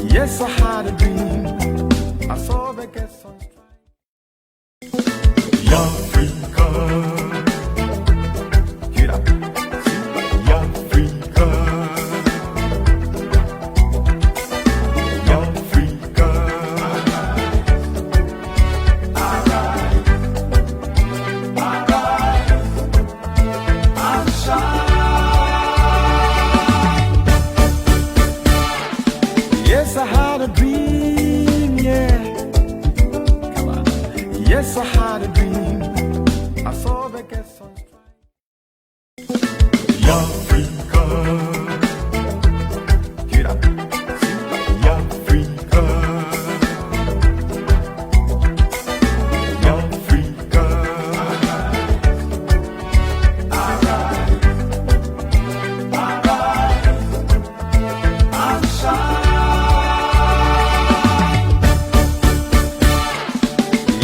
Yes, I had a dream. I saw the guests on Africa. Get up. Africa. Africa. Yes, I had a dream, yeah. Come on. Yes, I had a dream. I saw the guests on Africa. Get up. Africa. Africa.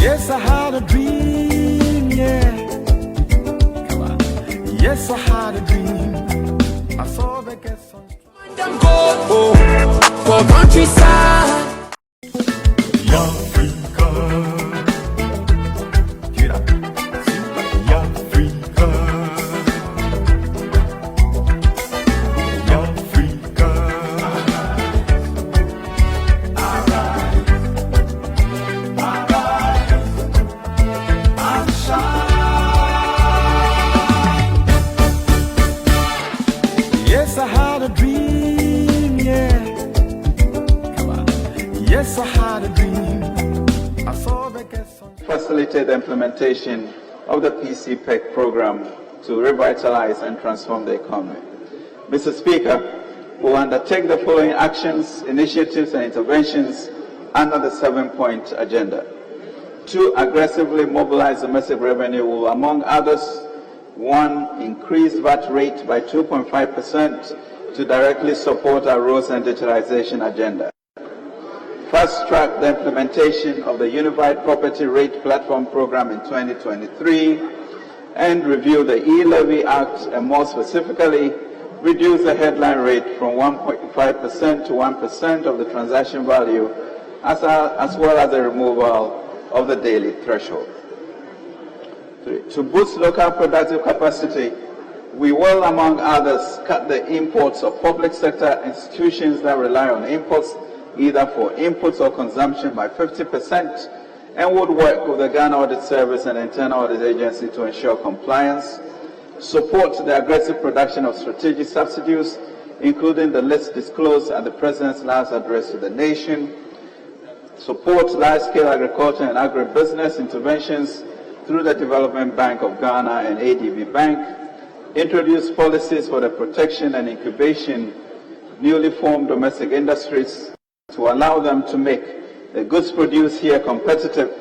Yes, I had a dream, yeah. Come on. Yes, I had a dream. I saw the guests on Them go for countryside. Africa. Get up. Africa. Africa. Yes, I had a dream, yeah. Come on. Yes, I had a dream. I saw the guests on Facilitate the implementation of the PCPEC program to revitalize and transform the economy. Mr. Speaker, we will undertake the following actions, initiatives, and interventions under the 7-point agenda. To aggressively mobilize domestic revenue will, among others, 1, increase VAT rate by 2.5% to directly support our roads and digitalization agenda. Fast track the implementation of the Unified Property Rate Platform Program in 2023 and review the E-Levy Act and more specifically reduce the headline rate from 1.5% to 1% of the transaction value as well as the removal of the daily threshold. 3, to boost local productive capacity, we will, among others, cut the imports of public sector institutions that rely on imports either for inputs or consumption by 50% and would work with the Ghana Audit Service and Internal Audit Agency to ensure compliance, support the aggressive production of strategic subsidies, including the list disclosed at the President's last address to the nation, support large-scale agriculture and agribusiness interventions through the Development Bank of Ghana and ADB Bank, introduce policies for the protection and incubation of newly formed domestic industries to allow them to make the goods produced here competitive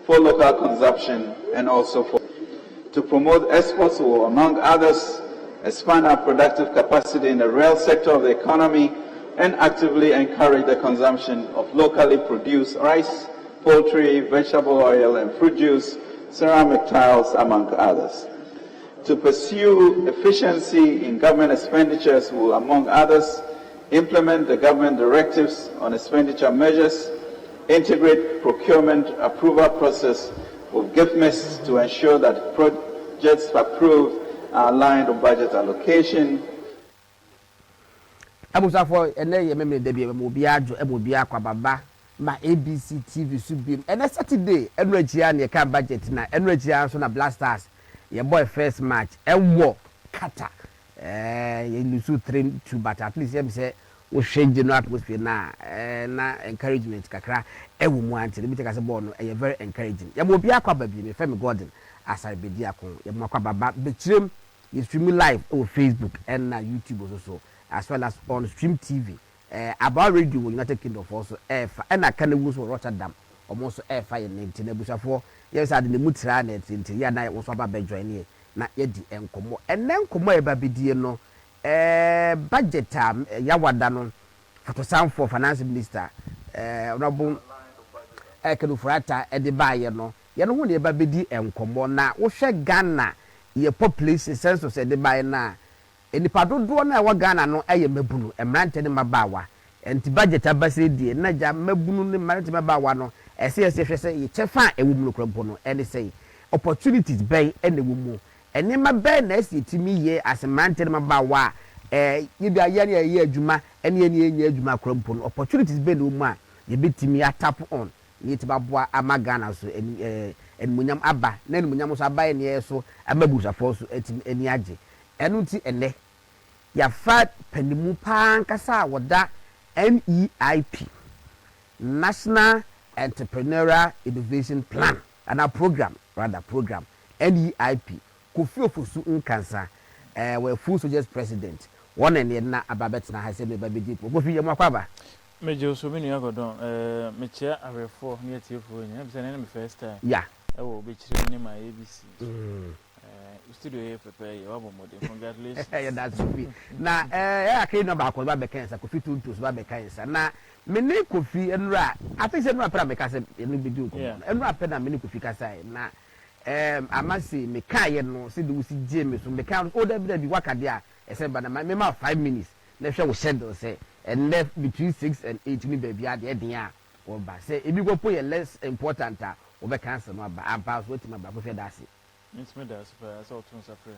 for local consumption and also to promote exports will, among others, expand our productive capacity in the rail sector of the economy and actively encourage the consumption of locally produced rice, poultry, vegetable oil, and fruit juice, ceramic tiles, among others. To pursue efficiency in government expenditures will, among others, implement the government directives on expenditure measures, integrate procurement approval process with GIFMIS to ensure that projects approved are aligned with budget allocation. Abusafo ene ye memre debi obi adwo obi akwababa ma ABC TV subim ene Saturday enu agia na ka budget na enu agia so na Blasters ye boy first match ewo kata ye lose 3-2 but at least him say we change no atmosphere na na encouragement kakra ewo mu ante me take as ball no e very encouraging ye obi akwaba bi me Femi Gordon Asare-Bediako ye mo akwababa be stream you stream live on Facebook and na YouTube also as well as on Stream TV about radio United Kingdom also and I can use Rotterdam almost fire named Tinebusa for yes I didn't move net into Yana was about by joining na yedi enkomo enen komo e ba bidie no budget time yawada no for for finance minister honorable Ekenufrata e de baye no ye no ho ne ba bedi enkomo na wo hwe Ghana ye population census e de baye na enipa dodo na wa Ghana no eye mabunu emrante ne mabawa enti budget abase die na ja mabunu ne marante mabawa no ese hwe se ye chefa ewu mu krompo no ene sei opportunities bay ene wu mu ene ma bay na esi timi ye asemrante ne mabawa ye bia ye na ye adwuma ene ye nya adwuma krompo no opportunities bay no mu a ye betimi tap on ye tibaboa ama Ghana so munyam aba na munyam so aba ne so amabusa for so eni age enu ti ene ya fa panimu pankasa woda NEIP National Entrepreneurship Innovation Plan and a program NEIP Kofi Ofosu Nkansah we full soldiers president one and na ababet na hase me babedi Kofi yamakwa Mejo so many agodon me chia arefo near tiefo nya be say na me first time yeah wo be chire ni my ABC studio here prepare you abo modern congratulations yeah that's Kofi na akay no ba ko ba be kansa Kofi Tonto ba be kansa na me ne Kofi enra I think say no apra me kasa enu be di ko enra apra na me ne Kofi kasa na amasi me kai no se do si je me so me kan o da bi wakade a ese ba na me ma 5 minutes na hwe wo schedule say and left between 6 and 8 ni baby ade edin or ba say ebi go po less important o be cancel no ba ampa so wetin ba Kofi da se it's me da super so tun safren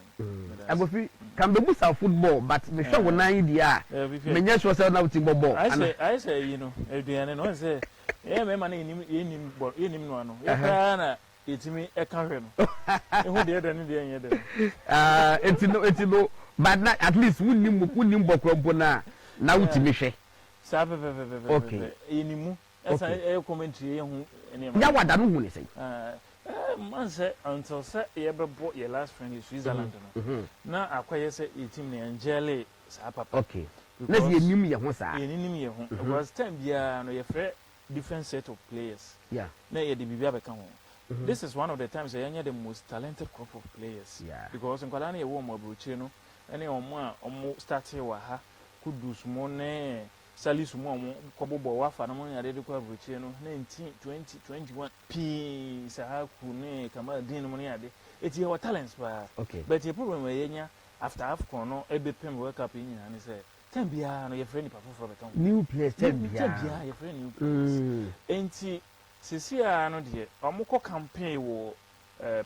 Kofi can be musa football but me hwe wo nan dia me nya so say na wetin ball I say you know eduane no say me ma na yenim no ano na etimi eka hwe no ehu de eda ni de enye de etino but na at least wunim bokrompo na utimi hwe okay enimu esa commentary ehu enimu ya wada no hu ne sei man say until say ye bebo ye last friend in Switzerland no na akwaye say etim ne angele sa papa okay na ye nim ye ho sa ye nim ye ho because time bia no ye frɛ different set of players yeah na ye de bibia beka ho. This is one of the times you're the most talented group of players. Yeah. Because in Kolani, you want more bruchino, and you want starting waha, could do smone, salis more, kobo wafa, no money, I did go bruchino, 19, 20, 21, P. Sahakune, Kama, Din money. It's your talents, okay. But your problem, after AFCON, no, every pen work up in, and he said, Tembia, no, your friend, for the new players, Tembia, your friend, new players. Ain't Sisia no de omukọ campaign wo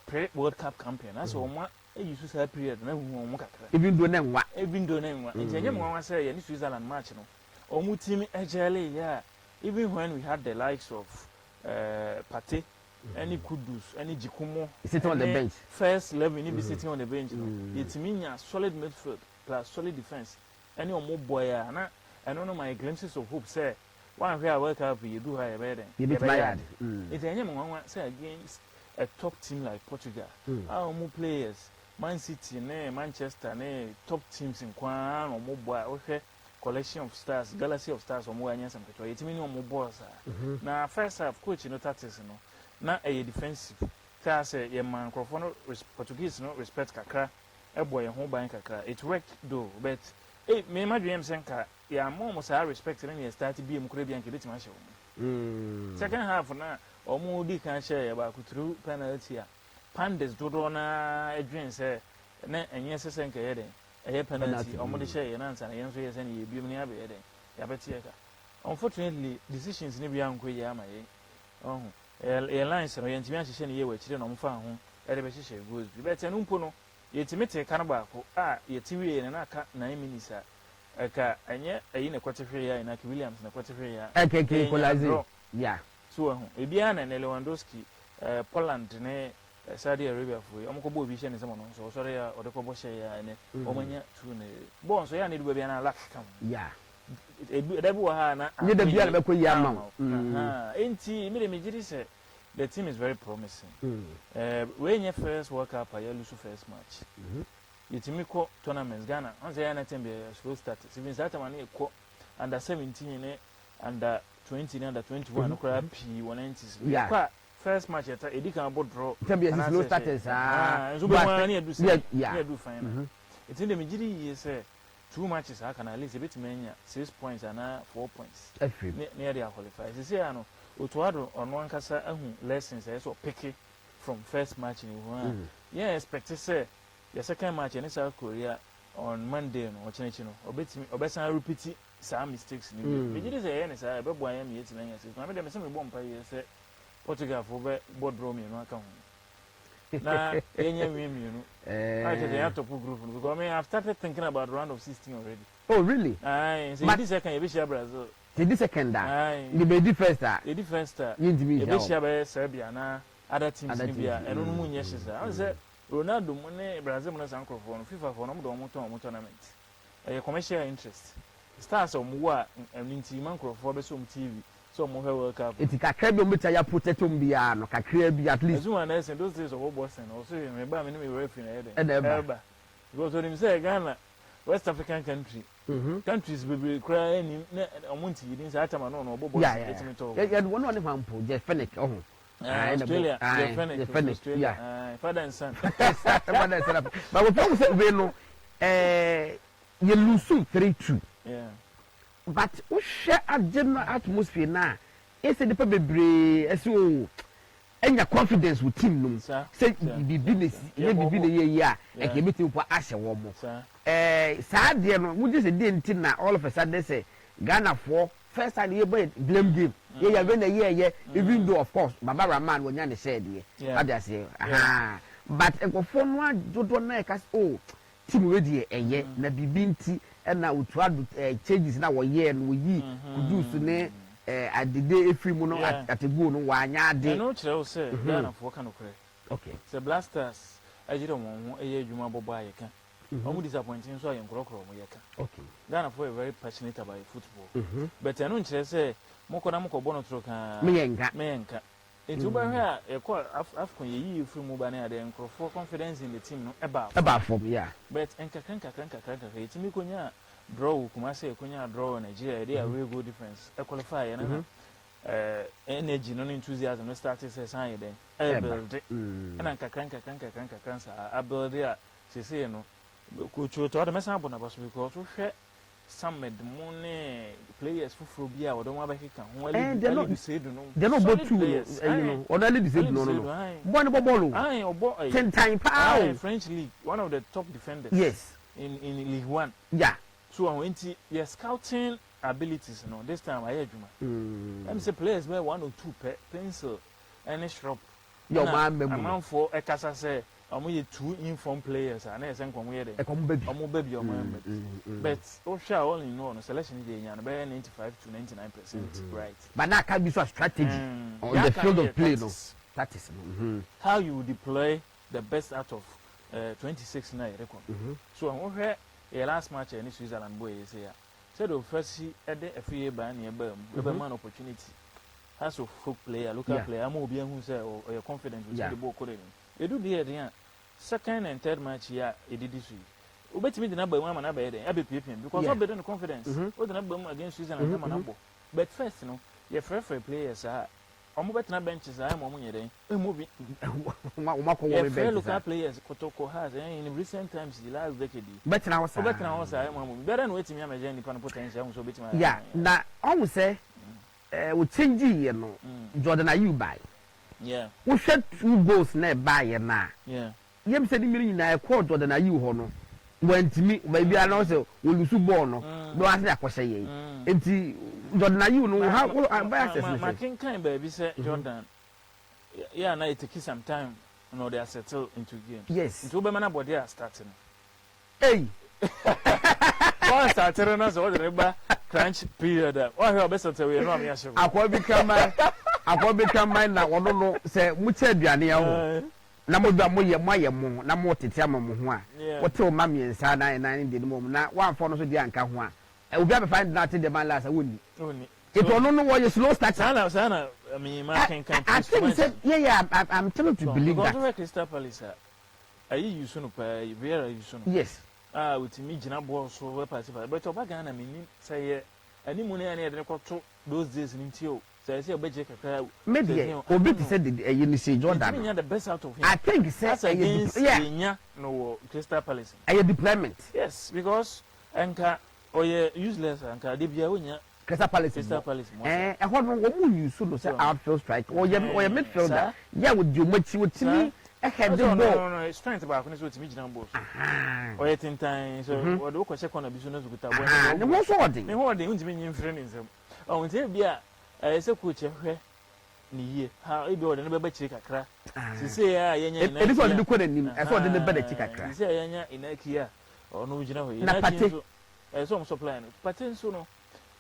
pre World Cup campaign na so omo use say period na hu omo kakra even though na nwa enye mo wan say ye Switzerland match no omo team ejele yeah even when we had the likes of Pate any Kudus any Jikumo sitting on the bench first 11 ni be sitting on the bench no it mean solid midfield plus solid defense any omo boy na I don't know my glimpses of hope say one where I work up, you do higher better. You be tired. It's any one say against a top team like Portugal. Our more players, Man City, Manchester, top teams in Kwan or Mobile, okay, collection of stars, galaxy of stars or more and some control. It's minimum more boys. Now, first half, coach, you know, tactics, you know, not a defensive. That's a man, Portuguese, no respect Kakra, a boy, a home bank Kakra. It worked though, but. Hey, me my dream senka ya mo say respect na start be mu kura bi anke betima hye. Second half na omo di kan share ya ba kuturu penalty a pandas dodo na adwen say na enye sese nka ye den eye penalty omo di share na ansa na yenso ye say na ye biom ni abe ye den ya betie ka. Unfortunately decisions ni bi anko ye ama ye. Airlines no yentimi ahye ne ye wa kire no mo fa ho e de be hye goals bi bete no mpo no yetimete kan ba ko yetiwie ne na aka 9 minutes aka anye ayi ne kwatehwe ya na Williams na kwatehwe ya ekeke kolazi yeah so ebia na Lewandowski Poland ne Saudi Arabia fu omko bo bi hye ne samo no so sorry ya odeko bo hye ya ne omanya tu ne bon so ya ne du bia na lack kam yeah ebi wa ha na ye da bia na be ko ya ma enti mi de me giri se the team is very promising. When you first World Cup, you lose first match. You team ko tournaments Ghana. Once you are not team, slow start. Even that man you ko under 17 under 20 under 21 no cry p 190s yeah first match at edi kan abo draw be a slow starters so be one na do say yeah do fine it's in the mejiri ye say 2 matches I can at least a bit menya 6 points and 4 points near the qualify say ano otuado on one kasa ahu lessons so pick from first match in one yeah expect say the second match in South Korea on Monday no chenechino obetimi obesan repeat some mistakes ni mejiri say any say be boy am yet menya say na me dem say me bomb pa ye say Portugal for be board draw me no aka ho na yenye mienu I tell you have to put group because I mean I've started thinking about round of 16 already. Oh really? Aye, so this second you be share Brazil. The second the be first the first you be share Serbia na other teams in Bia and no mu nye shisa. I say Ronaldo mo ne Brazil mo na san crofo no FIFA for no mo do mo tournament. Commercial interest. Stars o mo a nti man crofo be so mo TV. So mo he World Cup. Iti kakra bi o meta ya protect bia no kakra bi at least. As one na say those days of Boston also me ba me referee na ede. Because when him say Ghana West African country. Countries be cry any omunti yidin say atama no no Boston it me talk. Yeah, one one hampo je Fennec oh. Australia, Fennec. Yeah. Father and son. Father and son. But we talk say we no you lose 3-2. Yeah. But we share a general atmosphere now. It's the people bebre so enya confidence with team no. Say business, ye yeah. E ke meeting for ashe wo mo. Sad dey no, we just dey ntin na all of a sudden they say Ghana for first time you blame game. Yeah, when even though of course Baba Rahman wonya ne share dey. I just say but e go for no dodo na e ka oh team we dey eye na bibi nti na utuado changes na wo ye no yi produce ne adide efiri mu no ategu no wa anya ade no kire o say Ghana for kan okre okay the blasters ajire won eye adwuma bobo ayeka omu disappointing so ayen krokro mo yeka okay Ghana for very passionate about football but no kire say moko na moko bono tro kan me yenka enti uba hwa ekọ afkon yeyi efiri mu ba na ade nkrofo confidence in the team no eba from yeah but enka etimi konya draw kuma say konya draw Nigeria they are really good difference e qualify na energy no enthusiasm no start say sign then build na nka sa build ya say no coach to the message na boss because we hwe some money players for bia we don wa back kan ho ali they no go to you know only decide no born ball aye obo 10 time power French league one of the top defenders yes in League 1 yeah so I went to your scouting abilities no this time I adwuma let me say players where 1 or 2 pencil any shrub your man for a kasa say omo 2 informed players and e sen kwon ye dey omo baby but all in all no selection dey yan be 95 to 99% right but that can be so strategy on the field of play no that is how you deploy the best out of 26 na record so won hwe your last match in Switzerland boy you say said the first see e dey afie ba na e ba man opportunity has a folk player local player am obi ehun say or your confidence with the ball coding you do there second and third match here e did this week obetimi dey na ba mu na ba dey e be PPM because of the confidence o dey na ba mu against Switzerland na na bo but first no your fair players are omo bet na benches are mo nyere e mo bi o ko wo benches local players kotoko has in recent times the last decade bet na house mo better no wetimi amagye ni potential so betimi yeah na o say we change here no Jordan Ayew buy yeah we shot 2 goals na buy na yeah yem say the miri na e call Jordan Ayew ho no wantimi baby ana say we lose ball no do ase akwose ye enti Jordan Ayew no how buy access ma kin kan baby say Jordan yeah na it take some time no they are settle into game yes into be man body are starting hey one starter na so the ba crunch period what we best tell we no am yashe akwa become mine na wono no say mu che aduane ya ho na mo dwa mo ye mo na mo tete ama mo ho a wote o ma miensa na de mo na wanfo no so di anka ho a obi am find that the man last woni it ono no was slow start sana I mean ma can I think say yeah I'm telling to believe that because Crystal Palace ayi you so no pa very you so no yes with me gina ball so we participate but oba Ghana me say Any money and any to those days in Tio. So I say, maybe Obi said you say Jordan. The best out of him. I think it's no Crystal Palace. A deployment. Yes, because Anka or useless Anka Dibia Crystal Palace. I want one you soon say outfield strike or your midfielder. Yeah, would you much with me? I had no strength about when it's with me numbers. Or 18 times or the second of business with a the most holding. The whole day wouldn't mean friends. Oh, until Bia, I say, coach, ni how it be never check a crack. She say, it is what you couldn't. I thought the better check a crack. Say, in a Kia or no, you know, as some supply. But then so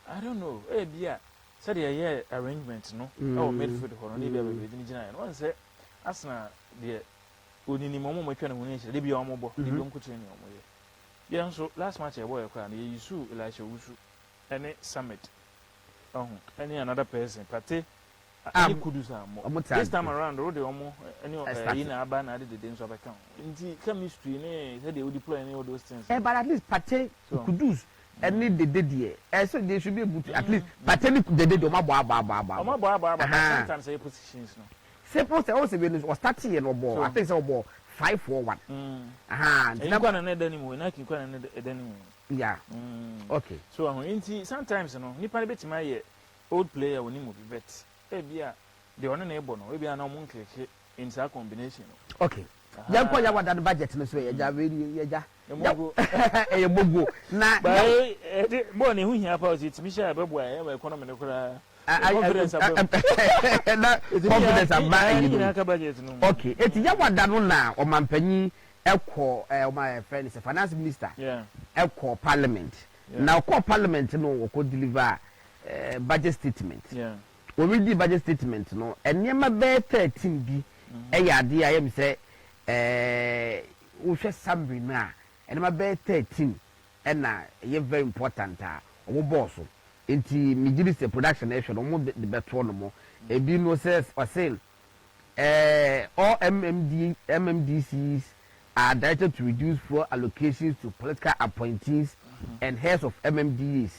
I don't know. Eh, dear, said a arrangement, no, oh, made for the horror, within Jana. One said, Asna, dear, would in the moment my kind of nation, they be on mobile, they don't continue on way. Yeah, so last match I wore a crown, you sue Elisha Wusu, and a summit. Oh, any another person, Pate, I could do some more. This time around, the road, any in Aban added the dance of account. In the chemistry, said they would deploy any of those things. But at least Pate could do. And need the day, so they should be able to at least Pateni the day of my sometimes say positions. Suppose I also was 30 and more. I think so more 5-4-1. And never another anymore, and I can quite anymore. Yeah. Okay. So sometimes, you know, Nippon bet my old player when he move bet. Maybe the one neighbor, maybe I know monkey in that combination. Okay. Young boy, I want that budget in this way. A bogo. Now, Bonnie, who here about it's Michelle Babway, economy. Confidence I'm buying. Okay, it's Yawa Danona or Mampany, Elco, my friend is a finance minister. Yeah. Elco Parliament. Now, core Parliament, no, could deliver budget statement. Yeah. We read the budget statement, no, and near my bed 13 B. A idea I am say. We just Sabrina and my bed 13 and you're very important. Our boss into Middle production nation or the better one more. A bino says or saying all MMDCs are directed to reduce fuel allocations to political appointees and heads of MMDs.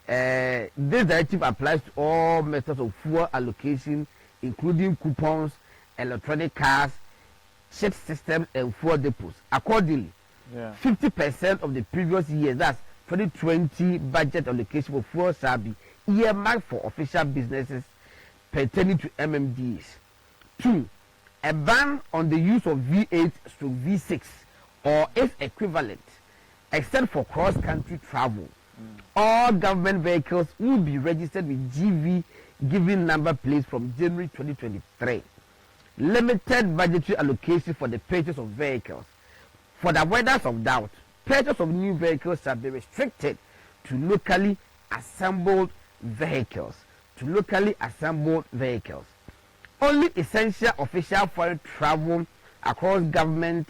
This directive applies to all methods of fuel allocation, including coupons, electronic cards, shift systems and fuel depots. Accordingly, 50% of the previous year, that's 2020 budget allocation for fuel shall be earmarked for official businesses pertaining to MMDs. 2. A ban on the use of V8/V6 or its equivalent, except for cross-country travel. All government vehicles will be registered with GV given number plates from January 2023. Limited budgetary allocation for the purchase of vehicles. For the avoidance of doubt, purchase of new vehicles shall be restricted to locally assembled vehicles. Only essential official foreign travel across government,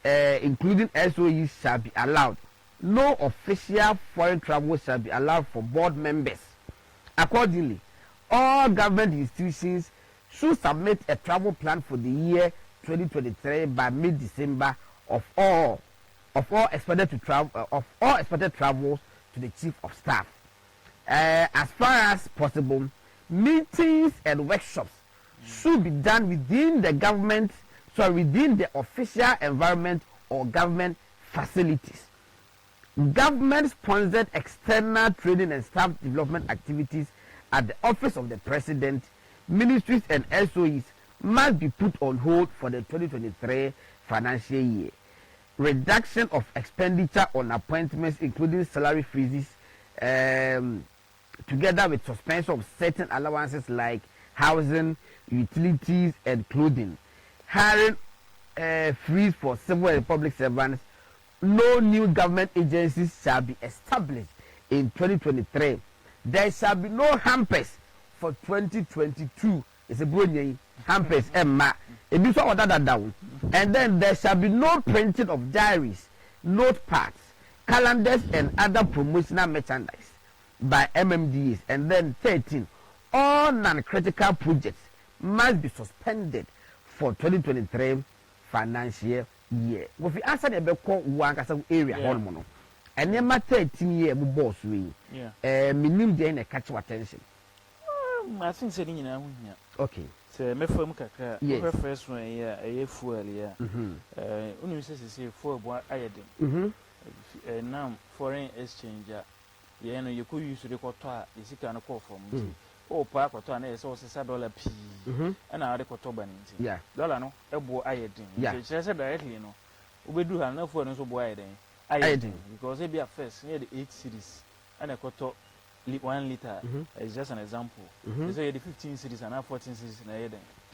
including SOEs, shall be allowed. No official foreign travel shall be allowed for board members. Accordingly, all government institutions should submit a travel plan for the year 2023 by mid-December of all expected travels to the Chief of Staff. As far as possible, meetings and workshops should be done within the official environment or government facilities. Government-sponsored external training and staff development activities at the Office of the President, ministries and SOEs must be put on hold for the 2023 financial year. Reduction of expenditure on appointments, including salary freezes, together with suspension of certain allowances like housing, utilities, and clothing. Hiring freeze for civil and public servants. No new government agencies shall be established in 2023. There shall be no hampers for 2022. It's a brilliant hampers, Emma. It is all that down. And then there shall be no printing of diaries, notepads, calendars, and other promotional merchandise by MMDs. And then 13, all non-critical projects must be suspended for 2023 financial year. If you answer the one area, enema 13 year bu boss we minim dey na catch attention. I think say ni na hunya. Okay. Say me fam kakra. We first one here e fuel here. Unu say fuel bo ayedem. Now foreign exchange ye no ye ko use de koto a yesika no call from. O pa koto na ye say o $6 p. E na ade koto ba nti. Dollar no e bo ayedem. Say say directly no. Obedu ha na fuel no so bo ayedem. Ayedem because e be a first near the 8 series. And a koto 1 liter is just an example. They say the 15 cities and now 14 cities in a year.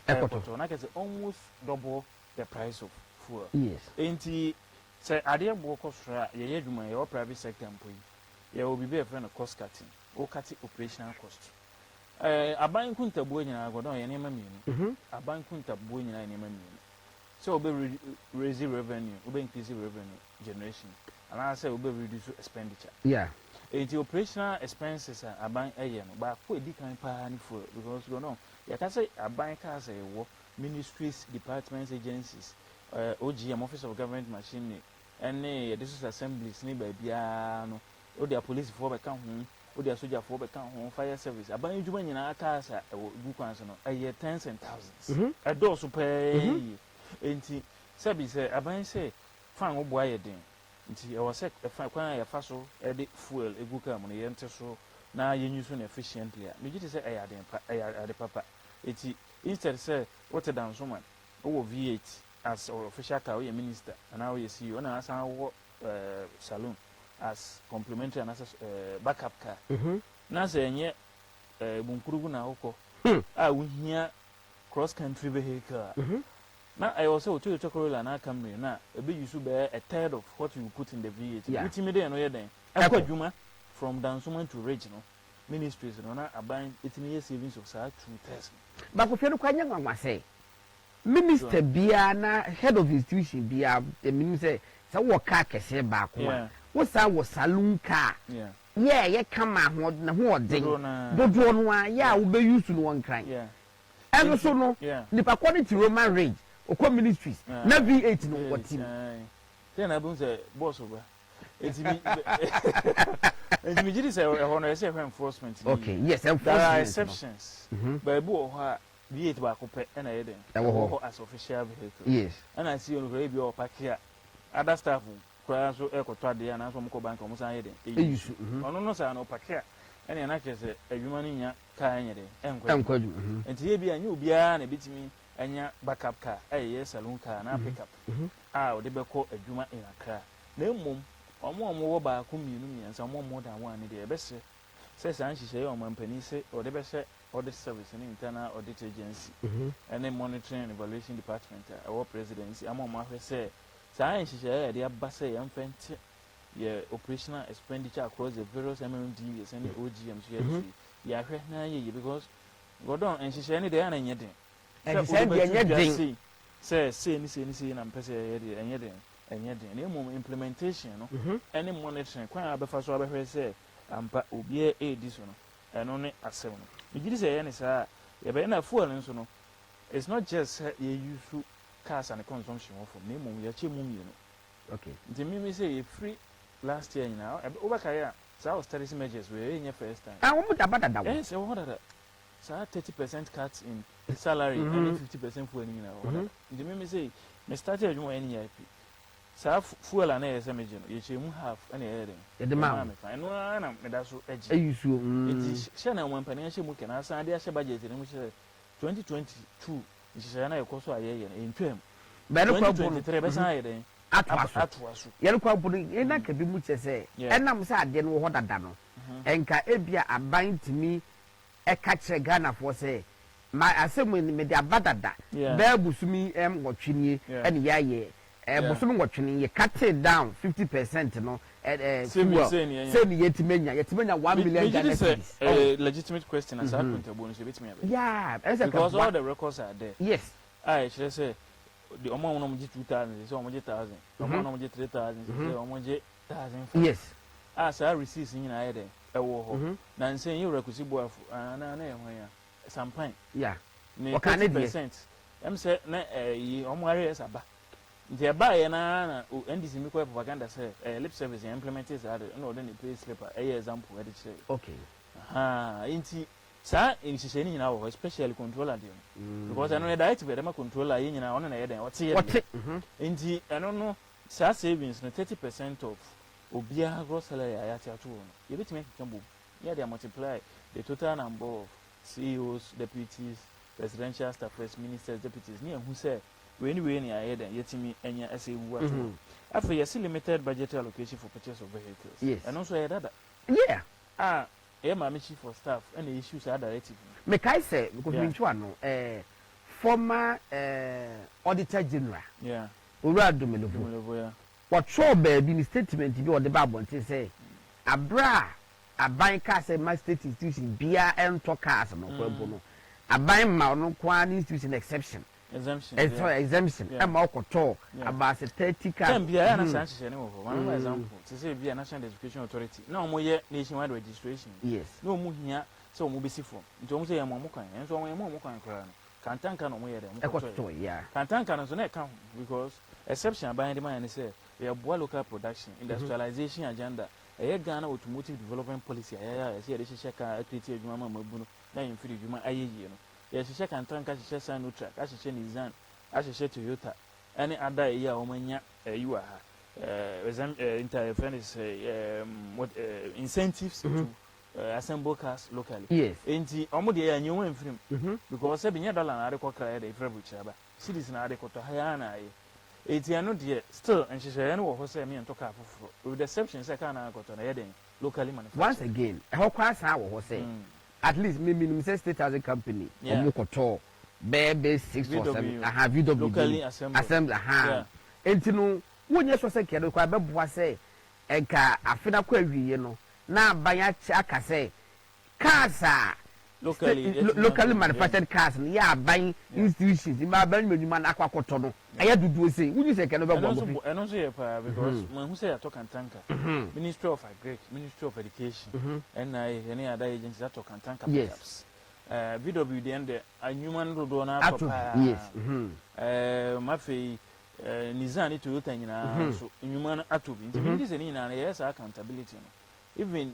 And I can say almost double the price of fuel. Yes. Ain't say idea work cost ye do my private sector employee. Ye will be a friend of cost cutting or cutting operational cost. A bank kunta boy in our godon any mammy. A bank kunta boy in any mammy. So be raise revenue, be increase revenue generation. And I say will be reduce expenditure. Yeah. The operational expenses are buying but for the kind for because you know, you can say a bank has a ministries, departments, agencies, OGM, Office of Government Machinery, and this assemblies, nearby piano, or their police for the home, or their soldier for the home, fire service. A bank you in our cars are a year tens and thousands. A door to pay. And Sabi say, a bank say, fine, oh boy, nti I was say kwan ya fa so e de fuel egu ka mo ye nte so na ye use no efficiently me giti say ade papa eti instead say what down so man o V8 as official car o minister and now you see you na asan wo saloon as complementary and as backup car na say enye bunkurugu na hoko a wo hia cross country vehicle. Now I also told you chocolate na Camry na ebe use be a third of what you put in the V8. Which me dey no then. Akwa dwuma from Dansoman to regional ministries no na aban etini savings of sa 2,000. Ba ko fenu kwanya nwa say. Minister bia na head of institution bia the minister say wo car kese ba ko. Wo sa wo saloon car. Yeah, ye come ho na ho odin. Dodo no a ya wo be use no one cry. Yeah. And so no, the quality Roman range. Oko ministries na V8 no what him then abun say boss over etimi etimi say honor say enforcement. Okay, yes, enforcement. There are exceptions but bu ho V8 ba ko pe na ye den as official vehicle. Yes, and I see on go be o park here other staff kura so e ko to ade na so mo ko bank mo san ye den e use ono no say no park here and na ke say adwuma ni nya ka anya den enkwaju enti ye bia nya obia na bitimi anya backup car yes saloon car na pickup o de be ko adwuma in Accra na mmom omo wo ba ko mienu miensa omo more than one dey be se san hihye o mampani se o de be se audit service in internal audit agency and then monitoring and evaluation department our presidency amo ma hwe se san hihye dey abase yam fenti ye operational expenditure across the various MMDs and OGMs ya hwe na ye because godon hihye ni dey na nyeden. And say na mpese enye den na mum implementation no any monitoring kwan abefa so abehwe say ampa obi e di so no eno ne asem no bigidi say ye ne sa ye be na fuel nso no it's not just ye use cars and consumption of na mum ye che mum ye no. Okay, the me say ye free last year now over career so austerity measures we in your first time I want that yes I want that. So 30% cuts in salary and 50% fuel in now. The me say me started you any IP. So fuel and SMG you chemu half and heading. The demand. I know na me da so edge. You so it is share one penny shemu can asa dey share budget in 2022 is share na e koso aye in twem. But no 2023 be san heading. Atwaso. Ye kwa budu e na ka bi mu chese. Enam say ade no ho dada no. Enka ebia aban timi e catch Ghana for say my asem me de abadada be busumi wotwenie and yaye busumi wotwenie ye cut it down 50% no say me yetimenya 1 million Ghana cedis. Legitimate question as I point to bonus bit me. Yeah, because all the records are there. Yes, I should say the amount no 2,000 so 1,000 amount no 3,000 so 1,000. Yes, as I receive in I there ewo ho na nsen you requisi boafu na e ho ya sampan yeah what can it be percent say na yi omo are esaba the buyer na NDC me propaganda say lip service implemented that no then the pay slip example edit say okay inti sa in shisheni nyina wo especially controller dem because I know direct be dem controller yin nyina ono na ye den what inti I don't know sa savings no 30% of obia gross salary ayati atu no you bit make kambo yeah they multiply the total number of CEOs deputies presidential staffers ministers deputies ni who say we ni aye den yetimi enya asa wu atu after yes limited budget allocation for purchase of vehicles yes. And also that yeah my chief for staff and the issues are directive. Make I say because we no former auditor general. Yeah. Ura Domelovo. Yeah. What show baby in statement bi or the Bible say abra abanka say my state institution bia and talkers no kwebo no. Aban ma no kwa institution exception. Exemption. Exemption. E ma okoto about 30 cars. Can be a national one example. To say be a national education authority. No more nationwide registration. Yes. No more here so mo bisi form. Nti o say am mo kan. Enso o mo kan kra no. Kantanka no mo ye dem. Ekoto yeah. Kantanka no so na kan because exception by the man say we have local production, industrialization agenda. A Ghana automotive development policy. I see a share ka activity adwuma mabuno. Na yimfiri adwuma aye no. Yes, she can tank as she says no track, as she says Nissan, as she says Toyota, any other year, Omania, you are interference incentives to assemble cars locally. Yes. And the Omodia and you went from because $7 and I cry a favorite chaba. Cities and I to Hayana. It's not yet still, and she said, I know what say me and talk with the exceptions I can't go to the heading locally manufactured. Once again, how class I was saying. At least maybe say state as a company omukoto bebe 6 or 7 VW locally assemble enti no wonye so say kedo kwa beboa say enka afina kwa wiye no na abanya aka say cars locally manufactured cars ya aban institutions ma aban meduma na akwakoto no aya dudu say wonye say kedo beboa eno so ye pa because man who say talk and tanker Ministry of Agric, Ministry of Education and any other agencies that talk and tanker yes VW the end a human road na papa yes mafi Nissan Toyota nyina so human atobi nti this any na yes accountability no even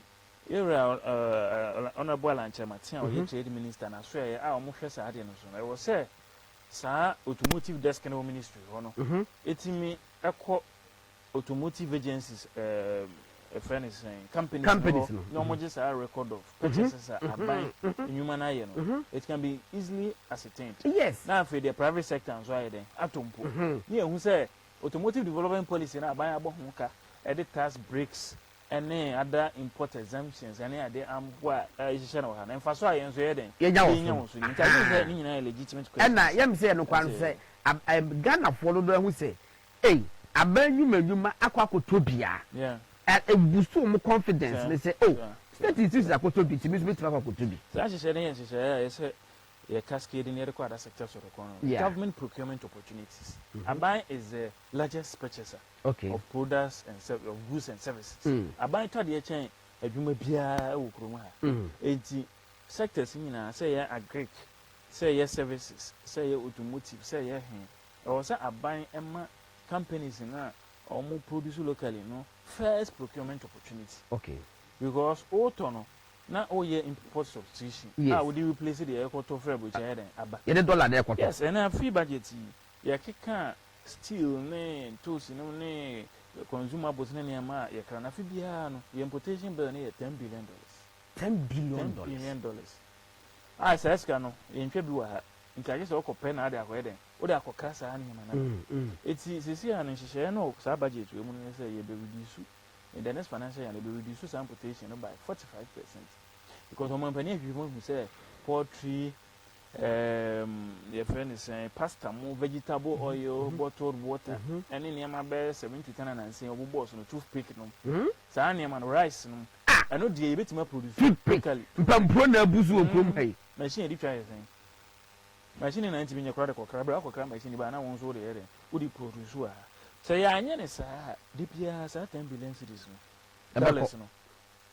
honorable Lanche Martin or trade minister na so a omo hwɛ sa ade no so I was say sa automotive desk no ministry hono etimi ekɔ automotive agencies friends companies no more just a record of purchases are buying human eye no it can be easily ascertained yes now for the private sector and so I then atompo here who say automotive development policy na buy abo ho ka edit tax breaks and other import exemptions and other what is na wa na emfa so ayen so ye den nya so ni nta ni nyina legitimate question na yem say no kwan say Ghana follow do who say eh abanyuma akwakoto bia yeah a boost mo confidence they say oh state is akoto bi timi so akoto bi so she say a cascade in the other sectors of the economy. Government procurement opportunities. Abai is the largest purchaser of products and of goods and services. Abai to the chain a juma bia ukroma. 80 sectors in say agric, say services, say automotive, say or say abai emma companies in or more produce locally, no first procurement opportunity. Because autono na oye import substitution would you replace the equator fair which I aba ye dollar na equator yes and a free budget ya keka steel ne tools no ne consumables ne ma ya kana fi bia no the importation bill ne $10 billion $10 billion ah says no entwe bi wa ha nka just okope na ade akoye den o de akoka sa ne ma na eti sisi an nhihye no sa budget we mu ne say ye be reduce in the next financial year, they will reduce importation by 45%. Because when company people who say poultry, your friend is saying pasta, more vegetable oil, bottled water, and in your bear 7 to 10 and say, oh, boss, no toothpick, no. Saniam and rice, no. I know the bit more produce toothpick. Pampona buzu, machine, you try thing. Machine in 90 minutes, crowd or crab, or crab machine, but I won't show the area. Would you produce? So ya anya ne saa DPS $10 billion dollars no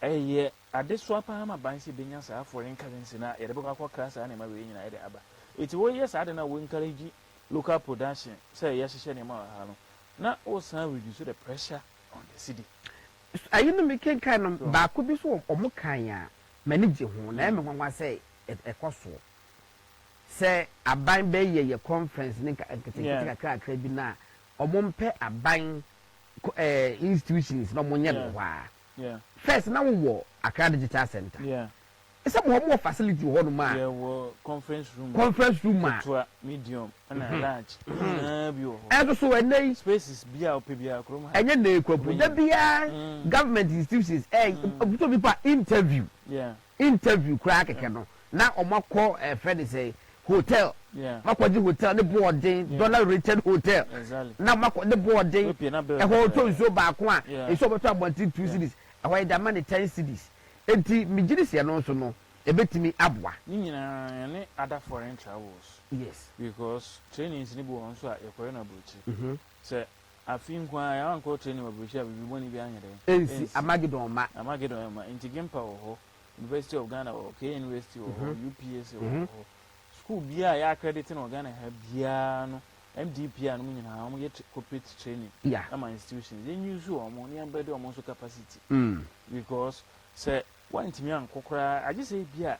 ye ade swap ama bansi benya saa foreign currency na ye de beka kwa class na ma we nyina ye de aba eti wo yes ade na we encourage local production say ye hye ne ma ha no na also reduce the pressure on the city. Ayi no me kenkan no ba ko bi so omo kan ya manage ho na me nwanwa say ekoso say aban be ye conference ni kakra bi na omo mpe aban institutions no mo nye no wa first na wo Accra Digital Center it's a more facility ho no ma conference room to medium and large so when spaces bia opebia krom ha enye na ekwapu da bia government institutions to be pa interview crack no na omakọ friend say hotel makwaji hotel ne boarding dollar rated hotel na makọ ne boarding hotel so ba ko a so beto abonti 2 cities why the money 10 cities enti migirisi no so no ebetimi abwa ni nyina ne other foreign travels yes because trainings ni bo on so a ekore na brochi say afin kwa ya anko training brochi abi boni bi anya den ensi amagedon ma enti gempa ho University of Ghana or K University or UPS or school bia ya accredited in Ghana ha bia no MDP no nyina am get corporate training ama institutions they use o mo ni ambede o mo so capacity because say want me an kokra I just say bia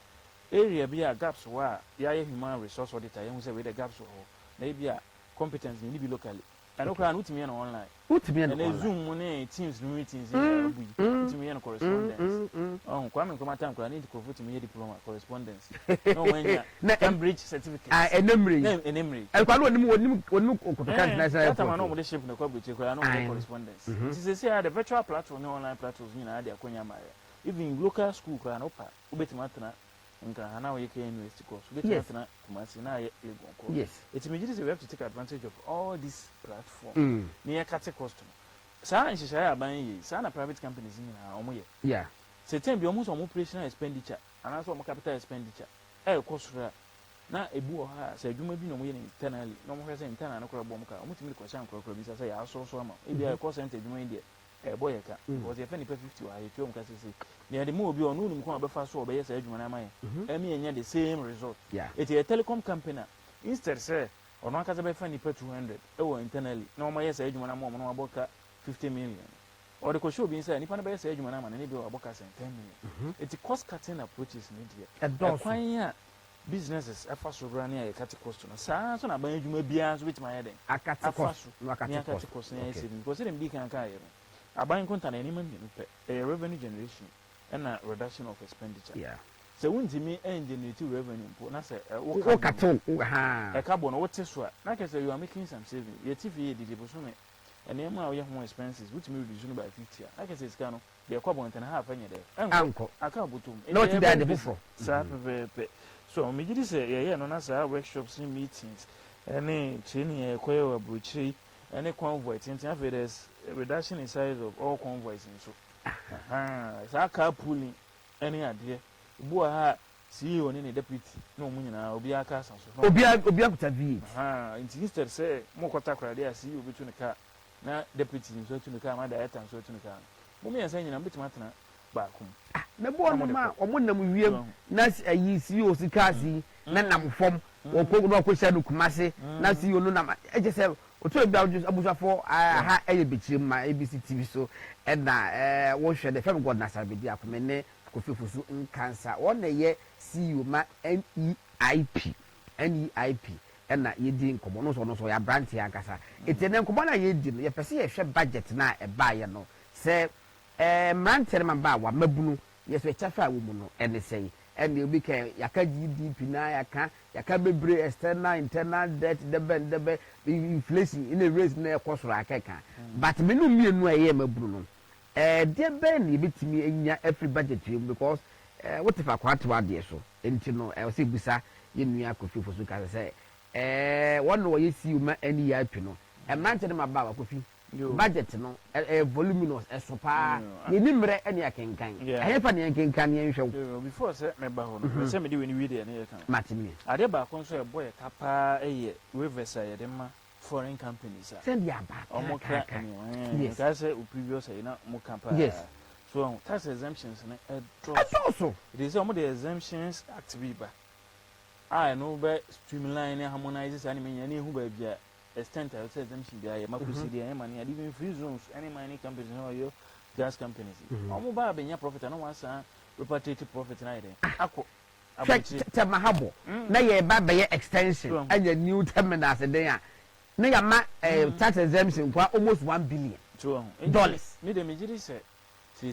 area bia gaps wa ya human resource auditor you say we the gaps ho na bia competence ni be locally and okra no timi na online and Zoom money teams meetings in timi na correspondence kwame nkomata nkora need to vote me diploma correspondence no when Cambridge certificate enemri alkwalo oni kotokan na say that man no mo dey shape na Cambridge kwara no correspondence this is the virtual platform no online platforms ni na dey akonya mare even local school kwara no pa ubetima tana nka hana we can university course ubetima kumasi na ye legon yes it means we have to take advantage of all these platforms near cut cost sa nhihya aban yi sa na private companies ni na omo ye certain bi almost operational expenditure and also capital expenditure cost na ebu ha sa adwuma bi no mo ye internally no mo hwese internal na kora bom ka omo timi ko shan kora bi sa ya so ama e bi cost center adwuma inde boy ka because if any 50 wa ye twom ka say ne de mo obi onu nim ko abefa so obeye sa adwuma na maye emi enya the same result it is a telecom company instead say ono aka be fa ni 200 internally na mo ye sa adwuma na mo no aboka 50 million or the show being said, if I say you man, and maybe about 10 million. It's a cost cutting approaches media. Businesses, a fast running a cut cost on a sans on a band you may be as with my head. I cut a cost, because it be can carry. A buying content any money, a revenue generation and a reduction of expenditure. So when me and the revenue, Nasa, a carbon or what is what? Like I say, you are making some savings. Your TV did you and then we have more expenses, which may reduce by 50. Like I say, Scano, they are quabbling and a half any day. Uncle, I can't put them. Not to that before. So, me did say, no, Nasa workshops and meetings, and training a quail or butchery, and a convoy, since there's a reduction in size of all convoys. And so, it's our car pulling any idea. Boa, CEO and any deputy, no money now, be our castle. Obiak to be. Instead, say, more Kotakra, there, see you between the car. Na deputy so to the car director so to the car mo me say nyina betima tena ba kum na bo no ma omo nam wiem na ayi CEO sikasi na nam fom okwo no kwesha no kumase na CEO no nam eje say oto bia abusafo ha eye bechirim ma ABC TV so na wo hwe the fam god na Asare-Bediako ne Kofi Ofosu Nkansah won na ye CEO ma NEIP na yedi nkomo no so ya branch ya nkasa etene nkomo na yedi no ye pese ye hwe budget na e ba ye no se mantere ma ba wa mabunu ye so chafa wo mu no ene sei ene obi kan yaka GDP na yaka bebre external internal debt debe inflation in a raise na ekosoro akeka but me no mienu eye mabunu no de ben ye bitimi enya every budget because what if akwatwa de so enti no e se busa ye nua Kofi Ofosu Nkansah say one way you see you any IP no a man to them about Kofi budget no voluminous sopa ni nimre any akenkan e fa ni akenkan ye nhwe before say me ba ho no say me dey when we dey na kan matimi ade ba kon so e boy kapa eye reverse ye dem ma foreign companies send ya ba omo ka yes ka say previous na mo kapa yes so tax exemptions na also it is some of the exemptions active ba I know be streamline and harmonize this anime and who be extent I would say exemption be a makusi the money and even free zones any mining companies or your gas companies. Omo benya profit and no one repatriated profit na ide. Akọ Mahabo. Na ye ba be extension and your new terminals there. Na ya ma tax exemption kwa almost $1 billion. Dollars. Me de me jiri say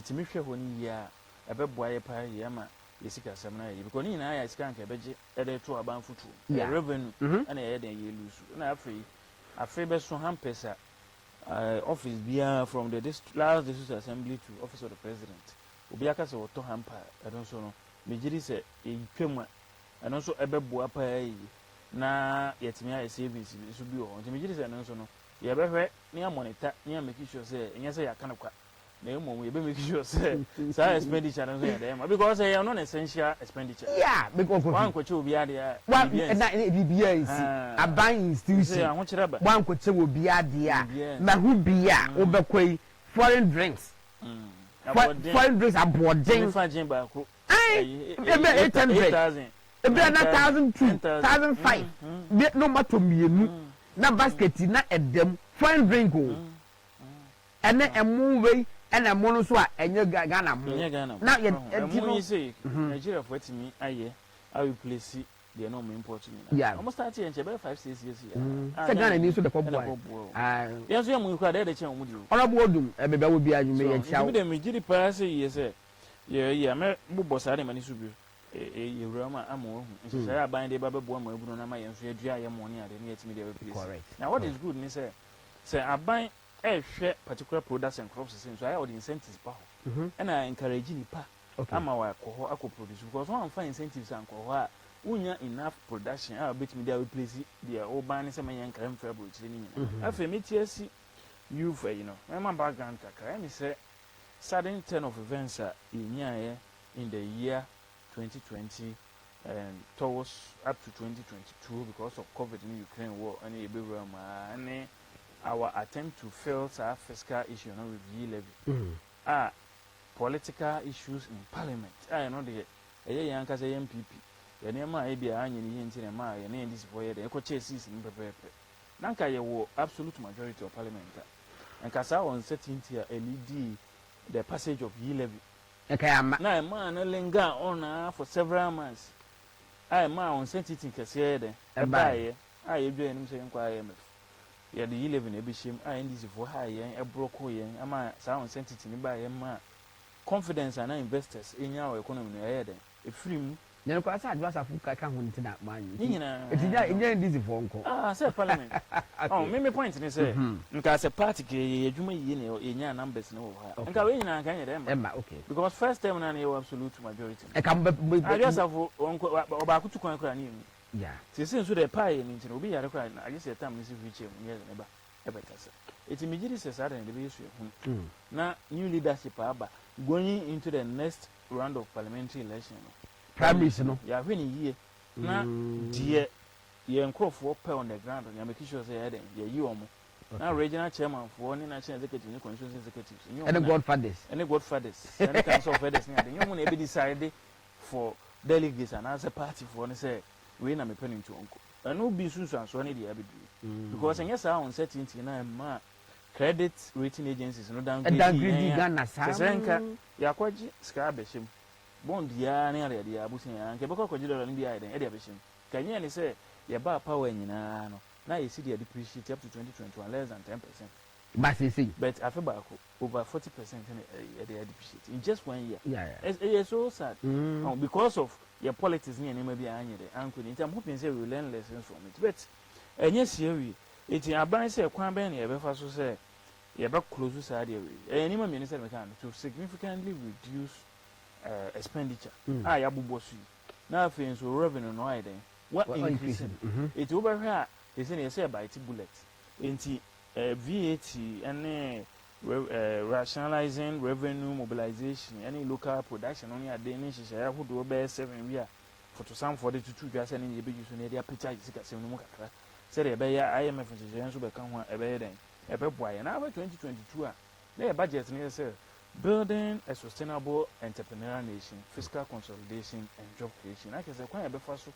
ti me hwe honi ya ebeboa ye pa ye ma yesika sem na ye because ni na ya sika nka beje e de to aban futu revenue and ye de ye lose na afei be so hampesa office bia from the last district assembly to office of the president obi aka se woto hamper e don so no me jiri say e twam e don so ebeboa pa yi na yetimi ya savings so bi o nti me jiri say no so no ye behwe ni monitor ni make sure say enye say ya kana kwa na emo ye be make sure say expenditure no so ya dem because you are not essential expenditure yeah because one ko che obi ade a one na bibia nsi aban institution one ko che obi ade a ma hu bia obekoi foreign drinks foreign drinks aboarding fagin ba ko ebe 800 ebe na 1002 1005 no matter mienu na basket na edem foreign drink o ene emu we ena mo no so a enye Ghana mo na ye emu say Nigeria for timi aye I will place the no import me yeah almost start here about 5-6 years here say Ghana ni so the boy yes we am kwa dey che omu di honorable odum ebebe wo bia adwuma ye chawo me dem giri pass yes yeah me bubo sa de mani so bi e rama amo hu say aban de baba bo amo ebunu na ma yenso adua ye money ade na yetimi dey place correct now what is good ni say aban share particular products and crops so I would incentives pa ho and I encourage ni pa ama wa ko ho produce because one find incentives and ko ho unya enough production a bit me dey replace the urban say man yanka favorable chiri ni afa me tiasi you for you know my background kakra me say sudden turn of events in the year 2020 and towards up to 2022 because of COVID in Ukraine war and and our attempt to fill our fiscal issue no with levy political issues in parliament I know the yanka say MPP ya nema e bia anyi ni yenti na ma ya na ndisi for ye de chases ni pepepe nanka ye wo absolute majority of parliament and kasa uncertainty a lead the passage of levy ekayama na man no linga on for several months I ma uncertainty kase de e baye aye dwa enim say nkwa IMF ya the 11 ebishim ndc for high yen e broko yen ama sa uncertainty ni baye ma confidence and investors in our economy no ye de e free mu ne ko asa adwasa fu ka ho ntina manyu nyina etija enye ndisi for nko say parliament oh me point ni say nka say party ke adwuma yi ne enya numbers ne wo ha nka we nyina kan ye dem emma okay because first time na ne absolute majority e ka adwasa fu oba kutu kwan kra ni yeah since so the pie ni ntina obi yare kra I just say time ni si future mu ye ne ba e betasa eti migiri say sada ne be issue na new leadership aba going into the next round of parliamentary election primaries no ya hwe ni yie na die ye nkrofo pe on the ground ya make sure say ye yi omo na regional chairman for ni national executive ni constituency executives any godfathers any council of elders ni ade nyom na e be decide for delegates and as a party for ni say we na me penin to onko anu bi susu anso ni de abedu because any say uncertainty na ma credit rating agencies no downgrade Ghana senka ya kwaji ska abeshim bond ya ne area dia abusin ya nke beko kwaji dollar ni bia eden e dia abeshim kanye ni say ya ba power nyina no na you see they depreciate up to 2021 less than 10%. But I feel back over 40% they depreciate in just 1 year. It's so sad because of your politics near maybe I'm hoping say we learn lessons from it. But yes, here it's a ban say kwan ben ye be fa so say ye be close side way. Any man minister can to significantly reduce expenditure. Ya bubo su. Na fe so revenue no iden. What increasing? It over here they say by bullet. Into VAT and rationalizing revenue mobilization, any local production only a Danish who do bear 7 years for to some 42 just any big use in their picture. Said a bear IMF and so become a bear then a pep boy and over 2022. Their budget near say building a sustainable entrepreneurial nation, fiscal consolidation, and job creation. I can say quite a bit faster.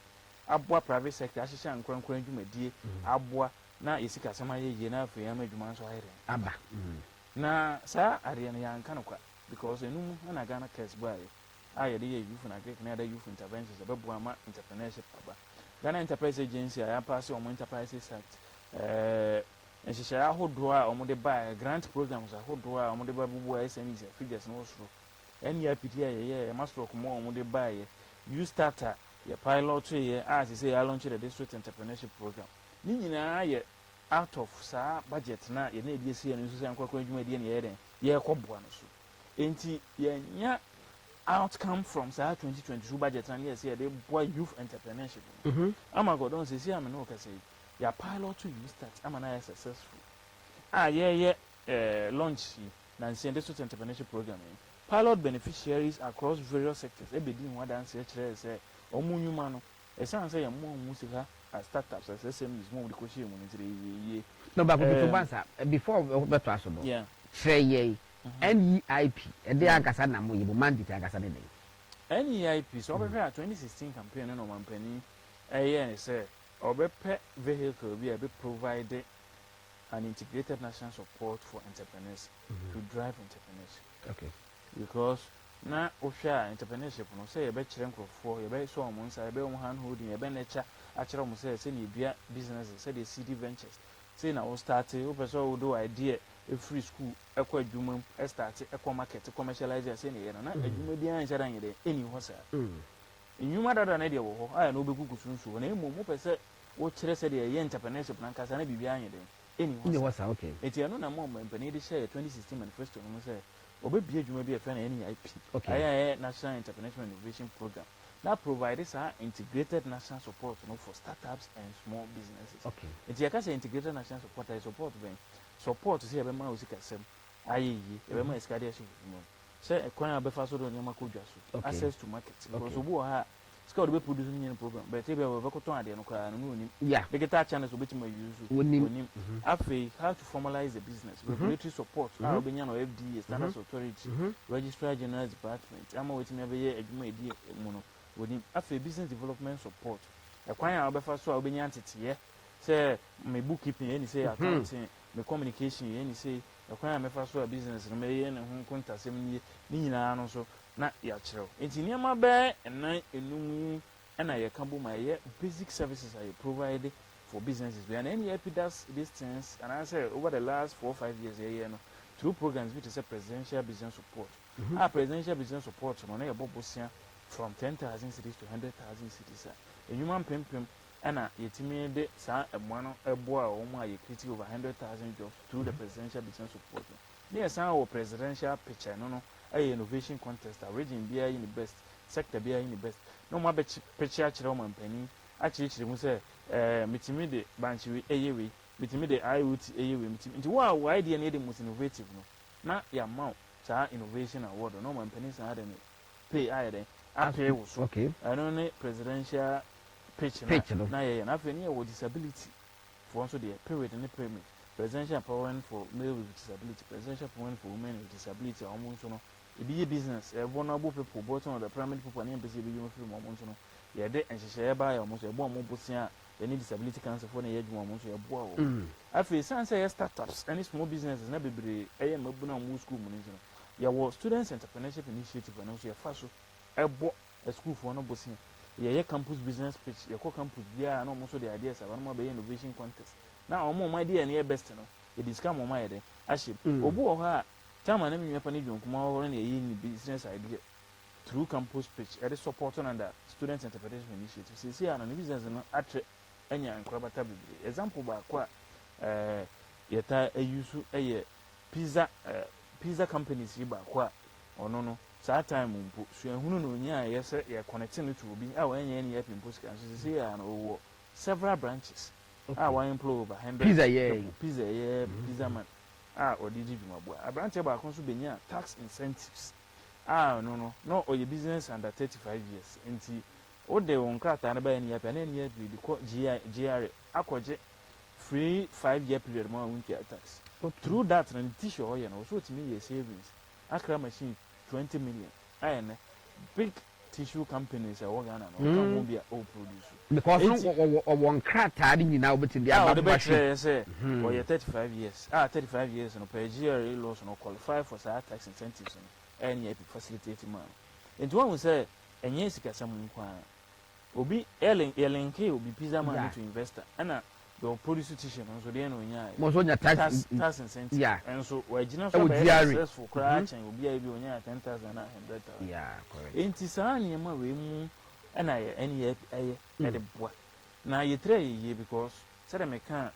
Abwa private sector, Ashisha and Crank Medie, Abwa na yesika sama ye na afi ya madwuma so ayere aba na sa are no yanka no kwa because enum na Ghana case boy aye dey youth na agric na youth interventions abebo ama entrepreneurship aba Ghana Enterprise Agency ya pass on Enterprises Act nhyehyɛ ahodoɔ a wɔde baa grant programs ahodoɔ a wɔde babubu SMEs figures no so NEPT a yɛyɛ master kuma wɔde baa yɛ you starter yɛ pilot yɛ a sɛ yɛ launch the district entrepreneurship program ni nyinaa yɛ out of saa budget na yɛ na edi esi yɛ no nso sɛ nkɔkɔ adwuma die na yɛ den yɛ kɔboa no so enti yɛnya outcome from saa 2022 budget na yɛ sɛ yɛ de boa youth entrepreneurship ama godon sɛ si am no ka sɛ ya pilot to you start am na successful launch na the district entrepreneurship program pilot beneficiaries across various sectors e be di ho dance kire say omunyuma no e san say ya mo musika as startups as SMEs mo de ko share mo ni no ba ko to bansa before beto asobo yeah share ye NEIP e dey agasa na mo yibo mandate agasa de NEIP so be 2016 campaign no mampani say obepe vehicle be provide an integrated national support for entrepreneurs to drive entrepreneurship. Okay. Because na ohwa entrepreneurship no say you be kire nkrofo you be so omo nsa you be hand holding you be nature akire omo say na ebia businesses say the CD ventures say na o start o person o do idea a free school ekwa adwuma start ekwa market commercialize say na ye na adwuma bia nhyara nyede eni ho sa nyuma dada na de wo ho aya na obegugu sunsu na emo mo pese wo kire se de ye entrepreneurship na nkasa na bibia anye de eni ho sa okay eti eno na mo mpani de share 2016 manifesto no say obebia dwuma bi efe na NEIP okay aya National Entrepreneurship Innovation Programme that provides integrated national support for startups and small businesses. Okay. Eti ya kase integrated national support I support ben support say ebe ma osika sem ayi ebe ma iskadi ashi mo say ekwan abefa so do nyama kodwa so access to market because obu ha ska do be produce nyen program but ebe we ko ton ade no kwa no ni digital channels obetima use onim afi how to formalize the business regulatory support how obenya no FDA standards authority registrar general department ama wetin ebe ye adwuma edi mu no onim afi business development support ekwan a obefa so obenya antete say me bookkeeping any say accounting me communication any say ekwan a mefa so business no me ye ne ho kontasem ni nyina no so na ya kire enti niam be enan enum na ye kambo ma ye basic services are provided for businesses we and NEIP does these things and I say over the last 4 or 5 years here no through programs which is a presidential business support presidential business support no na ye bobosia from 10,000 cities to 100,000 cities enyuma pempem ana yetimi de sa emwano ebo a omo aye create over 100,000 jobs through the presidential business support no yes our presidential picture no innovation contest a region bia in the best sector bia in the best no ma be picture akire o mampani akire mu say mitimi de banchiwi eyewe mitimi de IoT eyewe mitimi nti wa idea na de most innovative no na ya maw sa innovation award no mampani sa de pay ayede apay wo so okay ano ne presidential pitch na ye na afeni e wo disability for also the period and the pyramid presidential empowerment for male with disability presidential empowerment for women with disability almost no e be business vulnerable people bottom of the pyramid people na empese be you film almost no ye de enhyehyɛ ba ya almost e bo mo bosia any disability cancer for na ye adwuma almost e bo a wo afi sense ye startups any small businesses na bebre e ye mabu na mo school mo no ye wo students entrepreneurship initiative na so ye fa so e bo a school for no bosia ye campus business pitch ye ko campus bia na almost the ideas aba no be innovation contest na omo my idea na best no e discount mo my de ahye obu o ha chama na me mepa ne dwonkuma ho na ye ni business idea through campus pitch e support under student entrepreneurship initiative see na business no atre anya nkrabata bibi example ba kwa yeta use eye pizza companies yi ba kwa ono no saa time mpo so ehunu no nya yese ye connect no to obi a wanya ne ye pimpost kan so see ya no several branches one employ over 100 pizza man odidi dwumabo a branch ba kon so benya tax incentives no or your business under 35 years enti o de won krata na ba ne ya pa na ne ya bi ko GR akoje free 5-year period mo won tax through that na t-shirt o ye no so timi ye savings akra machine 20 million ayene big tissue companies are working on can be all produce because one crata ni na obeti dia ba ba say for 35 years 35 years no per year laws no qualify for tax incentives any facilitate man and one will say enye sika sam nkwa obi ellen ke obi pizza man to investor and the produce tissue so dey no nya mo so nya tax incentive and so we gina so successful crash and obi a bi onya 10,000 na 100,000 correct enti saa ne ma we mu and I any the boy now you try ye because said I can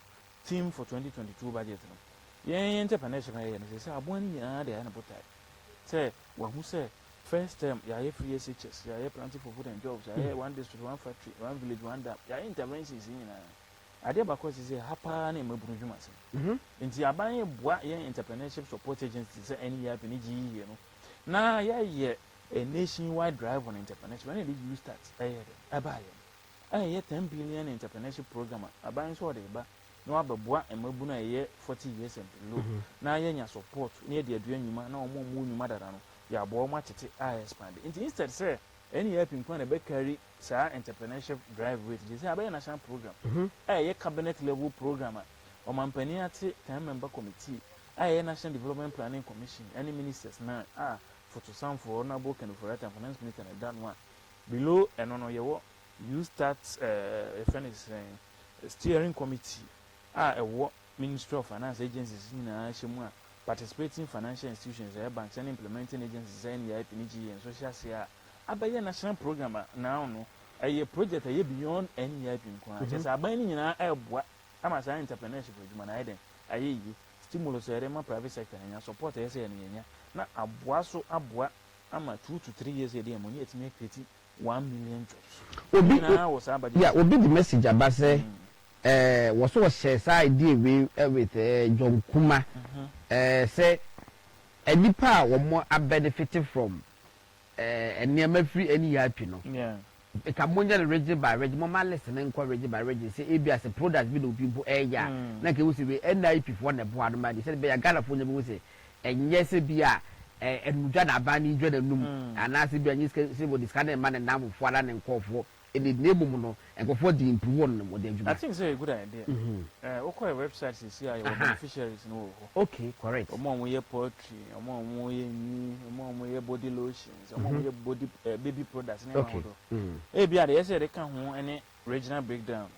team for 2022 budget no yeah entrepreneurship na say abon ya dey na botai say who say first term ya free SHS ya planting for food and jobs ya one district one factory one village one dam ya interventions in na ade ba cause say hapa na emabunu dwuma se nti aban ye boa ye entrepreneurship support agency say any year ni gi ye no na ya a nationwide drive on entrepreneurship when did you start aye 10 billion entrepreneurship program aban so dey ba no abeboa emabunu ye 40 years and below na ye nya support na ye de adua nyuma na omo nyuma dada no ya bo ma tete expand instead say any help in na be carry sa entrepreneurship drive with say aban national program aye cabinet level program o mampani ate 10 member committee aye national development planning commission any ministers na for some for honorable and for right and finance minister and that one below and on your you start steering committee a ministry of finance agencies in participating financial institutions banks and implementing agencies and and social share abaya national program now no a project a beyond any help in just abani na boa ama sa entrepreneurship juma na eden ayi stimulus ere private sector and support ese enya na aboa so aboa ama 2 to 3 years a day money it make 1 million jobs obi na was abadi yeah obi the message abase was so share side we with John Kuma say enipa wo mo benefit from eniema free any happy no yeah e ka monya region by region mo ma listen nko region by region say e as a product bi no people ya na ke wo se we NIP for na boa no ma say be ya Ghana for nya bi wo se enye se bia enudwa na abani dwa na num anase bia nyi se bo discard man na mo fo ala ne nkofo in the name no nkofo di improve on mo de adwuma I think it's a good idea okwa website see your beneficiaries no okay correct omo ye poultry omo ye ni omo ye body lotions omo ye body baby products na e bia de say they can ho any regional breakdown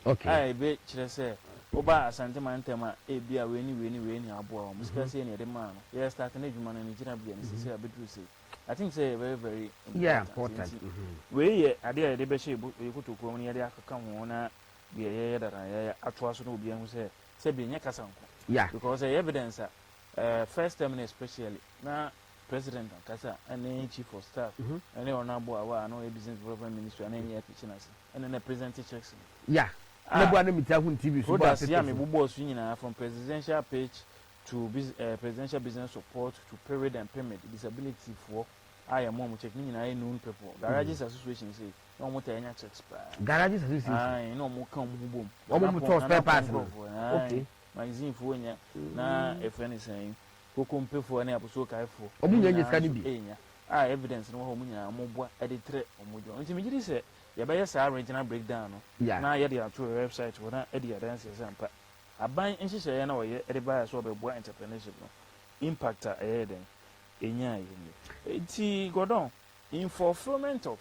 okay be kire say oba asante mantema e bia we ni aboa mo sika say ne de ma no ye start na adwuma na Nigeria bia ni say abedru say I think say very very important we ye ade de be she e kutokuo ni ye de akaka ho na be ye dara ye atoa so na obi an say be nya kasa nko because evidence first term especially na president kasa and chief of staff and honorable awa no business development ministry and any kitchen as and then the president checks nebu na mita hu TV so ba see me bubo so nyina from presidential page to presidential business support to period and payment disability for I am mom check nyina I known people garages association say no mo ta nya checks pa garages association no mo kan mo bom mo to spare parts okay magazine for nya na a friend is saying ko kompe for na abuso kai for omu nya ska ni bi enya evidence no ho mu nyina mo boa editre omojo nti me gidi say ya ba yes original breakdown no na ya dey to website wona e dey dance example aban nhihye ya na wo ye e dey ba so be boa entrepreneurship no impact a e den enya ye nti godon in fulfillment of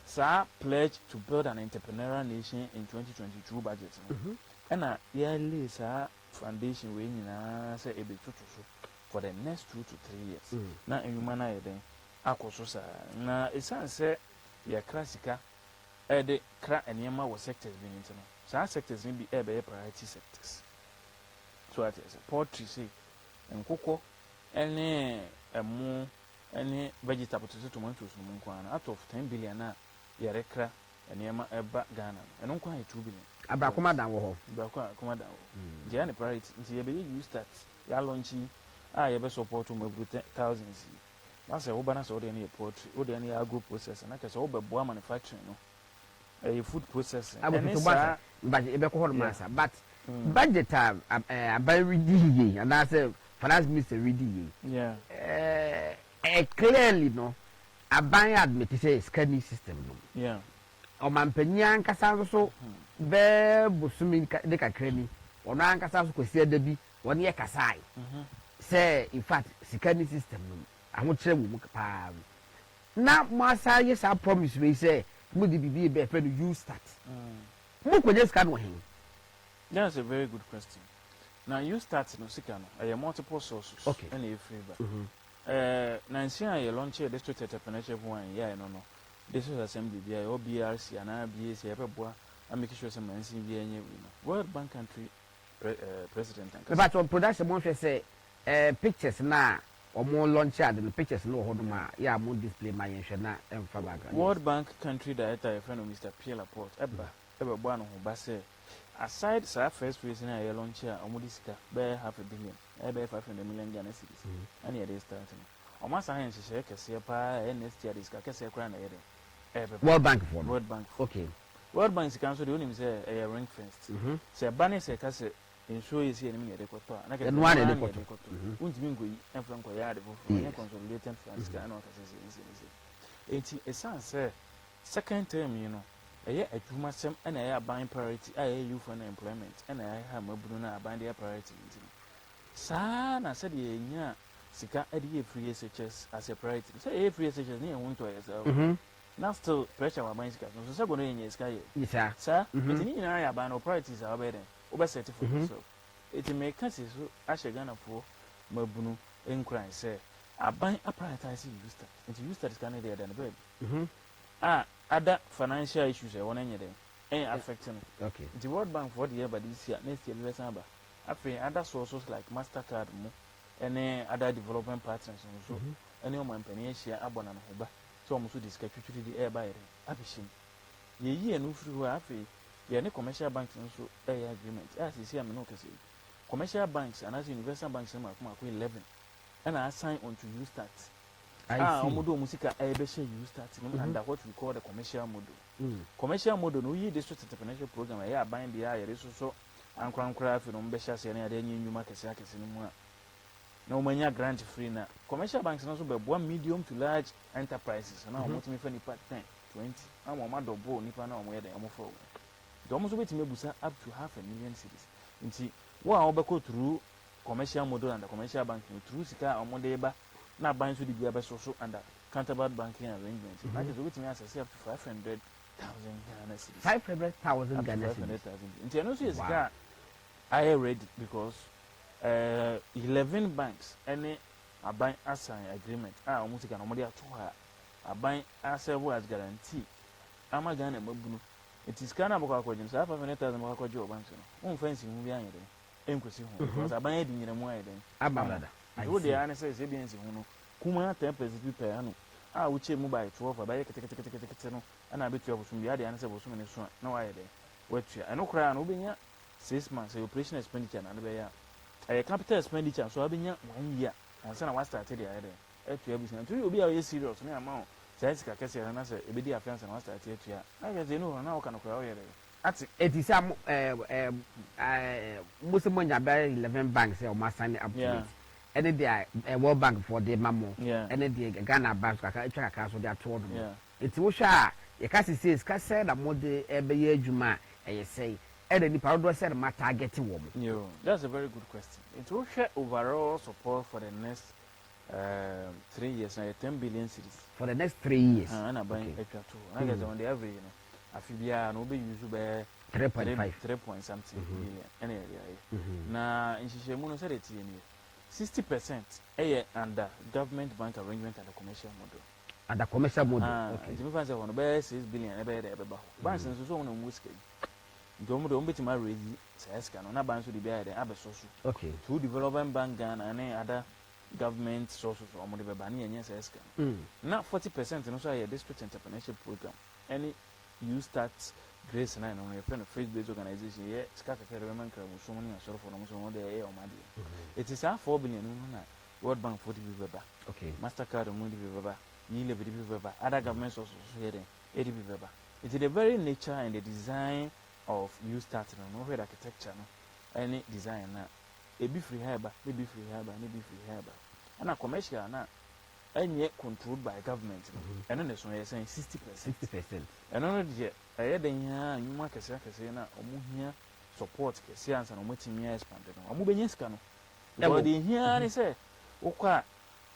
sa pledge to build an entrepreneurial nation in 2022 budget no and ya lay sa foundation we nyina say e be tutu so for the next 2 to 3 years na enwuma na ye den akoso sa na esan say ya klasika the cra enema was sectors being internal. So our sectors may be priority sectors. So that is poultry say and cocoa any more any vegetable to tomatoes no out of 10 billion na yerekra enema eba Ghana and unko 2 billion. Abakoma dan wo ho. Abakoma dan wo. Dey na priority nti ye be you start ya launching ye be support mo every thousands. That's a urban so dey na poultry, o dey na agro processor na kase o be boa manufacturing no. A food processing but e be ko hol masa but budget by ready and I say finance minister ready clearly no aban admit say scanning system no yeah ɔmampanyia ankasa nso bɛɛ bosumi de kakra ni ɔno ankasa nso kwasi ada bi wɔne yɛ kasae sɛ in fact scanning system no ahokyerɛ wɔ mu paa na mo asa yɛ saa promise wei sɛ mo de bibi bɛɛ fɛ no you start mo kɔnyɛ sika no wɔ. That's a very good question. Now you start no sika no a multiple sources and a favor. Nancy I launch a district entrepreneurship one yeah no this is assembly via OBRC and IBS everywhere. I'm making sure some NCV World Bank country president. But on production one say pictures now or more launch ad and pictures no hoduma yeah more display my na and fabric. World Bank country director friend of Mr. Pierre Laporte ever one who basse aside sa first phase na ye launch a omodisika be $500 million be 500 million Ghana cedis and ye dey start no o ma sa hen hye kese pa next year disika kese kra na ye dey World Bank for World Bank okay World Bank sika so dey onim say e ring fenced say bane say kase insure is here ni ye dey koto na kase no one dey koto untimi ngoyi enfra nko ya dey for any consolidated funds ka na kase say e say second term you know eye adwuma sem na eye aban priority eye youth and employment na eye ha mabunu na aban dey priority nti sa na se de nya sika e dey free SHS as a priority say free SHS na won to yourself now still pressure aban sika so se go no nya sika ye sa nti ni na ya aban no priorities are better obe set for yourself it make sense so ahye Ghana for mabunu enkran say aban prioritize you start nti you start scan dey na baby other financial issues one any them affecting okay the World Bank for the year but this year next year we samba after other sources like Mastercard mo and other development partners so any of my penny share abona no ba so almost discuss the air by abishim ye no free afi ye ne commercial banks so agreement as you see am no kase commercial banks and as universal banks ma kuma 11 and I assign on to you start omodo musika ebe share you start under what we call the commercial model. Commercial model no yi district entrepreneurship program ya bind the area so ankwankra afi no mbesha se na ade nyuma kese no mu a na omanya grant free na commercial banks no so be medium to large enterprises na omo timi fa ni part 10 20 na omo double nipa na omo ye dem omo for do omo so betime busa up to $500,000 cedis nti wo a obeko through commercial model and the commercial banking through sika omo dey ba na bank so the be so under counterpart banking arrangements that is with me access up to 500,000 Ghana cedis 500,000 Ghana cedis and you know so is I read because 11 banks any a bank assign agreement almost can omodi ato ha a bank serve as guarantee ama Ghana mabunu it is kana boko akwaje so 500,000 boko akwaje o bank no on fancy mu bi anyere enkosi ho because a bank di nyina mu ayeden ababada wo de ana say se biensi hu no kuma 10% per ano wo che mu by 12 ba ye kete no ana betu abusum bi ade ana say bosum ne so na wa ye de wetu eno kra na obenya 6 months operation expenditure na be ya capital expenditure so abenya 1 year and say na wa start there ade etu abusu na tu obi a ye serious na amount say sika kese na say ebedi afiance na wa start etu ya na get no na wo kana kra wo ye de ati etisa musumo nya ba 11 banks o ma sign up to any day World Bank for the mamo any day Ghana banks kaka etwa kaka so they told me enti wo hwa ye ka says ka say na mode ebe ye adwuma e say e da nipa do say ma target wo mo yo that's a very good question it will share overall support for the next 3 years na 10 billion cedis for the next 3 years na ban etwa to na get on the average you know afibia no be use be 3.5 point something billion any area na inshishemu no say the TNA 60% under government bank arrangement and the commercial model. And the commercial model. Okay. The difference on the 6 billion ebe ebe. Banks nso so na muske. Ndomo do mbeti ma ready say scan na banks so dey be there abe so so. Okay. To development bank Ghana and other government sources or mo dey be ba na yenye say scan. Na 40% no so aye district entrepreneurship program. Any you start Grace na no your friend faith based organization ye ska ka kere man kra so money asoro for no so mo dey e o ma dey. It is 4 billion no na World Bank 40 billion baba. Okay. Mastercard mo dey baba. Ni le bi baba. Other government sources here dey. E dey baba. It is the very nature and the design of you starting no where architecture no any design na e be free haba, be free haba, be free haba. And a commercial na ɛnyɛ controlled by government no ɛno ne so yɛ saying 60%. ɛno no deɛ ɛyɛ den yaa nnwuma kɛseɛ na ɔmo hia support kɛseɛ ansa na ɔmo tumi expand no ɔmo bɛnya sika no because the hia ne sɛ wokɔ a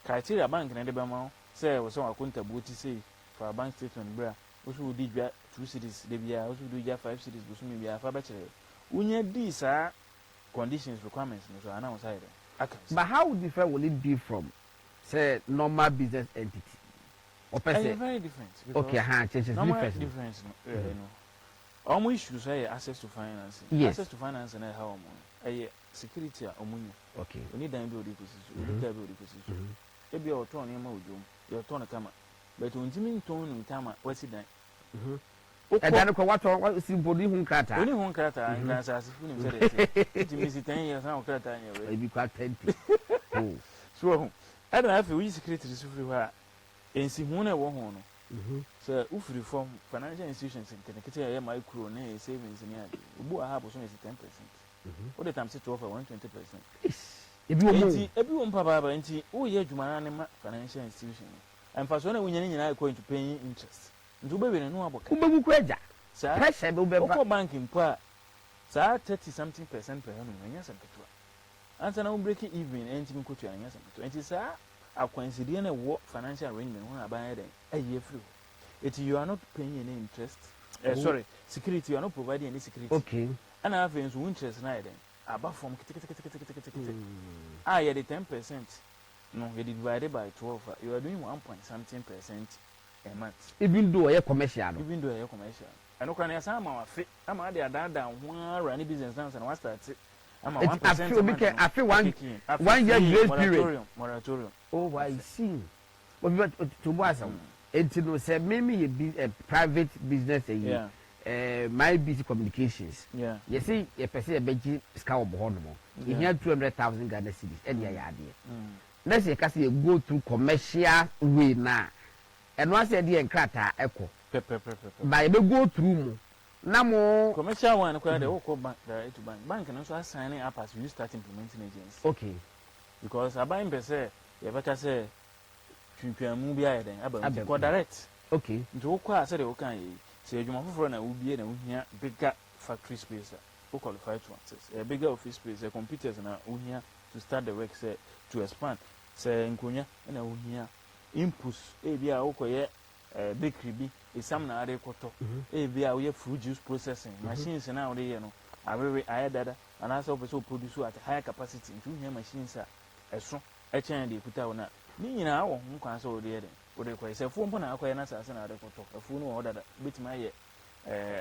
criteria bank na de bɛma wo sɛ wo sɛ wakontabuo ti sei for bank statement bra wo so wodi dwa 2 cities de bia wo so wodi dwa 5 cities bosome bia fa bɛkyerɛ wonya di saa conditions requirements no so ana wo side but how different will it be from say normal business entity or person? Very different. Okay, difference no. Almost issues say access to finance. Yes. Access to finance and how security omunyo. Okay. We need them build ecosystem. We need to build ecosystem. Ebi your turn yema ojom. Your turn kama. But untimi turn in time what's dan. And then what simple hu krata. Oni hu krata Nkansah asifu nim say that. It means 10 years now krata anyway. Ebi kwa 20. Oh. So I don't have we security to free where ensi hu na wo ho no. So ufiri from financial institutions in Kenya ya micro na savings ni ade. Ubu aha bo so is 10%. All the time say to offer 120%. Ebi wo mpa baba enti wo ye adwuma na ma financial institution. And for so na wonya nyina going to pay interest. Ndu be no aboka. Ubebu kwaja. Sa pressure be ubeba. Oko bank mpo a sa 30 something percent per annum nya samketua. Ansa na break even enti mkotua nya samketua. Enti sa akwansidie na wo financial arrangement ho aban den aye free. You are not paying any interest. Sorry, security, you are not providing any security. Okay. And I have interest na den above from the 10%. No, you divided by 12. You are doing 1.something% a month. Even though you're commercial. And okay, I say I'm a fit. I'm a down one running business dance and one starts it. I'm a 1%. I feel 1 year grace period. Moratorium. Oh, I see. But to was it no say maybe a private business my busy communications. Yeah. You see, a person a beji scout bohonomo. You hear 200,000 Ghana cedis. Any idea? Let's say you go through commercial way now. And once a day and crata echo. By the go through Namo commercial one acquired the local bank direct to bank and also signing up as you start implementing agents. Okay. Because I buy per se, you better say movie about direct. Okay. Into Oka said okay. Say you must run a ubi and bigger factory space. Who qualified to access a bigger office space, a computers and a to start the work say to expand. Say Nkunya and a unia impulse a be a okoye bakery be is some na koto a be a fruit juice processing machines now they know are very higher data and also produce at higher capacity into here machines are a strong a chain they put out. Ni na wo hu kwan so de de wo de kwai se fu mpo na akwai na sase na de koto afu no order bit my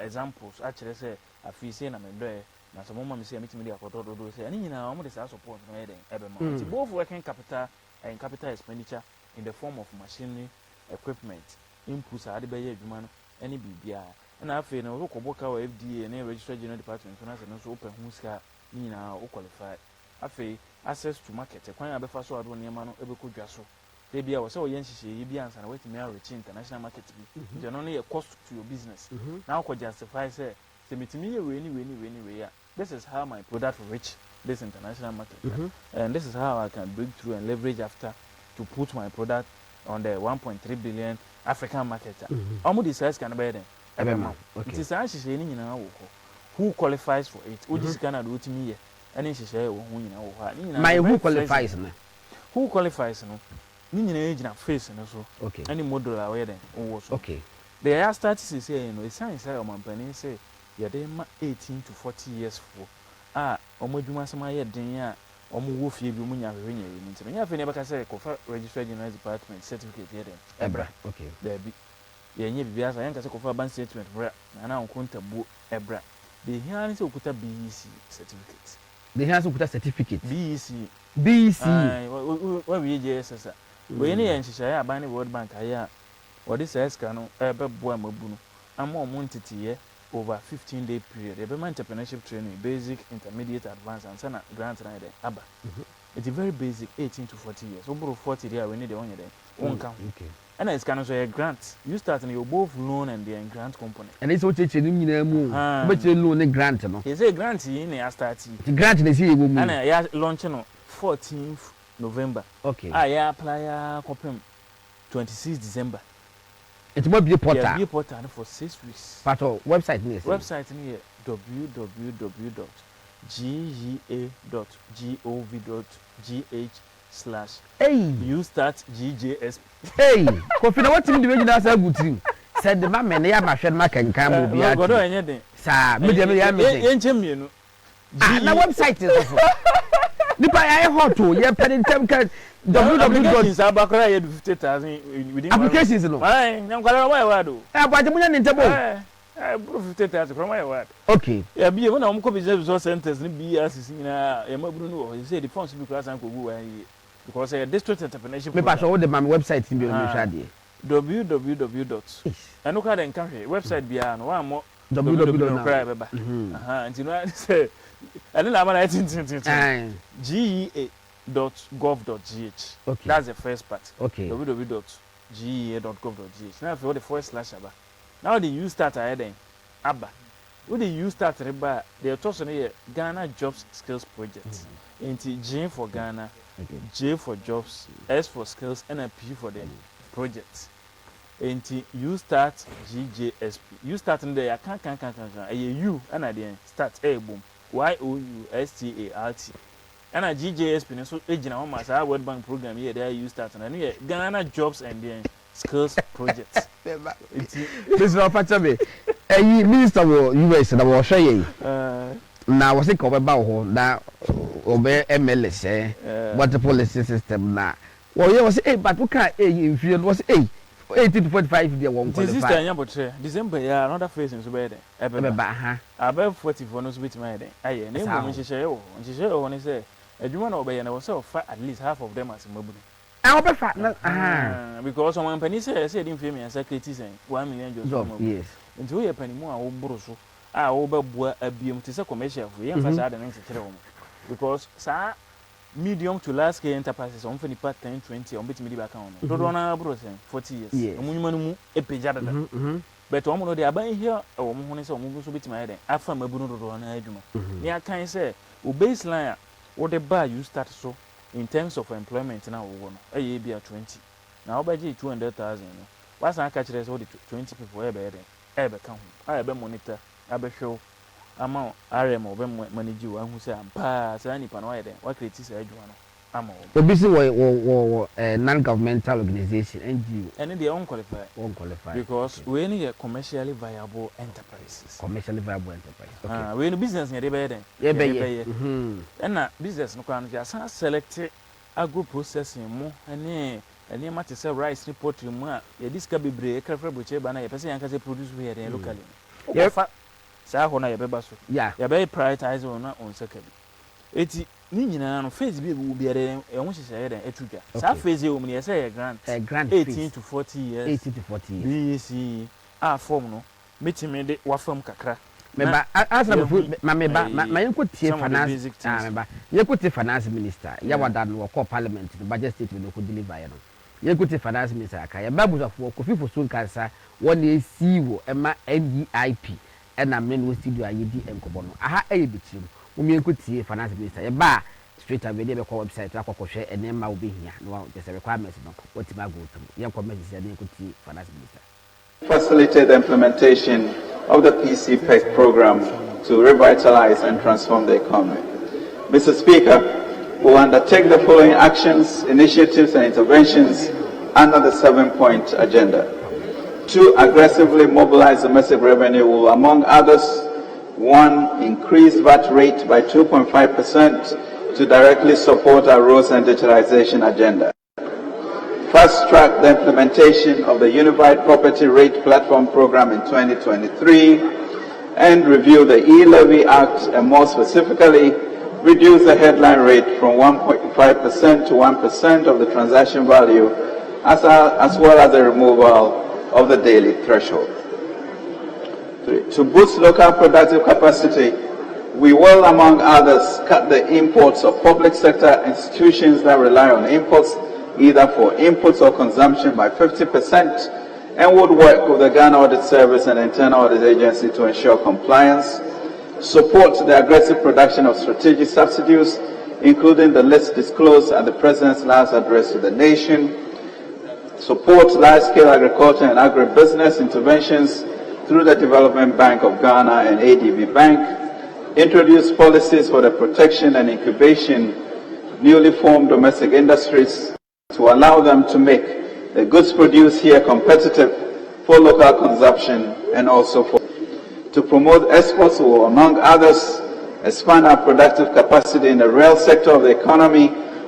examples actually say afi say na me do na so mama me say me timi de akoto do say ani nyina wo de say support no ye den ebe ma both working capital and capital expenditure in the form of machinery equipment inputs are de be adwuma no any bibia na afi no wo koboka wa FDA na registered general department so na say no so open hu ska ni nyina wo qualify afi access to market kwan ya befa so ado niam no ebekodwa so dey bia wo say wo yen hihye bi ansa na wetimi reach international market bi je no no cost to your business now ko justify say metimi ye we ya this is how my product reach this international market and this is how I can break through and leverage after to put my product on the 1.3 billion African market omo the size can be then it is hihye ni nyina wo who qualifies for it o dis Canada o timi ye any share wo hu nyina wo ha my who qualifies no who qualifies no ni nyina ejina face no so okay any model a we den wo so okay the higher statistics say no science say omampani say ye dey ma 18 to 40 years for omadwuma sama ye den a omo wo fie bi omo nya hwehwe nya yi ntino nya fe ne baka say kofa registered general department certificate ye den ebra okay there be ye nya bibia sa yanka say kofa bank statement bra na onkonta bu ebra the here say okuta BEC certificate. They have to put a certificate. BEC. What we JSS. We any enchishaya abani World Bank aya. Or this escano, boy mabuno. I'm more monty over 15-day period. A entrepreneurship training, basic, intermediate, advanced, and sana grant and abba. It's very basic, 18 to 40 years. Over 40 years, we need the one year. One count. Okay. And it's kind of a grant. You start and you both loan and the grant component. And it's what you need but you loan a grant. No, it's a grant in a start. The grant is here. And I launching on 14th November. Okay. I apply a copy 26 December. It might be a portal. Yeah, be a portal for 6 weeks. But website near www.gea.gov.gh/ you start GJSP. Hey, Kofi, now what team do you know? Good team. Said the man, and I am a friend, Mac and Campbell. Be a good one. Sir, medium. Na website is nipa I hot to ye pen tem kan www. Applications no. Ai, na kwala why word o. But you need to eh 50,000 from my word. Okay. Yeah, be when am business resource centers ni bi assist na e maburu no. He say the funds be class and go because district entrepreneurship. Me pass all the my website in be on shade. www. And look at the country website bia no one more www. Until no say and then I'm GEA.gov.gh. Okay. That's the first part. Okay. www.gea.gov.gh. Now for the first slash aba. Now the use start ahead aba. When the use start reba, they are talking here Ghana Jobs Skills Project. Into G for Ghana, J for Jobs, S for Skills, and a P for the project. Into you start GJSP. You start in there, can. You and I then start a boom. YOUSTART. And a GJSP, so agent on my World Bank program here, there you start and here Ghana Jobs and then Skills Projects. This is not part of it. A minister of US and I was saying, now was it covered about now obey MLS, what the policy system now. Well, you was a but we can't if you was 18 to 45 they won't qualify. December, yeah, another phase in Sweden. Above 44 no bit my day. Aye, name woman she say, when he say, a woman obey and I was so fat at least half of them as a mobile. I'll be fat, because someone penny said in film and secretary saying 1 million job. Yes. Into a penny more old broso. I over a beam to a commercial for young facade and because, sir, medium to large scale enterprises on funny part 10, 20 on bit media account. Don't run 40 years. A minimum a page. But one of the abide here, a woman is almost bit my head. After my Bruno on Eduma. Near can say, baseline, what the bar you start so in terms of employment now, a year be at 20. Now, by 200,000. What's I catch all the 20 people ever come. I ever monitor, I be show. Amount RM or manage you and who say I'm pass any panoid. What critics are you? I'm all. Busy non-governmental organization NGO. And they unqualified. Because we need a commercially viable enterprises. Commercially viable enterprise. Okay. We in business near the bed. And that business no can just select agro processing more and near much to sell rice report to more. This can be break a butcher banana, a person can produce here locally. Sa ho na ye beba so yeah ye be prioritize on second eti ni nyina no phase bi bu bi ere e ho hyehyɛ den etudwa sa phase e o mu ye say ye grant 18 to 40 years 18 to 40 years BC a form no metime de wa fam kakra member asa ma yenkotie finance member yenkotie finance minister ya wada no ko parliament no budget statement no ko deliver ye no yenkotie finance minister aka ye babuzafo Kofi Ofosu Nkansah won e CEO ema NDIP and I'm in with studio ID and Kobono. Aha, a bit you could see finance minister. A bar straight away, they call website, share, and then will be here. No, just a requirement. What's my go to? Young comments and you could see finance minister. Facilitate the implementation of the PCPEC program to revitalize and transform the economy. Mr. Speaker, we will undertake the following actions, initiatives, and interventions under the 7-point agenda. To aggressively mobilize domestic revenue will, among others, 1. Increase VAT rate by 2.5% to directly support our roads and digitalization agenda. Fast track the implementation of the Unified Property Rate Platform Program in 2023 and review the E-Levy Act and more specifically, reduce the headline rate from 1.5% to 1% of the transaction value as well as the removal of the daily threshold. 3. To boost local productive capacity, we will, among others, cut the imports of public sector institutions that rely on imports, either for inputs or consumption, by 50%, and would work with the Ghana Audit Service and Internal Audit Agency to ensure compliance, support the aggressive production of strategic subsidies, including the list disclosed at the President's last address to the nation, support large-scale agriculture and agribusiness interventions through the Development Bank of Ghana and ADB Bank, introduce policies for the protection and incubation of newly formed domestic industries to allow them to make the goods produced here competitive for local consumption and also to promote exports or, among others, expand our productive capacity in the real sector of the economy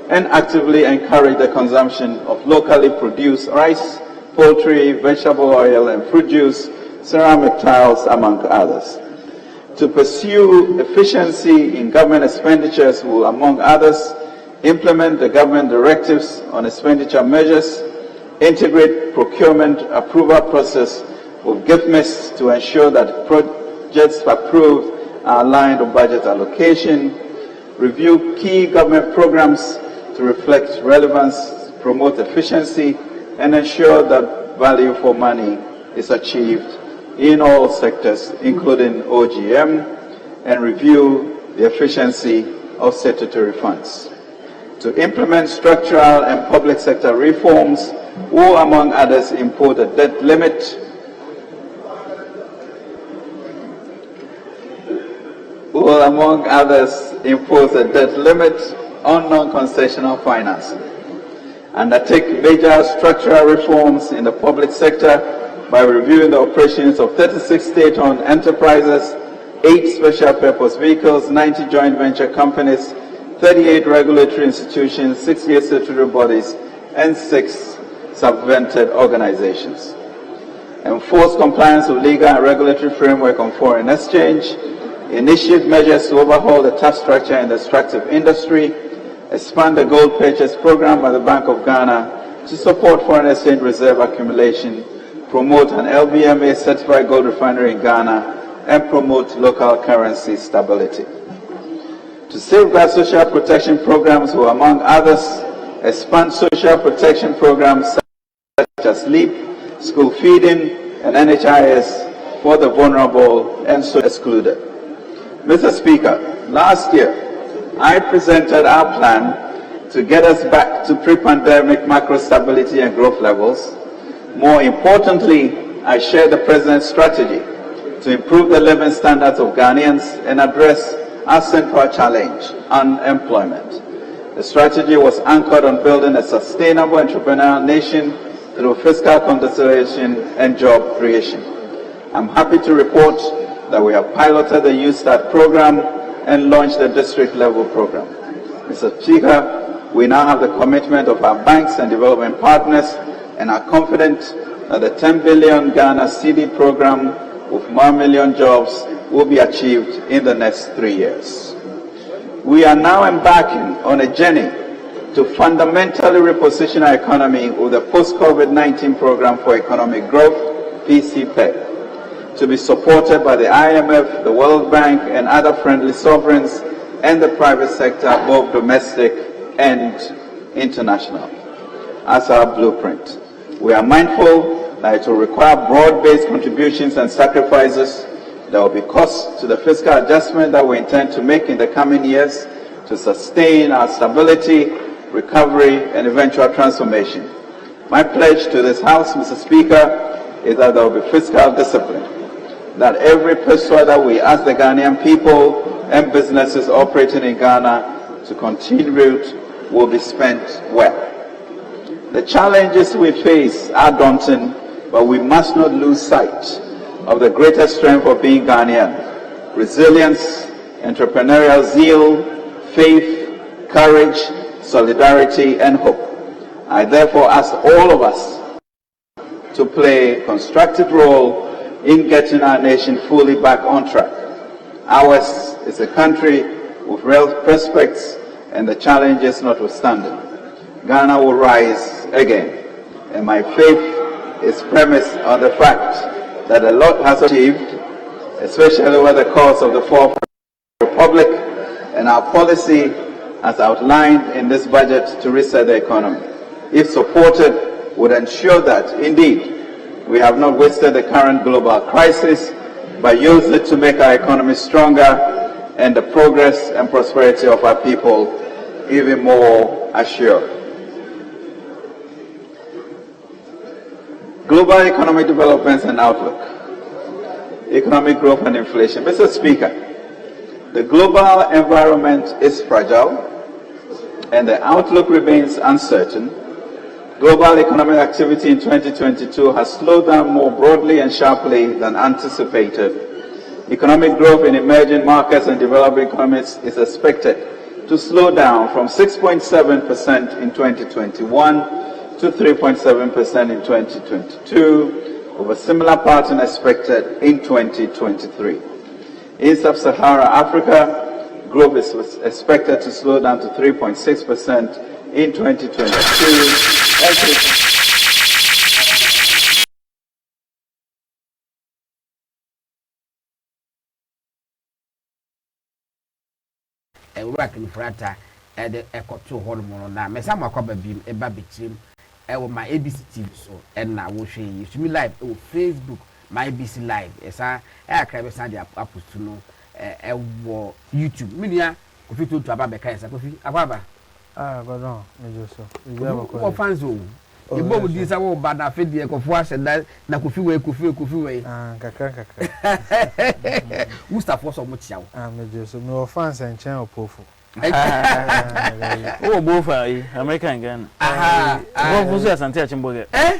and actively encourage the consumption of locally produced rice, poultry, vegetable oil, and fruit juice, ceramic tiles, among others. To pursue efficiency in government expenditures will, among others, implement the government directives on expenditure measures, integrate procurement approval process with GIFMIS to ensure that projects approved are aligned with budget allocation, review key government programs to reflect relevance, promote efficiency, and ensure that value for money is achieved in all sectors, including OGM, and review the efficiency of statutory funds. To implement structural and public sector reforms, will, among others, impose a debt limit, on non-concessional financing, undertake major structural reforms in the public sector by reviewing the operations of 36 state-owned enterprises, 8 special purpose vehicles, 90 joint venture companies, 38 regulatory institutions, 68 statutory bodies, and 6 subvented organizations. Enforce compliance with legal and regulatory framework on foreign exchange, initiate measures to overhaul the tax structure in the extractive industry, expand the gold purchase program by the Bank of Ghana to support foreign exchange reserve accumulation, promote an LBMA certified gold refinery in Ghana, and promote local currency stability. To safeguard social protection programs will, among others, expand social protection programs such as LEAP, school feeding, and NHIS for the vulnerable and so excluded. Mr. Speaker, last year, I presented our plan to get us back to pre-pandemic macro stability and growth levels. More importantly, I shared the President's strategy to improve the living standards of Ghanaians and address our central challenge, unemployment. The strategy was anchored on building a sustainable entrepreneurial nation through fiscal consolidation and job creation. I'm happy to report that we have piloted the Youth Start program and launched the district-level program. Mr. Speaker, we now have the commitment of our banks and development partners and are confident that the 10 billion Ghana CD program with 1 million jobs will be achieved in the next 3 years. We are now embarking on a journey to fundamentally reposition our economy with the post-COVID-19 program for economic growth, PCPEG, to be supported by the IMF, the World Bank, and other friendly sovereigns and the private sector, both domestic and international, as our blueprint. We are mindful that it will require broad-based contributions and sacrifices. There will be costs to the fiscal adjustment that we intend to make in the coming years to sustain our stability, recovery, and eventual transformation. My pledge to this House, Mr. Speaker, is that there will be fiscal discipline, that every peso that we ask the Ghanaian people and businesses operating in Ghana to contribute will be spent well. The challenges we face are daunting, but we must not lose sight of the greatest strength of being Ghanaian: resilience, entrepreneurial zeal, faith, courage, solidarity, and hope. I therefore ask all of us to play a constructive role in getting our nation fully back on track. Ours is a country with real prospects and the challenges notwithstanding. Ghana will rise again, and my faith is premised on the fact that a lot has achieved, especially over the course of the Fourth Republic, and our policy as outlined in this budget to reset the economy, if supported, would ensure that, indeed, we have not wasted the current global crisis, but used it to make our economy stronger and the progress and prosperity of our people even more assured. Global economic developments and outlook. Economic growth and inflation. Mr. Speaker, the global environment is fragile and the outlook remains uncertain. Global economic activity in 2022 has slowed down more broadly and sharply than anticipated. Economic growth in emerging markets and developing economies is expected to slow down from 6.7% in 2021 to 3.7% in 2022, with a similar pattern expected in 2023. In sub-Saharan Africa, growth is expected to slow down to 3.6% in 2022. Working for at the echo to hormone now. Messam Aquaba beam, a baby team, my ABC TV so, and now we'll show you to me live on Facebook, my ABC Live. As I can't send you up to know YouTube. Minia, Kofi Tonto Ababa Kaisa, Kofi Ababa. But no, so. What fans do? You both this I will bad afraid the Kofuas and that Nakufi way, Kofi way. Kaka. Who's that for so much? So no fans and channel powerful. Oh, both American gun. What was that? Santia Chimboga. Eh?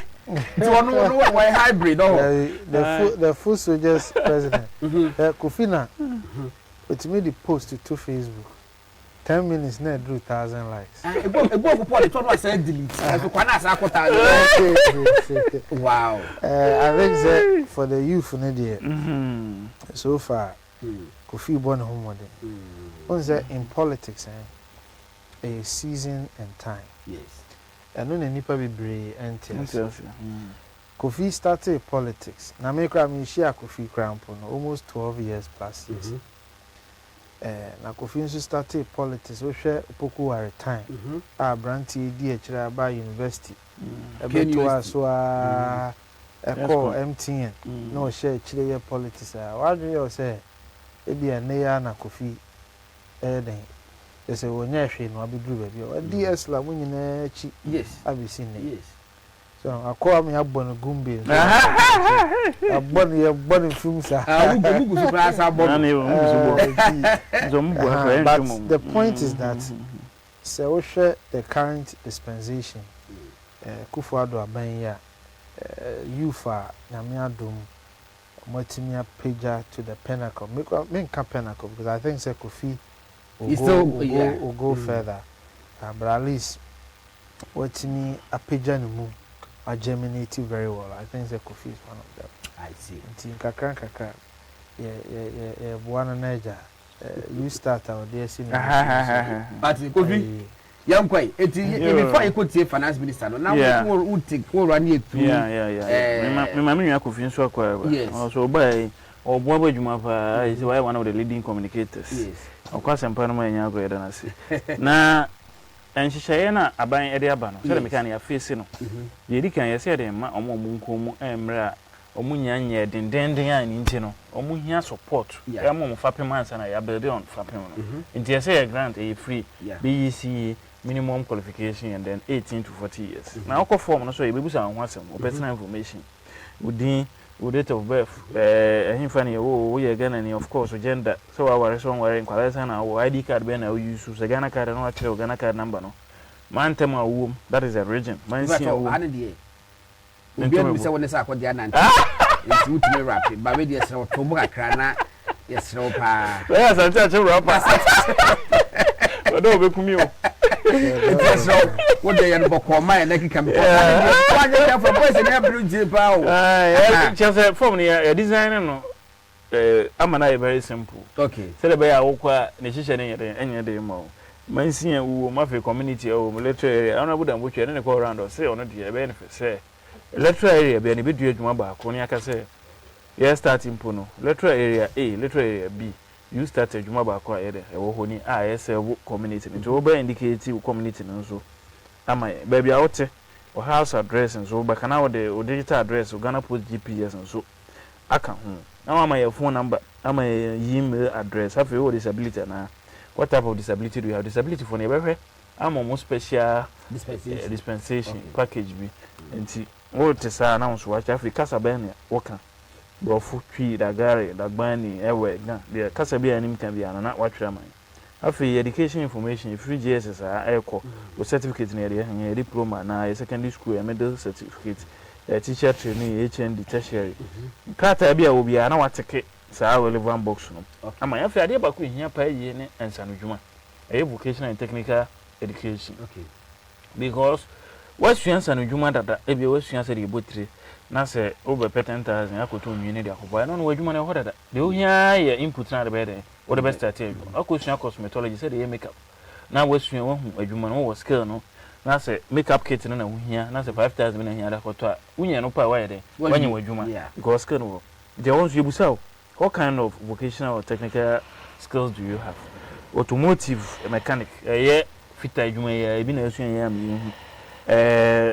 No, why hybrid? The full soldiers president. Kofina. It's made the post to Facebook. 10 minutes net drew 1,000 likes. Wow. I think that for the youth so far, Kofi born home with them. Once in politics, a season and time. Yes. And when any people be brave and tell. Kofi started politics. Now me share Kofi Crampon almost 12 years plus. Na Kofi nso started politics we share poku are time branti di echira ba university ebeto aso a call MTN no share echire ye politics what do you say e bia ne ya na Kofi den they say wonya hwe no abeduru ba bia DS la munyina echi yes abisi ne yes so akwa me abon gumbe abon film sa bugu surprise abon but the point is that so we share the current dispensation Kufuado abanya youfa na me adom motimia pager to the pinnacle make pinnacle because I think say Kofi will go further but at least what me a pager no move are germinating very well. I think the Kofi is one of them. I see. Kaka. Yeah, one Niger. You start out there, see. But Kofi, young quite. Before you could say finance minister, now we will take all run it through. Yeah. Remember, you Kofi so quite. Yes. Also by or Bobo Jumapa is one of the leading communicators. Yes. Of course, I'm Panama and Yago Edanasi. Now. And she shayna aban ede aba no so me ya face no ye di kan ye se de ma omo munkomu emra omunya nya dendenden an nti no omuhia support e mo fapem ansa na ya build on fapem no nti ye say grant e free BEC minimum qualification and then 18 to 40 years na okọ form no so ye bebusa ho asem personal information udin date of birth himfa ne wo ye Ghanaian of course gender so our so wearing kwalesa na wo ID card be na use so Ghana card no akire Ghana card number no man tema wo that is a region man see wo ane de obi am se wona sa akodia na nti nti utime rap ba we de se to buka kra na yes no pa yes I tell you rap but do be kumi o so what they are boko my like can be one year for boys and every jipa o just form the design no amana very simple okay say the be ya wo kwa ne hihye ne enye de ma o man see wo mafe community o military area ona budan bo twa ne ko around o say ono de be ne fe say electoral area be ne be du adwuma ba ko ne aka say yes starting pono electoral area A electoral area B you start adwuma ba ko ayede e wo honi yes community nti wo ba indicate wo community nso ama baby a wote o house address nso ba kana wo de digital address o Ghana Post GPS nso aka ho na ama your phone number ama your email address have your disability na what type of disability do you have disability for never I'm almost special dispensation package bi enti what is announce watch Africa Sabania worker brofu twi dagare dagbani ewe na de kasa bi anim kan bi na watwera man afi education information free GSS eko o certificate na area diploma na secondary school middle certificate teacher training HND tertiary kata bi a obi na wateke saa relevant box no ama afi ade ba ko hia pa yi ne ensanodwuma vocational and technical education because what you answer no juma dada e be what you answer the botire na say over 10,000 akoto nwini de akoba no wadwuma na hodada de ohia ye input na de be de what the best start akosu cosmetology say de makeup na wasu wo adwuma no wo skill no na say makeup kit no na ohia na say 5,000 na hia da koto a unye no pa wa ye de wanye wadwuma because skill no they want you busao what kind of vocational or technical skills do you have automotive mechanic fita adwuma ye bi na asu ye am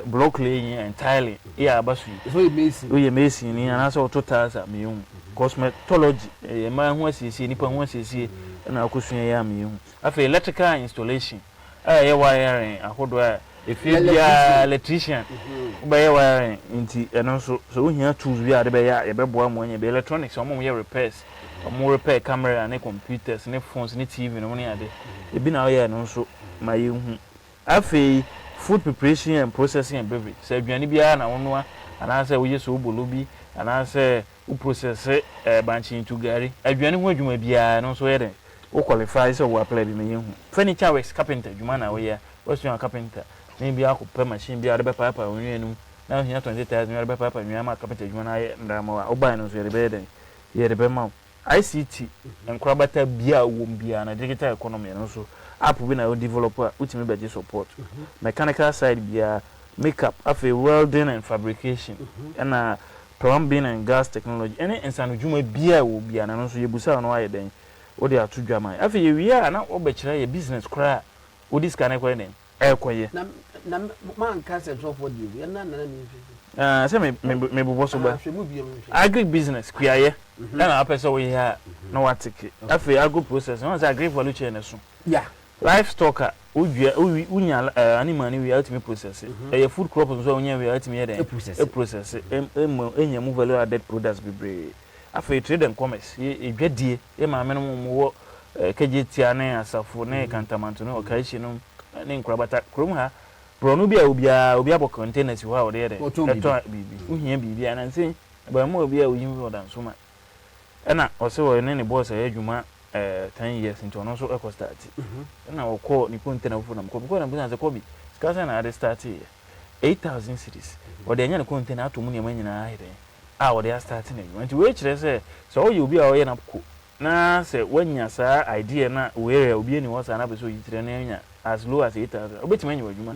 block laying and tiling abasu so you mason ni anasa autotals am you cosmetology man ho asisi nipa ho asisi na akosu ye am you afa electrical installation wiring ahodo if you be electrician be wiring nti eno so ohia tools bi ade be ya be boa mo nya be electronics omo ye repairs omo repair camera and computers and phones and TV no ne ade e bi na ye no so maye hu afa food preparation and processing and beverage say aduane bia na wono ana say wo yeso obolo bi ana say wo process banchi into gari aduane ho adwuma bia no so ye den wo qualify so wo apply bi me hu furniture works carpenter adwuma na wo ye wo so carpenter ni bia ko pe machine bia de be papa onwenu na hia 20,000 de be papa nwia ma carpenter adwuma na ye ndama wa wo ban no so ye de be den ye de be ma ICT enkrabata bia wo bia na digital economy no so app we na developer ultimate budget support mechanical side bia makeup afi welding and fabrication and plumbing and gas technology any insanu juma bia wo bia na no so yebusa no aye den wo de atudwaman afi ye wi na wo be kire ye business kra wo dis kan ekwe den ekoye na man cancer drop what you na mi say me bobo so ba agri business kuaye na apese wo here no watike afi agro process no say agri value chain so livestock unya animal ni we ultimate process food crop so unya we ultimate process enya mu value added products bebre afi trade and commerce edwadie ma me no wo kejetia na asafo na kantamanto na okaishi no ne nkrabata krom ha brono bia obi abo containers ho a wo de eto bibi uhia bibi ananse ba mo obi a oyin wo dan so ma na ose wo ne boss adwuma 10 years into no so eco start na wo ko ni container fu na ko na business ko bi skasa na ade start 8,000 cities wo de anya ne container ato mu ne manyina ahede wo de start na nti we kire se so wo obi a wo ye na ko na se wanya sa idea na we obi ni wo sa na be so yitire na anya as low as 8,000 obeti manya wadwuma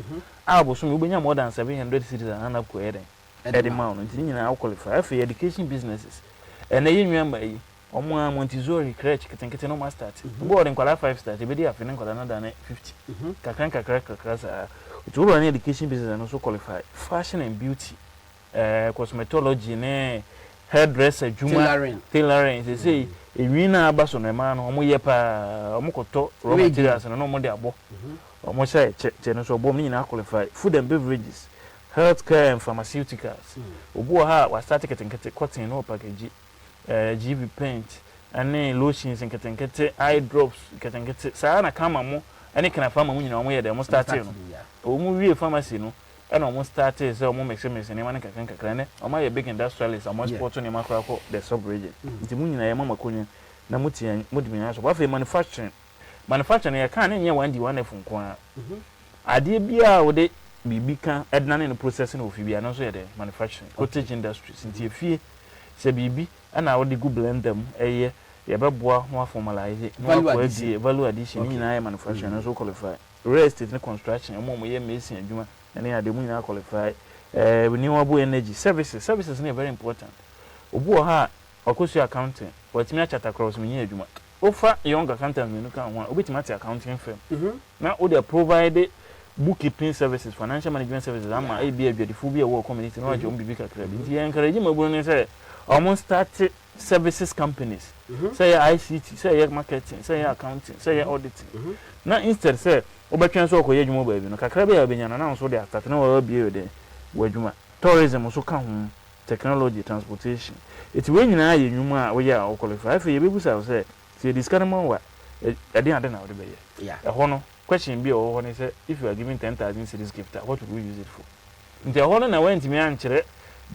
so me obenya more than 700 cities na ko eden edema no nti nyina qualify for education businesses and na yenwa mai omo Montessori crèche ketenkete no master start board in kwala 5 start be dia afin kwala na da 50 kakran sa to run education business no so qualify fashion and beauty cosmetology ne hairdresser juma tailoring say ewina abaso no ma no omo ye pa omo koto raw materials no omo de abo omo say che no so bom ni na qualify food and beverages healthcare and pharmaceuticals obo ha wa start ketenkete cotton no package GB paint and lotions and ketenkete eye drops ketenkete sa na kama mo ani kana fama mu nyina omo ye de mo start no omo wie pharmacy no and almost started so omo make sense ni man kakran ne omo ye big industrialist omo sport ni makra ko the sub region nti mu nyina ye mama konya na mutian modimina so ba fe manufacturing ye kan ne nye 1D1F nko ade bia wo de bibi kan edna ne processing of bia no so ye de manufacturing cottage industries nti efie se bibi ana wo de go blend them ye beboa ho formalize value addition ni na ye manufacturing no so qualify real estate ne construction omo ye mason adwuma ene ade mu nyina qualify renewable energy services ne very important obu ha okosu accounting watimi achata cross mu nyina adwuma ofa young accountants me no kan ho obitimati accounting firm na o dey provide bookkeeping services financial management services ama abi adwadifu bi e wo community no ajo mbibi kakra bi nti encourage mabu ne say almost start services companies. Say ICT, say marketing, say accounting, say auditing. Now instead say obetwen so okoye dwuma ba bi no kakra be ya be nyana na so dey start na we be dey wadwuma tourism so ka ho technology transportation it we nyina ye dwuma a we ya o qualify afi ye bebusa say say discount man wa e dey ade na we be ye yeah e ho no question be o ho ne say if you are giving 10,000 cedis gift what would we use it for nti ho no na went me ankere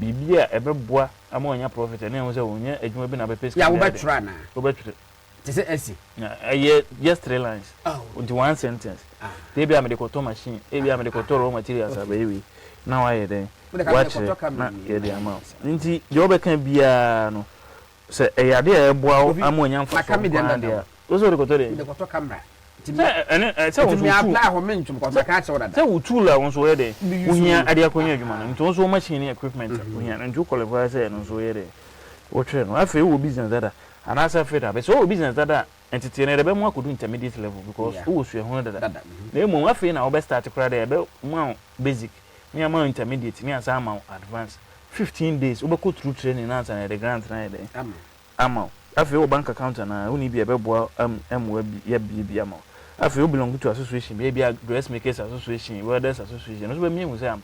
bibia e beboa ama onya profit na e ho say onya adwuma bi na be pay ya wo betra na wo betra Is it essay? Just 3 lines. Oh. Into one sentence. They be a medical machine. They be a medical raw materials. Baby. Now I then. Watch it. The amount. Inti job can be no. Say a idea boy. I'm one young for there. Also the cotorie. The coto camera. And so we apply for men to catch order. So tula once where they. We are at the Konya. Into also machine equipment. We are and do qualify and so where. Watch it. I feel business that. And as I fed up, it's all business that entity and the could do intermediate level because who was your 100. They more feel our best start to cry there, more basic, near more intermediate, near some advanced 15 days, over go through training answer at the grant night. Amount. I feel bank account and I only be a bebo MWB amount. I feel belong to association, maybe a dressmakers association, welders association. That's what me was saying.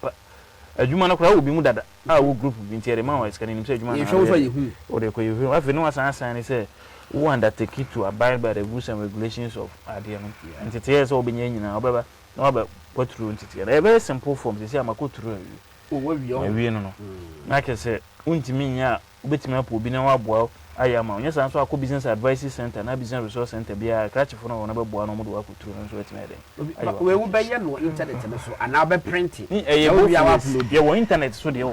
A human will be that our group in Terima is can say you or the you have no answer and say one that take it to abide by the rules and regulations of ADM. And it is all being in our no what through entity. A very simple form to say I'm a good through you. No. Like I said, Untimia, bit me up will be now well. I am on yes, I'm so a business advisory center, and business resource center. Be a catch for no number one or work through and so it's made. We will buy no internet and I'll be printing. Your internet so the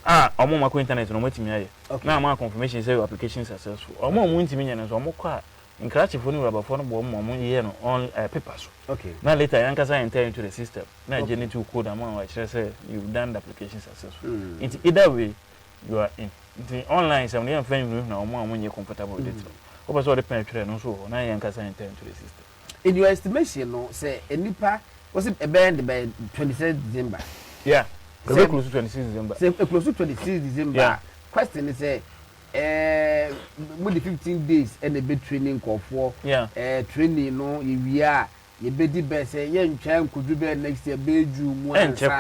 I'm on my internet no waiting me. Now my confirmation say your application successful. I'm on winning million and so more in catch for no rubber phone one year on papers. Okay. Now later, Yankasa enter into the system. Now generate to code amount which say you've done the application successful. It's either way you are in. The online some young friend now more when you're comfortable with it. What was all the penetrate and so now Yankasa enter into the system. In your estimation, no, say a nipa was it a band by 26th December? Yeah. Close to 26th December. Say close to 26th December. Yeah. Question is with the 15 days and a bit training call for training no we are you be the best say you could do better next year bedroom and check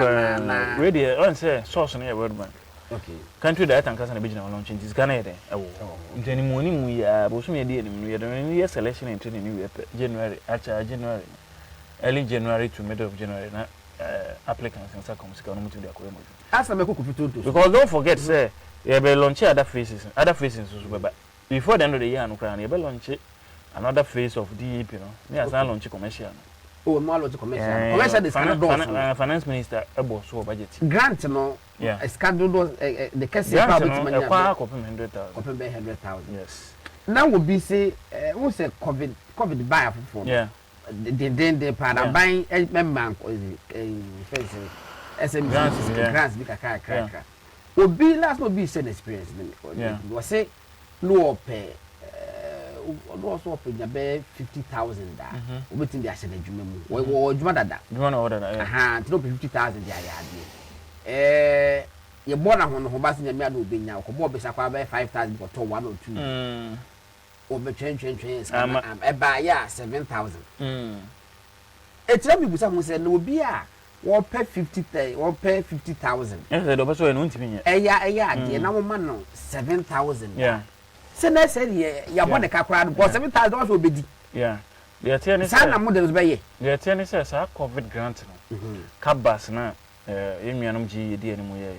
ready on say source near World Bank. Okay. Country that and Casan Regional launching is Ghanaian. Oh, any morning we are both me we are doing year selection and training January, actually January, early January to middle of January. Applicants and circumstances to their acquaintance. Ask them Kofi Tonto. Because don't forget, say, you will launch other phases, but before the end of the year, you will launch another phase of DEP, you know. Me as I launch commercial. Oh, more launch commercial. Commercial is finance minister able so budget. Grant no. Yeah. A scandal the case public money. Copy 100,000. Copy 100,000. Yes. Now will be say who say COVID buy for. Yeah. Then the para buying a member SM grants be crack. Will be last will be same experience. Yeah. Was say no pay. Also open about 50,000 that waiting the asset jumu or jumada no 50,000 there you born on the bus in the middle be now come be 5,000 for 1 or 2 or be change buy 7,000 it's let me some say no be one pay 50,000 yeah now man 7,000 yeah. So na said ya born the kakra because 7,000 will be yeah the attorney say na models be the attorney says a COVID grant no cabas na emianum GED animu ye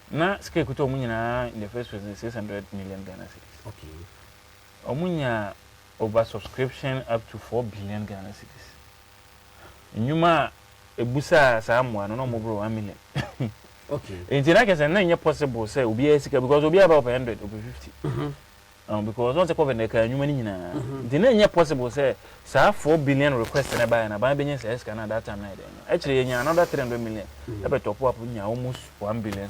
na ske kuto mu nyina in the first phase 600 million Ghana cedis okay omunya over subscription up to 4 billion Ghana cedis nyuma ebusa sa amwa no mo bro 1 million okay. In the case, it's possible say we be because we be about 100 or 50. Because once a cover the can you money na. It's possible say 4 billion requests na buy na buy business as can that time night. Actually, another 300 million. About top up almost 1 billion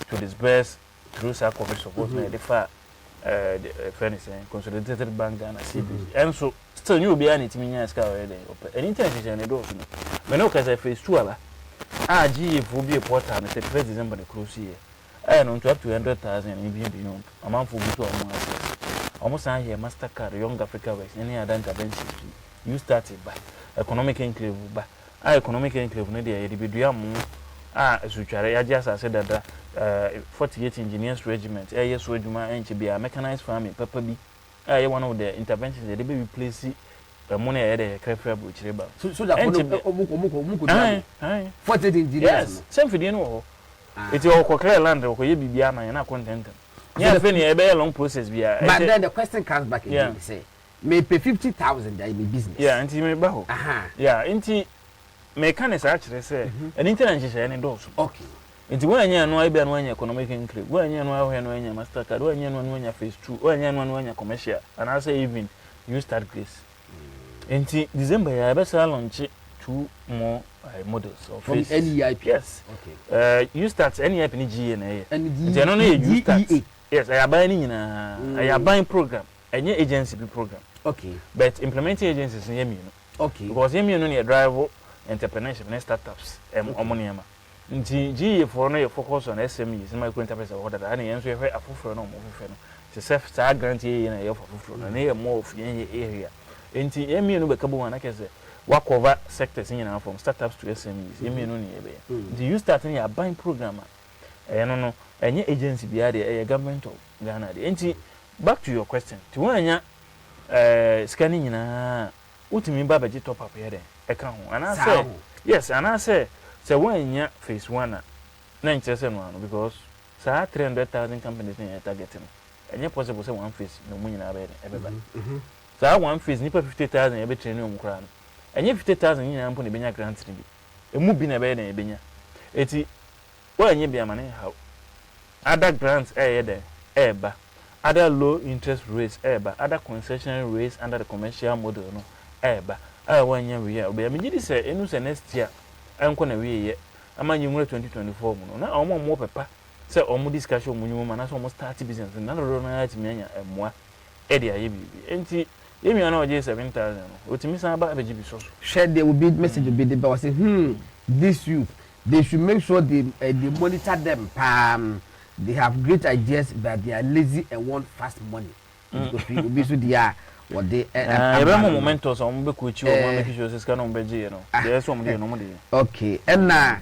to disburse through sa cover support na the far furniture consolidated bank Ghana CBC. And so still you be an it means ka already. And internet is an do. But no case phase 2 GF will be a portal and 31st December the close year. no to up to 100,000 and even beyond. A month for to almost I hear Mastercard, Young Africa West, any other intervention. You started by economic enclave, but economic enclave, no, the individual. As we try, I just said that 48 engineers regiment, yes, regiment, and be a mechanized farming, pepper be one of the interventions that they be replacing the money at a crafty which rebel. So that 48 engineers. Yes, same for the know. It's your cocker land or you be and I'm not content. Yeah, Penny, a very long process. But then the question comes back again. Say, may pay 50,000 in business. Yeah, and he may bow. Yeah, and mechanics actually say an internet any doors. Okay. It's when you know I be when you economic increase, when you know when you Mastercard, when you know when you phase 2, when you know when you commercial, and I say even you start grace. In December, I better launch 2 more models of from NEIP. Yes. Okay. You start NEIP in GNA. And you start. Yes, I am buying I am buying program, a new agency program. Okay. But implementing agencies in Yemi. Okay. Because Yemi no driver. Entrepreneurship and startups omoniama nti for no focus on SMEs micro enterprise or that and yenso ye afoforo no mofoforo no se self star grant ye na ye afoforo na ye more of ye area nti emi no be kabo wana kese wa cover sectors in from startups to SMEs emi no ne ye be nti you starting your buying program no enye agency bia de government of Ghana de nti back to your question ti wanya scanning na utimi ba beji top up here and I say, yes, and I say, when you phase 1, 9 because 300,000 companies in targeting, and you're possible say one phase, no money in everybody. So one phase, nipper 50,000 every training crown, and you 50,000 in Ampony Benya grants, a move in a bed and Benya. It's when you be a money how other grants there, other low interest rates, other concession rates under the commercial model, no, 1 year we are. But I mean, say, and who's next year? I'm going to be a man, you 2024. Now, I'm more pepper. Say, almost discussion when you man, that's almost 30 business. And none of them are and more. Eddie, I be. And see, you know, just 7,000. What you miss about the GB source? Shared there will be message will be the boss. This youth, they should make sure they monitor them. They have great ideas, but they are lazy and want fast money. Because they are. What they momentos on be coach you make sure this can on be you know there's some dey no more dey okay and na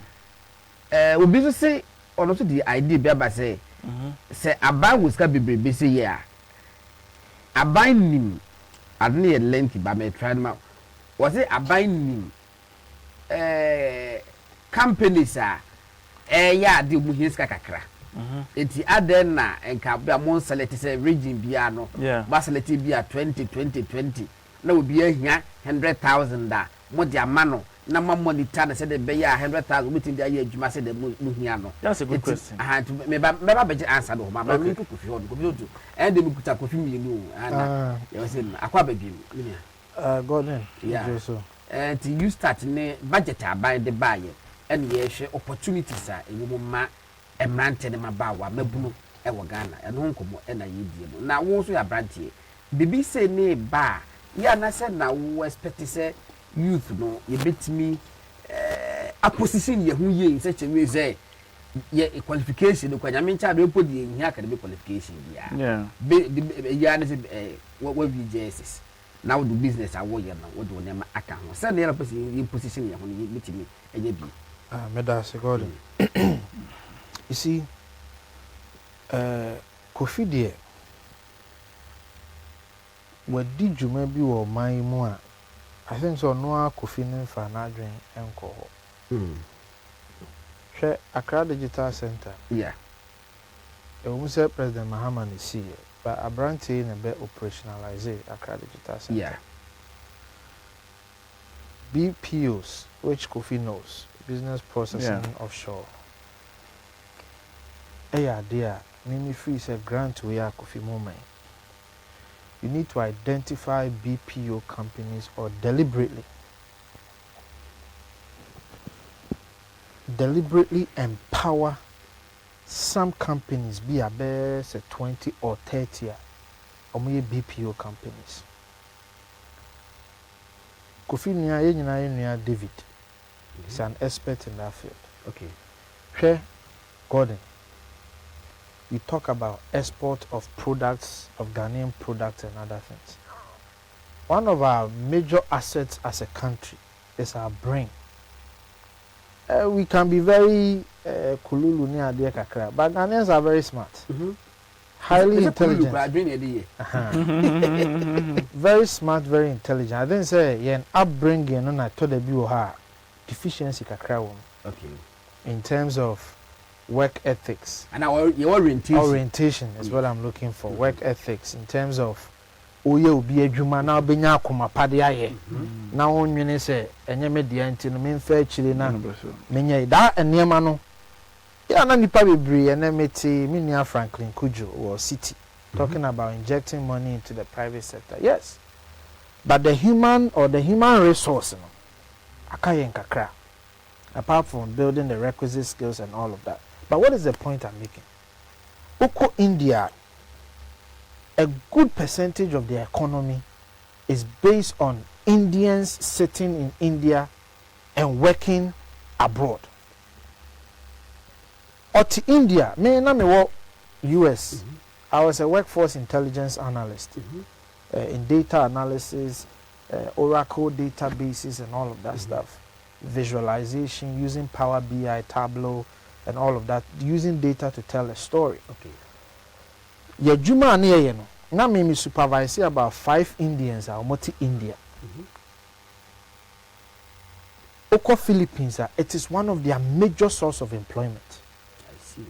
we be to say on also the idea be about say say aban we ska be say yeah aban nim adne length ba me try ma was say aban nim companies yeah de mu hiska kakra eti aden na enka bia mon select say region bia no ba select bia 20 na obi ahia 100,000 da mo dia ma no na ma monitor na say de be ya 100,000 meeting dia ya adwuma say de mo hia no. That's a good question. Me ba be answer do ma me to Kofi on Kofi to and dem kuta Kofi mi nu ana you say akwa ba bi mi Gordon yeah so and you start ne budget aban de buy and ye hwe opportunities a ewo ma emrante ne mabawa mabunu e wo Ghana eno nkomo e na yedie no na wo so ya brante bibi say ne ba ya na say na wo expect say youth no ye betimi a position ye hu ye in such a way say ye qualification ko nyame ncha do podi ye academic qualification yeah ya na say what VJSs now do business awo ye na wo do ne ma aka ho say na position ye hu ye betimi enye bi medase Gordon. You see, Kofi dear, what did you maybe or my more? I think so. No, Kofi name for an drink and call. Share Accra Digital Center. Yeah. The woman said President Mahama is here, but a branch in a bit operationalize Accra Digital Center. Yeah. BPOs, which Kofi knows, business processing offshore. Dear, name free say grant we are Kofi moment. You need to identify BPO companies or deliberately empower some companies be a best 20 or 30 or maybe BPO companies. Kofi Nyina David is an expert in that field. Okay. Gordon. we talk about export of products, of Ghanaian products and other things. One of our major assets as a country is our brain. We can be very kululu ni ade kakra, but Ghanaians are very smart. Highly intelligent. Very smart, very intelligent. I didn't say yen upbringing no na to the bi ha deficiency kakra won. Okay. In terms of work ethics. And your orientation. Orientation is what I'm looking for. Work ethics in terms of oye obi adwuma na obenya akoma pade aye. Na onwene se enye me dia nti no me mfa akire na menya da enema no. Ya na nipa bebre na meti me nua Franklin Kujo or City talking about injecting money into the private sector. Yes. But the human resource no akayen kakra. Apart from building the requisite skills and all of that. But what is the point I'm making? Oko India, a good percentage of the economy is based on Indians sitting in India and working abroad. Or to India, me na me work US. I was a workforce intelligence analyst in data analysis, Oracle databases and all of that stuff. Visualization, using Power BI, Tableau, and all of that, using data to tell a story. Okay. Ye juma ane ye no. Na me supervise about 5 Indians are multi India. Oko Philippines, it is one of their major source of employment. I see.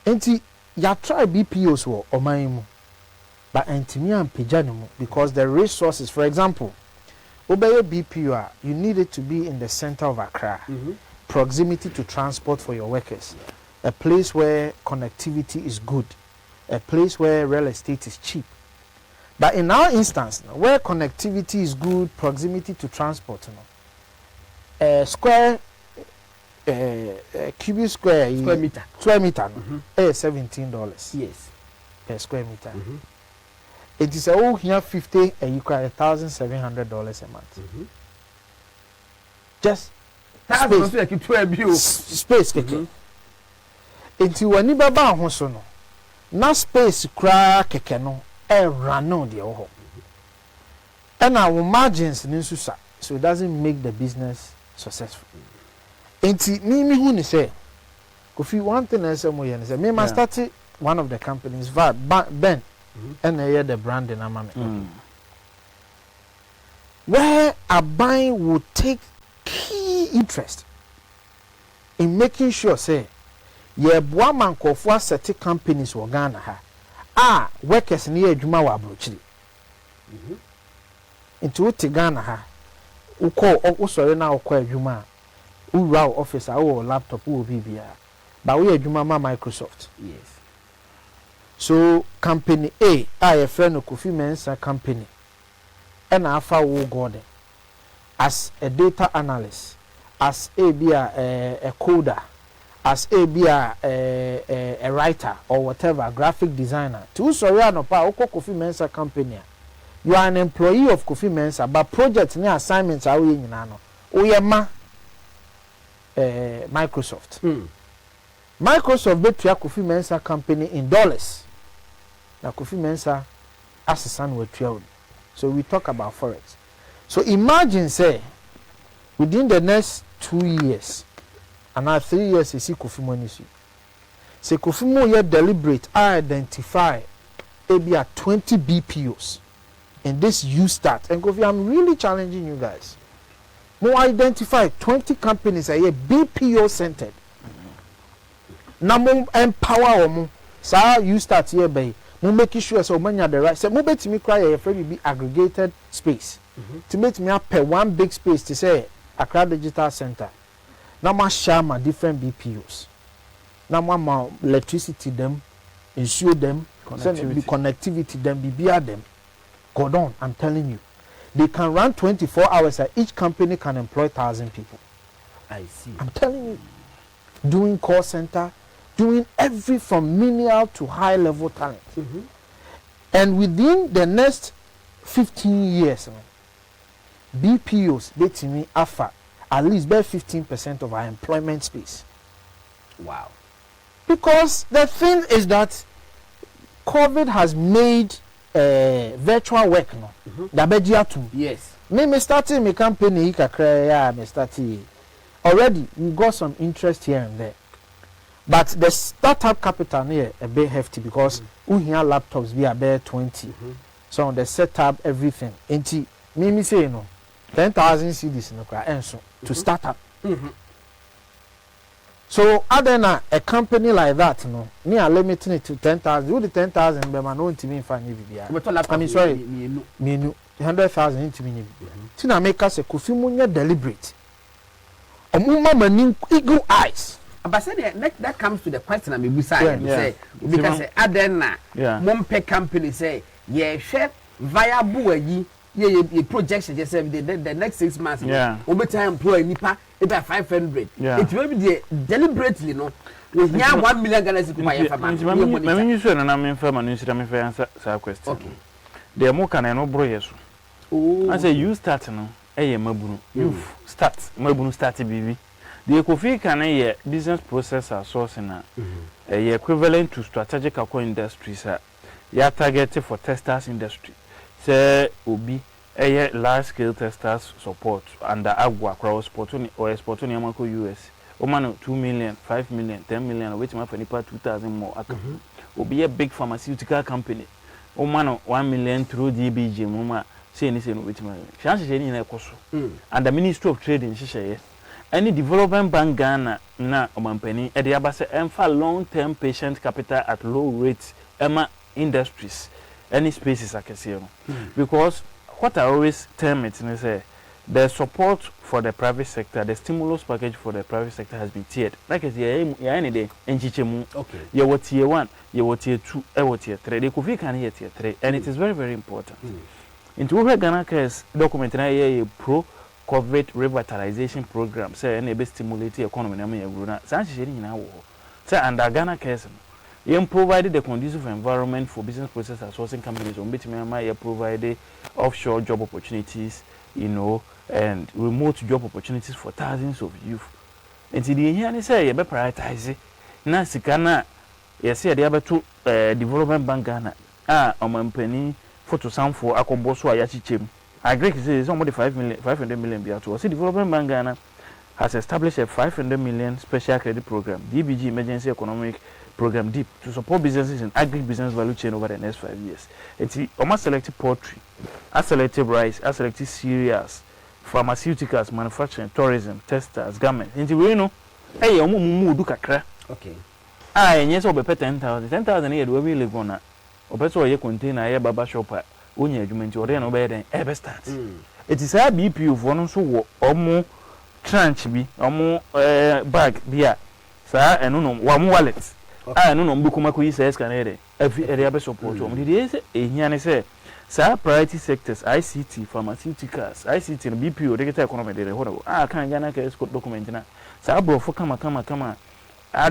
Enti ya try BPOs wo omaimu, but entimi ampejanimu because the resources, for example, Obey BPO, you need it to be in the center of Accra. Proximity to transport for your workers. A place where connectivity is good. A place where real estate is cheap. But in our instance, where connectivity is good, proximity to transport, square cubic square meter. Square meter, $17. Yes. Per square meter. It is a here 50 and you got $1,700 a month. Just space. Into when you baba hosono. Na space crack keke no run on the oho. And our margins ninsusa, so it doesn't make the business successful. Into me who say, Kofi, one thing I say me must start one of the companies, Ben. And I hear the brand in Amame. Where a buying would take key interest in making sure, say, ye boaman kofwa seti companies wo Ghana ha. Workers near Juma wa brochiri. Into uti Ghana ha. Uko sorry na uko Juma. Ura office or laptop or BBA. But we Juma Microsoft. Yes. So company A, a friend of Kofi Mensah company, and Alpha Wo Gordon, as a data analyst, as a coder, as a writer or whatever, graphic designer. To Soriano Pa Oko Kofi Mensah company, you are an employee of Kofi Mensah, but projects and assignments are in Nano. Oyama Microsoft. Microsoft bet Kofi Mensah company in dollars. Na Kofi Mensah as a son with 12. So we talk about forex. So imagine say within the next 2 years and now 3 years you see Kofi money. Say Kofi mo ye deliberate identify maybe at 20 BPOs in this you start. And Kofi, I'm really challenging you guys. Mo identify 20 companies a year BPO centered. Na mo empower mo sa you start here by mo make sure so many the right say mo betimi cry your friend be aggregated space to make me up one big space to say Accra Digital Center. Na ma share my different BPOs. Na ma electricity them, ensure them, connectivity them, BBR them. Go on, I'm telling you. They can run 24 hours and each company can employ 1,000 people. I see. I'm telling you. Doing call center, doing every from menial to high level talent. And within the next 15 years, BPOs, they to me offer at least by 15% of our employment space. Wow. Because the thing is that COVID has made virtual work no. Yes. Me starting my company me starting. Already we got some interest here and there. But the startup capital here a bit hefty because we hear laptops be about 20. So on the setup everything. Enti me say no 10,000 cedis no cry enso to start up. So other than a company like that no me are limiting it to 10,000. You the 10,000 be man no ntimi fa ni bibia. I mean sorry me 100,000 ntimi ni bibia. Ti na make us a Kofi munya deliberate. Omuma mani eagle eyes. But say that comes to the question I mean say because other than Mompe company say yeah share viable ye projection just say the next 6 months over time employ nipa about 500 it will be deliberately no we nya 1 million Ghana cedi buy for man me you say na me fa man you me fa answer question okay the mo kan no bro yeso I say you start no mabunu you start mabunu start bibi the Kofi can a business process source na equivalent to strategic aqua industries ya targeted for testers industry say obi large scale testers support under agwa cross sporting or exporting yamako US o man 2 million 5 million 10 million which man for nipa 2,000 more aka obi a big pharmaceutical company o man 1 million through DBG mama say ni say no which man chance say ni na ekoso and the Ministry of Trade in Shishaye any development bank Ghana na omampani e dey abase emfa long term patient capital at low rates ema industries any spaces akese because what I always term it is say the support for the private sector, the stimulus package for the private sector has been tiered. Like I say, any day enchichemu. Okay. You what tier 1, you what tier 2, you what tier 3. They could be can here tier 3, and it is very very important. Into where Ghana case document na a pro COVID revitalization program say any be stimulate the economy na me grow. Sanchi sheni na wo. Say under Ghana case you provided the conducive environment for business process outsourcing companies on between you provided offshore job opportunities, you know, and remote job opportunities for thousands of youth. And the here say you be prioritize na sikana you say they to development bank Ghana omampani photo sound for akobo so ayachichem. I agree say somebody 500 million be at. See development bank Ghana has established a 500 million special credit program, DBG Emergency Economic Program deep to support businesses in agri-business value chain over the next 5 years. It's almost selected poultry, selected rice, selected cereals, pharmaceuticals, manufacturing, tourism, testers, garments. Into we know, hey, omo do kakra. Okay. Yes, obe 10,000. 10,000 here do we live on na. Obe so ye container here baba shop onye adwumenti ore na obe den ebe start. It is a BPO for no so wo omo tranche bi, omo bag bia. Sa eno no wa mo wallet. No mbukuma ko yisa scanner every area be support o mde say ehia ne say sa priority sectors ICT pharmaceuticals ICT no BPO digital economy dey ho kan Ghana ka escort document na sa brofo kama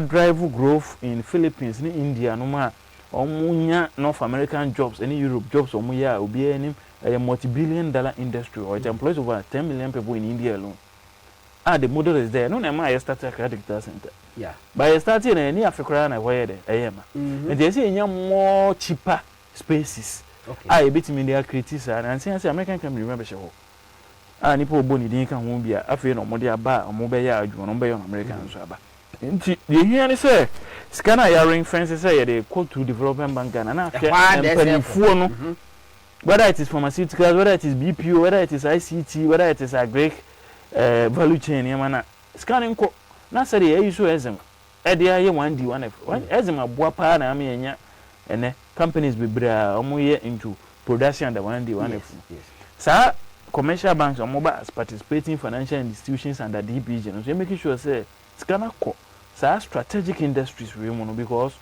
drive growth in Philippines ni India no ma omunya North American jobs any Europe jobs omu ya obi any a multi-billion-dollar industry or it employs over 10 million people in India alone. The model is there. No, I started a credit data center. Yeah. By starting any African, I wear it. I am. And they say more cheaper spaces. Okay. I bit me they are critics and say American can remember show. Nipo boni din kan won bia afi no mo de aba mo be ya adwo no be yo American so aba. Nti the here say scanner ya ring fence say they call to development bank Ghana na afia empanifuo no. Whether it is pharmaceuticals, whether it is BPO, whether it is ICT, whether it is agri value chain yamana scanning ko na say dey use ezem e dey aye 1D 1F ezem aboa pa na am yenya ene companies be bra omo ye into production under 1D 1F sa commercial banks omo ba participating financial institutions under DBG so making sure say scanner ko sa strategic industries we mo because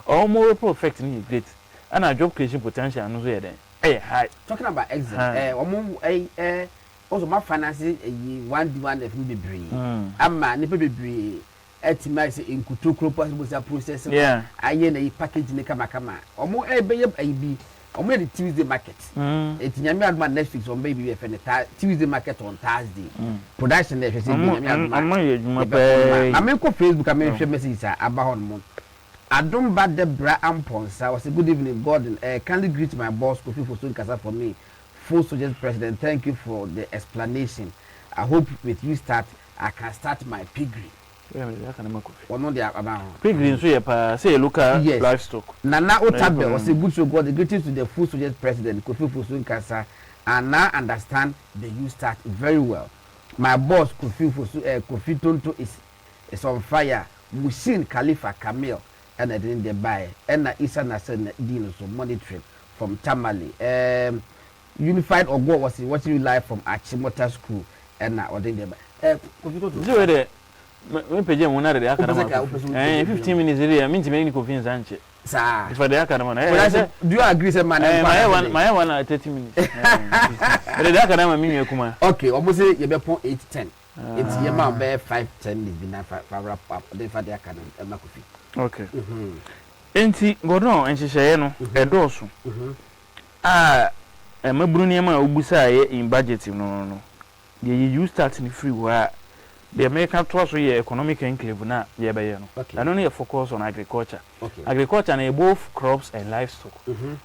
omo perfect ni great and a job creation potential no so ye den high talking about exem omo also my finance 1D 1F bebree ama ne bebree etimize inkutu possible process aye na package ne kama omo ebeye ibi omo the Tuesday market etinyame adma next week on baby we Tuesday market on Thursday production there say nyame adma am ye djuma pe am ko Facebook am hwe message aba hon mo Adumba Debra Amponsa was a good evening, Gordon. Kindly greet my boss, Kofi Ofosu Nkansah, for me. Full Soldiers President, thank you for the explanation. I hope with you I can start my piggery. Or no, they are about piggery, so say local livestock. Nana Otabe was a good show, God. Greetings to the Full Soldiers President, Kofi Ofosu Nkansah, and now understand the you start very well. My boss, Kofi Tonto, is on fire. Musin Khalifa Kamil. And I didn't buy and Isa Nasser Dino so money trip from Tamale. Unified or what was watching you live from Achimota School and I didn't buy. When Pejam one at the academy, 15 minutes a day, I mean to make convince Anche. Sir, for the academy, do you agree, sir, man? My one at 30 minutes. But the academy mean you come. Okay, almost you be 8:10. It's your man bear 5:10 minutes for wrap up for the academy. Okay. Enti Gordon and she no edoso. Mabrunia ma obusa in budget no. You start in free where the American trust ye economic enclave na ye be no. And only focus on agriculture. Agriculture and both crops and livestock.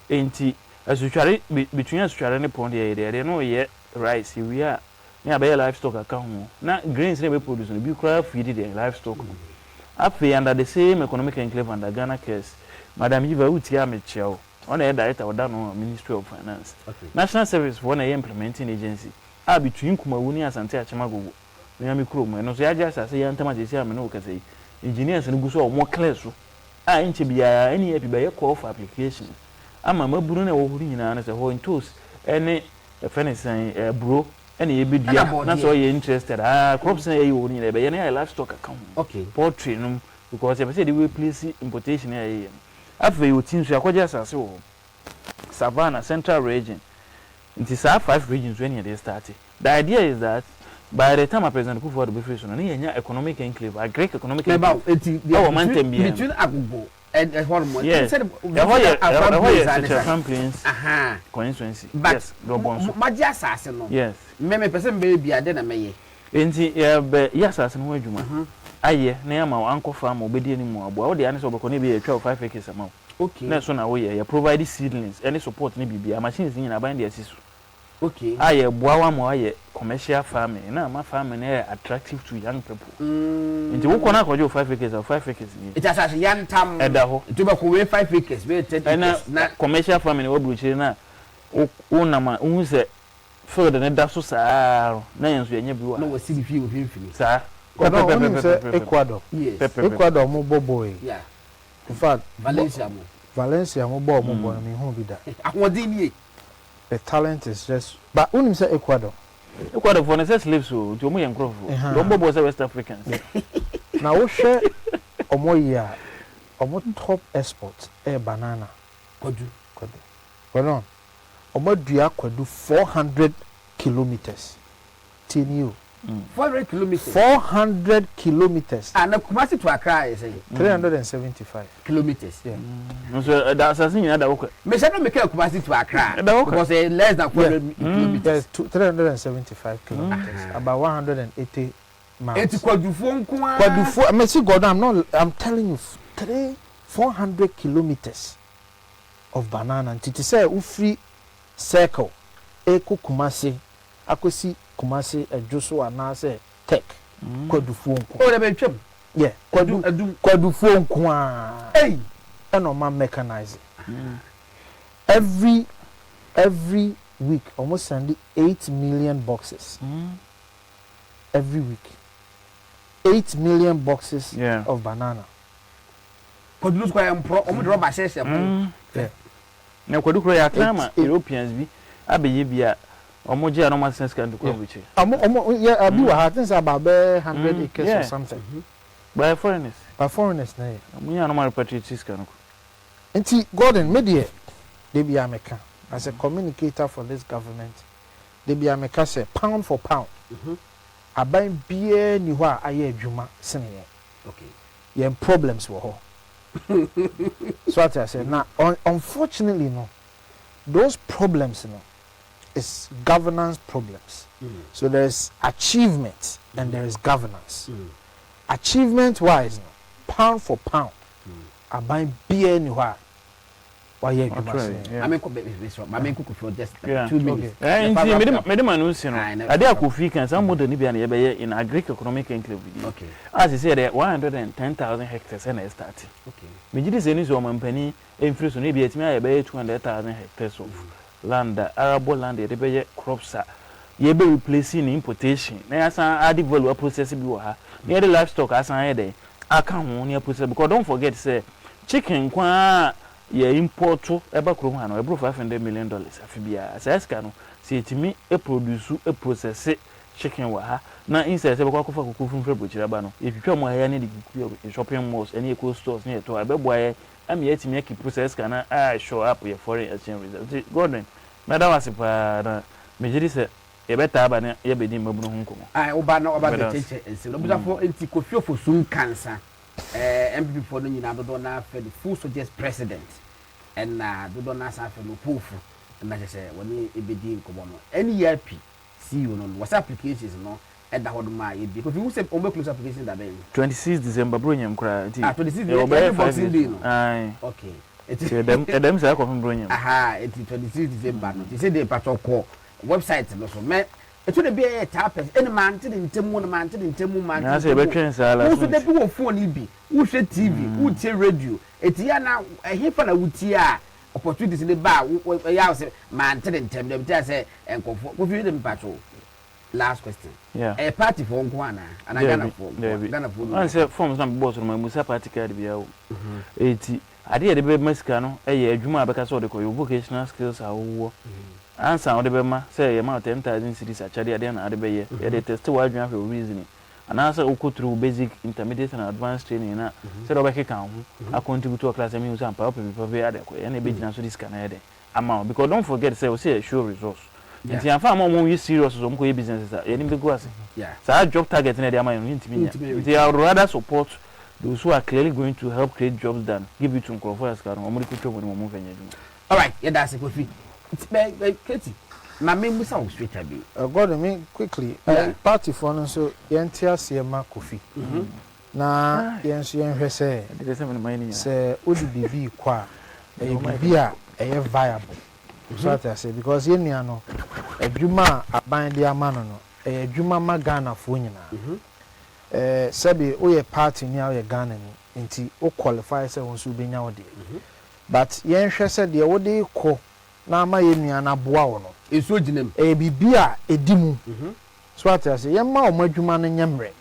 Enti as usually between us usually pond there no ye rice we are near be livestock account. Na grains they produce no be crop feed the livestock. After under the same economic enclave under Ghana case, Madam Eva Utia Mitchell, on the director of Dano Ministry of Finance. National Service for an implementing agency. Between Kumawuni and Santa Chamago, Miami Krum, and Osajas as a Yantamati, engineers and Guso more clear. I ain't to be any by a call for application. I'm a Mabuna Orina as a whole in toast, any a bro. Any bid that's all you're interested. Crops say you need a any livestock account. Okay. Poultry, no, because I said we please importation area. After you think you are just as well. Savannah, Central region. It is our 5 regions when they started. The idea is that by the time I present for the buffet, any economic enclave, a great economic enclave. Between Agubo and a hormone. Yes. Constituency. But Maja Sassano. Yes. Meme person baby, I didn't may. Yes, as in Wajuma. Aye, near my uncle farm, obey anymore. But the answer will be a 5 acres amount. Okay. That's on our way. You provide seedlings, any support, maybe a machine in a bind the assist. Okay. Aye, Boa more commercial farming. Now, my farming are attractive to young people. Into what can I call you 5 acres or 5 acres? It has a young time at the whole. To 5 acres, and commercial farming will be now. Oh, say further than that, so sir. Names we never know what city feel with him, sir. Ecuador. Yes, Ecuador, mobile boy. Yeah. In fact, Valencia, mobile, I mean, who be that? I want the talent is just, but only say Ecuador. Ecuador for necessary lives to me and Grove. Don't boys are West Africans. Now, we share or more year or more top exports a banana. Could you? Well, on. Or more do 400 kilometers. 10 you. 400 kilometers. 400 kilometers. And the capacity to Accra is 375 kilometers. Yeah. So that's a thing that okay. Meshano make a capacity to Accra because less than 400 kilometers. 375 kilometers. About 180 miles. It's quadruphone. I'm telling you, 400 kilometers of banana. And to say free circle, Eko Kumasi, Akosi. Kumasi a Joshua Nase Tech. Quadruphone. Oh, they chum. Yeah, quadruphone. Hey, and on my mechanizing. Every week, almost sending 8 million boxes. Every week, 8 million boxes of banana. Quadruphone pro, Roba says, yeah. Now, Quadruphone, Europeans be, I believe ya. Omoji no man sense can do which. Yeah, I do things about 100 acres or something. By foreigners. By foreigners, nay. We are normal patriots can. And Gordon, media, they be American. As a communicator for this government, they be American say pound for pound. I buy beer ni wa aye juma sene. Okay. Yeah, problems were ho. So what I said now, unfortunately, no, those problems, no. Is governance problems. So there's achievement and there is governance. Achievement wise, pound for pound, aban bia ni hɔ a wayɛ adwuma right, sen yeah. I mean, Kofi for just Yeah. 2 minutes. Inti mede ma no sino. Aye, Ade a Kofi kan some model ni bia na ye be in agri-economic enclave. Okay. As he said, 110,000 hectares and starting. Okay. Me gidi se ni so mampani emfiri so na bia etimi aye be 200,000 hectares of land, arable land ye be crops a ye be replacing importation. Na asan add value process bi wo ha. Na the livestock asan ye dey aka ho na process because don't forget say chicken kwa ye import to eba krom ha no e bro $500 million afi bia say ska no say etimi e produce e process chicken wa ha na instead say bekwa kofa kokofun fre bochira ba no e twitwa mo ha ya ne de shopping malls any eco stores ne to abebo aye am ye etimi e process ka na show up your foreign exchange reserve godwin meda wasipa na mejiri say e beta aba ne ye bedi mabunu hu nkomo I oba the teacher and say no for enti Kofi Ofosu Nkansah MPP for no nyina do na for the full suggest president and do na sa for no pofu na say woni ebedi nkomo no any ERP see you no what's applications no and that ma ye bi Kofi who say on close application that day 26 December bro nyam kra enti 26 December no aye okay edem say akofun bro nyam aha enti 26 December no they say they patch call website no so me etu de bia tapes any man to the ntemu no man to the ntemu man na say be twen sala so de bi wo phone bi wo hwe TV wo tie radio eti ya na ehefa na wutie a opportunities ne ba ya say man to the ntemu dem tell say enkofo Kofi dem patrol last question yeah a party for nko ana Ghana for I say forms na boss no musa party card bia wo eti ade ye de be masika no eye adwuma abeka so de ko vocational skills awo answer on the bema say you mount 10,000 cities actually at na be ye they test what you for reasoning and answer go through basic intermediate and advanced training na say do be kan ho a contribute to a class me use am power people be adequate and be gina so this can head amount because don't forget say we say show resource nti anfa am we serious so mko business ya ni be go ase yeah so job target na dey am you ntimi nya they are rather support those who are clearly going to help create jobs than give it to Nkrofo as kan o mo dey kutwa mo mo fanya dum all right yeah that's it Kofi Katie, my name was so straight to be. God, me quickly. Party for no so yentia siema Kofi. Na yenso yenhwe say the same money say odi bibi kwa bibi a viable. So that I say because yen nua no adwuma aban de amano no adwuma ma Ghana fo nyina. Sabi o ye party ni a ye Ghana ni nti o qualify say won so benya wo de. But yenhwe say de wo de ko na ama ye nua na boa wo no Eso ginem bibi a edimu so ata se ye ma o madwuma no nyemre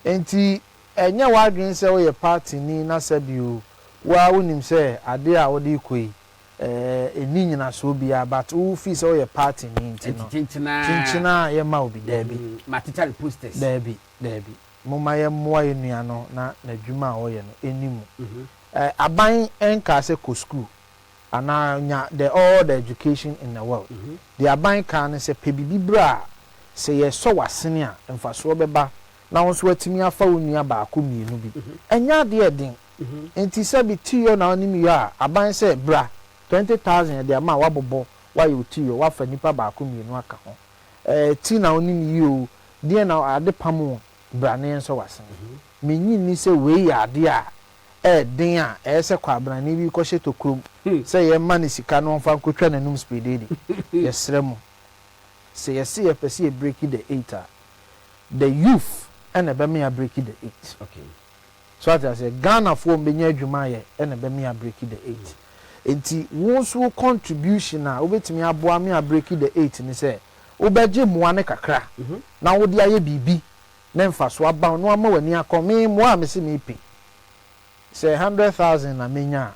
enti enya wadwen se wo ye party ni na sabi o wa wonim se ade a wo de koi eni nyina so bia but wo fi se wo ye party ni enti no chinchina ye ma obi dabi material posters dabi moma ye moa ye nua no na nadwuma a wo ye no enimu aban enka se ko school and all the education in the world. The aban can say pebibi bra say ye so wasene a emfaso beba na won so atimi afa onua ba ko mienu bi. Enya de edin. Enti se bi tiyo na onim yo a aban say bra 20,000 de ama wabobo wa yo tiyo wa fa nipa ba ko mienu aka ho. Ti na onim yo de na ade pamo bra na enso wasene. Menyi ni se we ya ade a den a ese kwabra ni bi ko sheto krom say ye man sika no fa nkotwa nanum speed dey yesrem say yes ye pese ye break the 8 the youth and be me break the 8 okay so as I say Ghana for benya adwuma ye and be me break the 8 enti won so contribution a obetimi aboa me break the 8 ni say obeje moa ne kakra na wo de aye bibi na mfa so aba no ama wani akome moa me se me pe say 100,000 na menya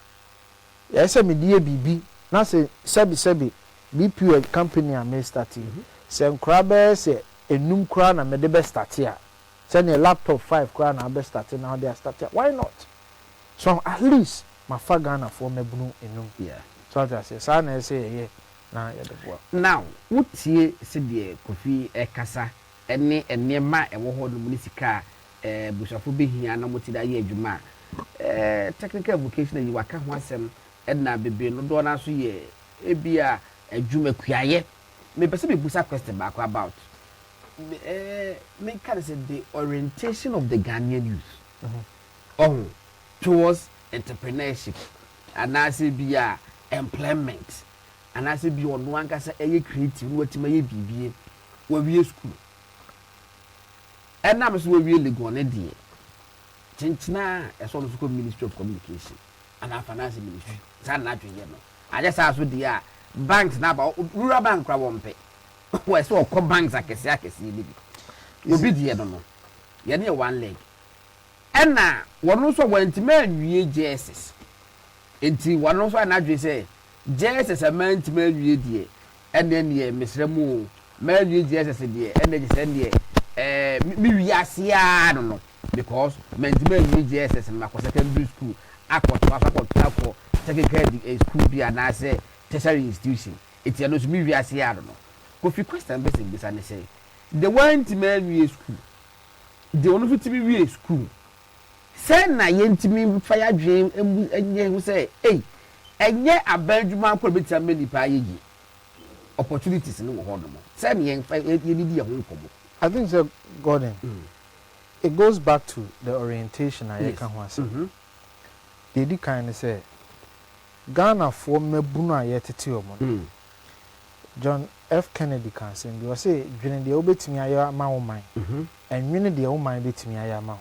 yes me die bibi na say sebi BPO company am starting say nkra be say enum kra na me de be start here say na laptop 5 kra na be start now they are starting why not so at least my Ghana for mebunu enum yeah so that say sa na say ye na ye de boa now wutie se de Kofi ekasa ene enema ewo ho no munisika busafo behia na motida ye adwuma technical vocational yi waka ho asem na bebe no do na so ye ebia adwuma kuaye me pese be busa question back about me can say the orientation of the Ghanaian youth towards entrepreneurship anaasɛ bi a employment anaasɛ bi ɔno ankasa ɛyɛ creative no watima yɛ bibie wawie school ɛnam so wawie legon ne deɛ kyenkyena ɛsɔ no so kɔ ministry of communication ana finance ministry saa na adwene no agye saa so deɛ a banks na ba rural bank kra wɔmpɛ wɔ ɛsɛ ɔkɔ banks akɛse ne bi obi deɛ no yɛ ne one leg ɛna wɔno so wɔntima awie JSS enti wɔno so ana adwene sɛ JSS amantima awie deɛ ɛne ne mesrɛmu ma awie JSS deɛ ɛne gye sɛ deɛ mi wiasia no because mantima awie JSS no akɔ secondary school akɔ technical school bi anaasɛ tertiary institution eti ano so mi wiasia no Kofi question basic bisa ne say the one to me school the one fit me we school say na yentimi fire dream enye hu say enye abadwuma akọ beti ameni pa yeji opportunities no wo hodo mo say me yen di ho nkomo. I think so Gordon it goes back to the orientation I can wan say they di kind say Ghana for mebunu ayetete omo John F. Kennedy can say, you say, during the obetimi aya ma woman, and when the woman betimi aya ma.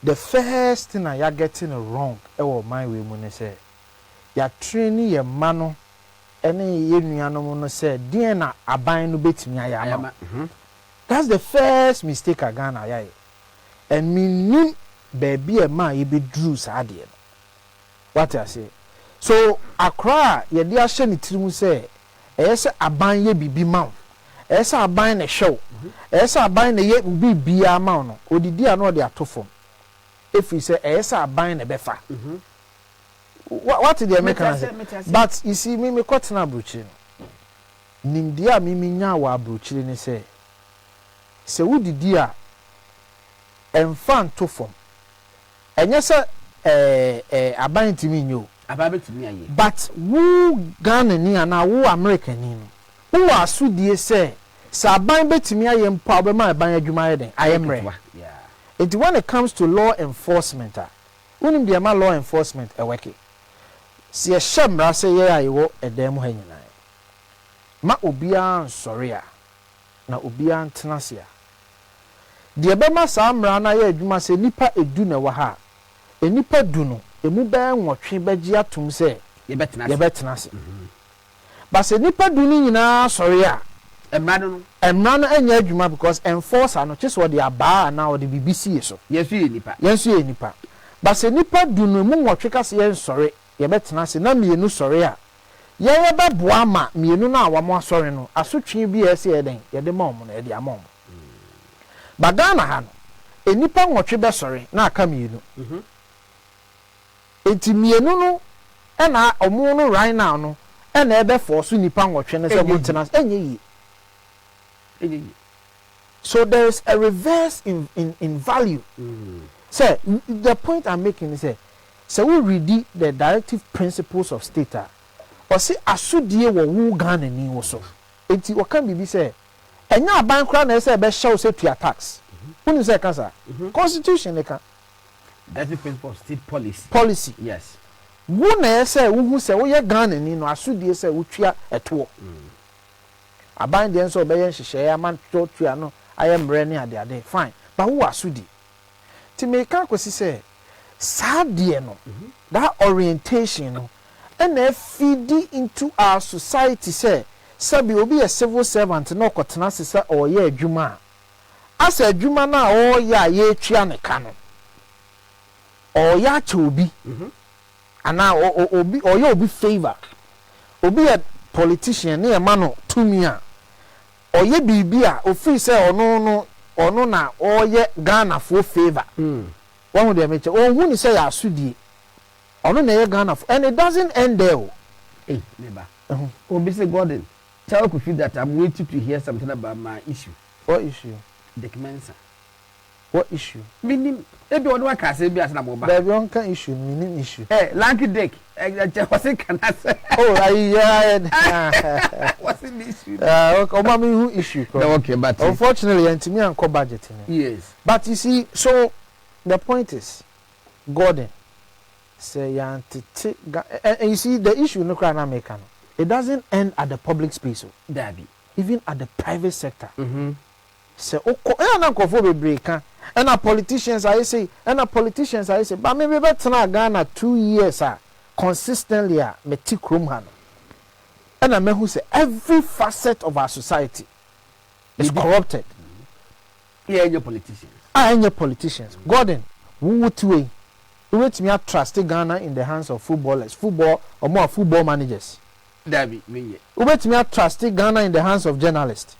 The first thing I are getting wrong, my way when say, ya training your mano, any yenuano no say, dear na abain betimi aya ma. That's the first mistake I gonna ya. And me baby a man you be drew sadie. What I say. So Accra, ye dear sheni trimu say. Esa aban ye bibi ma esa aban na show esa aban na ye bibi a ma no odidi ano de atofom if you say esa aban na befa what did they make but you see me kwatena abrochi nimdi a me nya wa abrochi ni say se wodidi a emfa ntofom enye se aban timi nyo but who Ghana ni ana who American ni who asudie say saban betimi aye mpa obema ban adwuma yeden ayemre it when it comes to law enforcement unim de ma law enforcement eweke se ehemra say ye ayewo edem ha nyina ma obia nsori a na obia ntenase a de be ma sa amra na ye adwuma se nipa edu na wa ha enipa du no emu ba nwotwe baji atum se ye betena se ba se nipa du ni nyina sori a emra no anya adwuma because enforcer no chese wode aba na wode BBC so yesu ye nipa ba se nipa du no mu nwotwe ka se ye sori ye betena se na mienu sori a ye ba boa ma mienu na awamo asori no asotwe bi ese ye den ye de mom no ye de amom ba Ghana ha no enipa nwotwe be sori na aka mienu enti mienu no na omo no right now no na ebe force nipa nwotwe ne se montena enye yi so there is a reverse in value so the point I'm making is so we read the directive principles of state or say asudie wo wu Ghana ni wo so enti wo kan bibi say enya aban kra na say be show say to tax woni say kansa constitution e kan directive principle of state policy yes wo na say wo hu say wo ye Ghana ni no asudie say wo tua eto aban de nso be ye hyehyɛ ya man to tua no ayemre ne ade fine but wo asudi ti me kan kwesi say sadie no that orientation no and feed into our society say sabi obi a civil servant no kotena sesa or ye adwuma as adwuma na o ya ye tua ne ka no or ya cha obi ana obi or ya obi favor obi a politician na ma no tumi a or ye bibia ofi say ono na o ye Ghana for favor one of them oh who ni say asudie ono na ye Ghana for and it doesn't end there hey neighbor obi say Gordon tell Kofi that I'm waiting to hear something about my issue. What issue? Documentation. What issue? Meaning, if you want to say, be as a mobile. There be one issue, meaning issue. Hey, Lanky Dick, what's it can I say? Oh, yeah. What's the issue? Who issue? Okay, but unfortunately, and to me, I'm budgeting. Yes. But you see, so the point is, Gordon, say and you see the issue no cry na make no. It doesn't end at the public space. Dabi. Even at the private sector. Say oko na nkofo bebre kan. And our politicians I say, but maybe better Ghana 2 years consistently me tik room han. And I mean who say every facet of our society is corrupted. Yeah, your politicians. Your politicians. Gordon, who would way? We wait me trust Ghana in the hands of footballers, football or more football managers. Dabi, me. We wait me trust Ghana in the hands of journalists.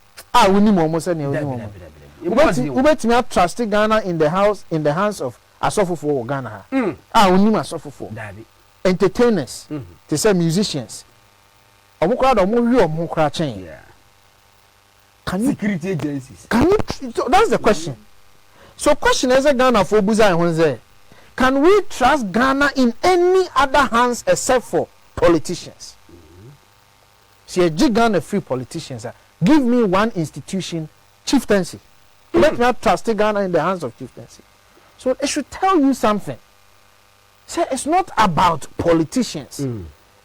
We need more say we bet me trust Ghana in the hands of Asofofo Ghana. We need Asofofo. Dabi. Entertainers, they say musicians. Yeah. Can you security agencies? That's the question. So question is Ghana for Buza and Honze. Can we trust Ghana in any other hands except for politicians? See, Ghana free politicians. Give me one institution, chieftaincy. Let me trust Ghana in the hands of chieftaincy. So it should tell you something. Say it's not about politicians.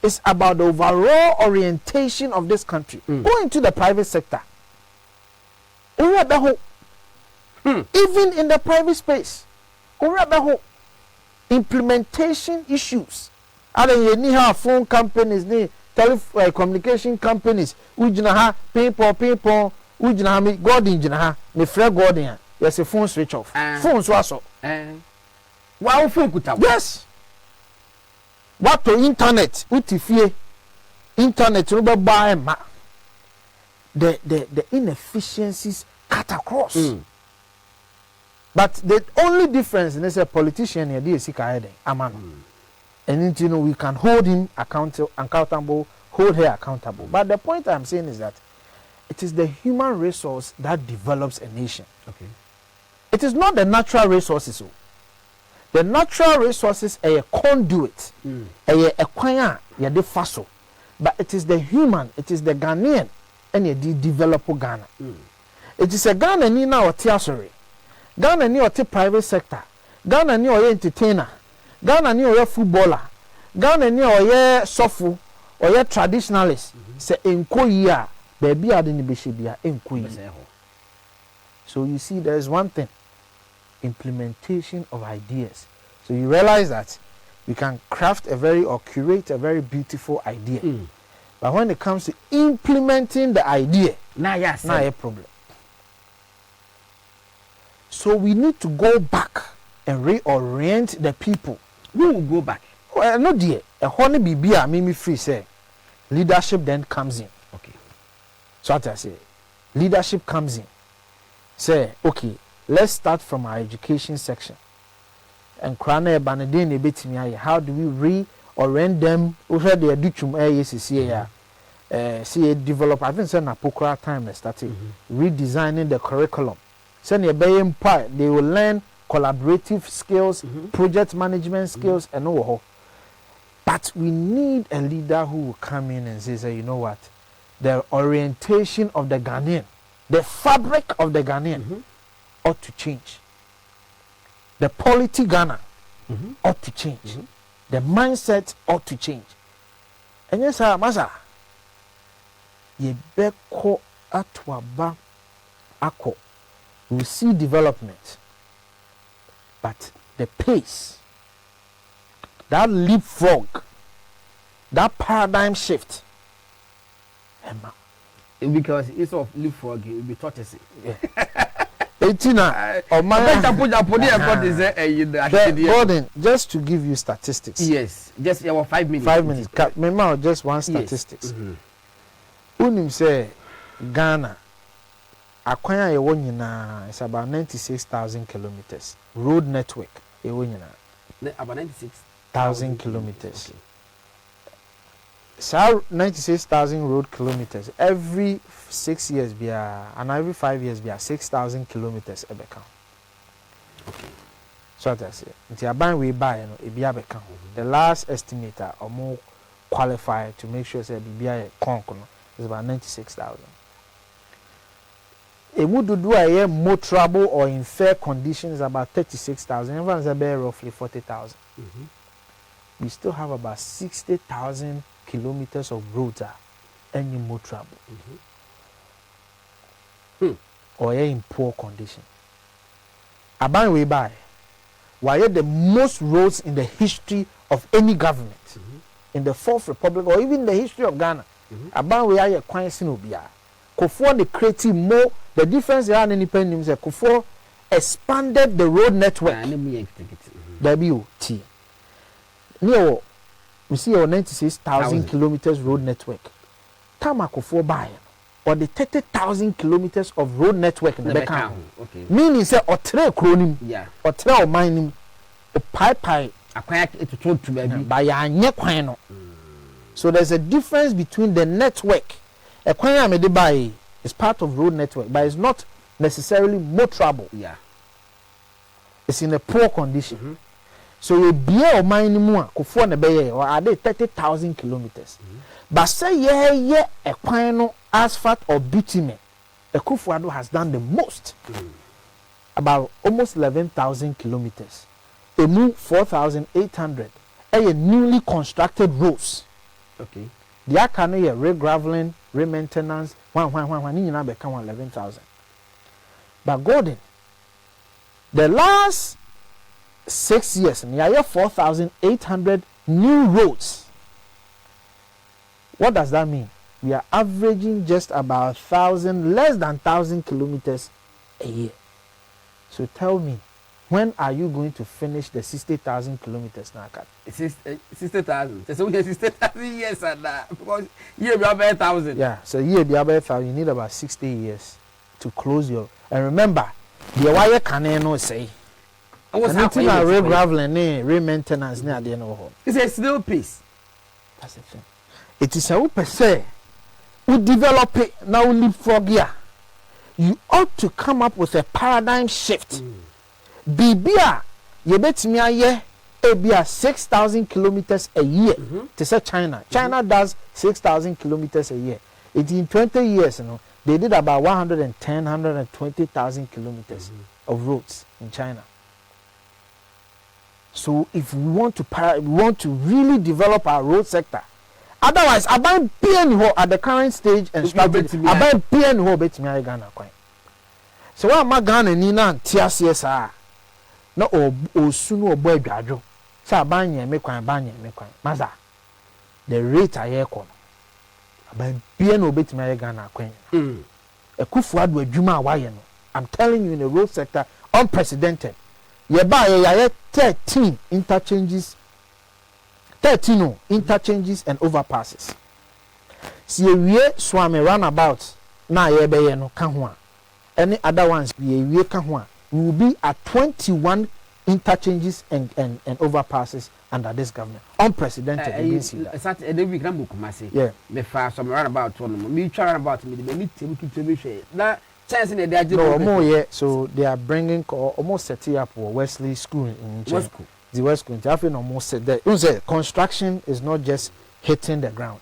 It's about the overall orientation of this country. Go into the private sector. Even in the private space. Implementation issues. You need have phone companies, telecommunication companies. People. Gordon, me Fred Gordon. Yes, a phone switch off. Phone also. Wow, phone kuta. Yes. What to internet? Utifie. Internet no buy ma. The inefficiencies cut across. But the only difference is a politician here, this is Amano. And you know we can hold him accountable, hold her accountable. But the point I'm saying is that it is the human resource that develops a nation. Okay. It is not the natural resources. The natural resources are a conduit, a kwanya, de faso. But it is the human, it is the Ghanaian, and the developer Ghana. It is a Ghana ni na oti Asare. Ghana ni oti private sector. Ghana ni oye entertainer. Ghana ni oye footballer. Ghana ni oye sofu, oye traditionalist. Se enko ya, baby adini beshibia enko ya. So you see, there is one thing. Implementation of ideas. So you realize that you can craft or curate a very beautiful idea. But when it comes to implementing the idea, now a problem. So we need to go back and reorient the people. We will go back. Well, no dear. A honey bibia mimi free say. Leadership then comes in. Okay. So what I say, leadership comes in. Say, okay, let's start from our education section. And krana banadine betimi how do we reorient them? Over the educhum see develop. I think na pokra time started redesigning the curriculum. They will learn collaborative skills, project management skills, and all. But we need a leader who will come in and say, you know what? The orientation of the Ghanaian, the fabric of the Ghanaian ought to change. The polity Ghana ought to change. The mindset ought to change. And yes, Masa, ye beko atwaba ako. We see development, but the pace, that leapfrog, that paradigm shift, because it's of leapfrog, it will be tortoise. Gordon, just to give you statistics. Yes, just 5 minutes. 5 minutes. Remember, just one statistics. Unim say Ghana. Akwanya yewo nyina is about 96,000 kilometers. Road network yewo nyina. About 96,000 kilometers. So 96,000 road kilometers. Every 6 years and every 5 years 6,000 kilometers ebeka. So that I say. Until aban we buy no e beka. The last estimator or more qualified to make sure say bia konko is about 96,000. A would do a more trouble or in fair conditions about 36,000. Everyone's about roughly 40,000. we still have about 60,000 kilometers of roads any more trouble. Or in poor condition. Aban way by, why the most roads in the history of any government, in the Fourth Republic or even the history of Ghana. Aban way are quite sinobia. Kofi the creative more. The difference there any penny is Kofi expanded the road network. WT. Near we see our 96,000 kilometers road network. Tamako for buy or the 30,000 kilometers of road network in the back. Okay. Meaning say or tre chronim, or tre mining, or pipe acquire it to baby by a nyekwano. So there's a difference between the network. Equine made by is part of road network, but it's not necessarily more trouble. Yeah. It's in a poor condition. So you beer or mining more, Kofi na bay or are they 30,000 kilometers? But say equine asphalt or bitumen, the Kofi has done the most. About almost 11,000 kilometers. They move 4,800. A newly constructed roads. Okay. The Akane re-graveling, re-maintenance, one, you know, become 11,000. But Gordon, the last 6 years, near 4,800 new roads. What does that mean? We are averaging just about 1,000, less than 1,000 kilometers a year. So tell me, when are you going to finish the 60,000 kilometers now? 60,000. So we have 60,000 years and because year be about 1,000. Yeah, so year be about 1,000. You need about 60 years to close your. And remember, the wire can no say. What's happening? Re-graveling, re-maintenance, near the end of all. It's a slow pace. That's the thing. It is a per se. We develop it now. Leapfrog here. You ought to come up with a paradigm shift. Bibia, you bet me a year, be 6,000 kilometers a year. To say China. China does 6,000 kilometers a year. It in 20 years, you know, they did about 120,000 kilometers of roads in China. So if we want to really develop our road sector, otherwise, about PN at the current stage and strategy, about PN ho bet me Ghana coin. So what am Ghana Nina and TSSR? No, or soon or boy gadro. Sa banya me kwan. Maza. The rate I hear come. About PN bet me Ghana coin. A kufuad with Juma Wayano. I'm telling you, in the road sector, unprecedented. You buy 13 interchanges. 13 interchanges and overpasses. See we swam roundabout na ye be no ka ho a. Any other ones we ka ho a. We will be at 21 interchanges and overpasses under this government. Unprecedented. Yeah. Me fa some roundabout one. Me try roundabout me me na chance in the no more yeah. So they are bringing almost setting up Wesley School in West School. The West Coast, I feel almost said that. Construction is not just hitting the ground;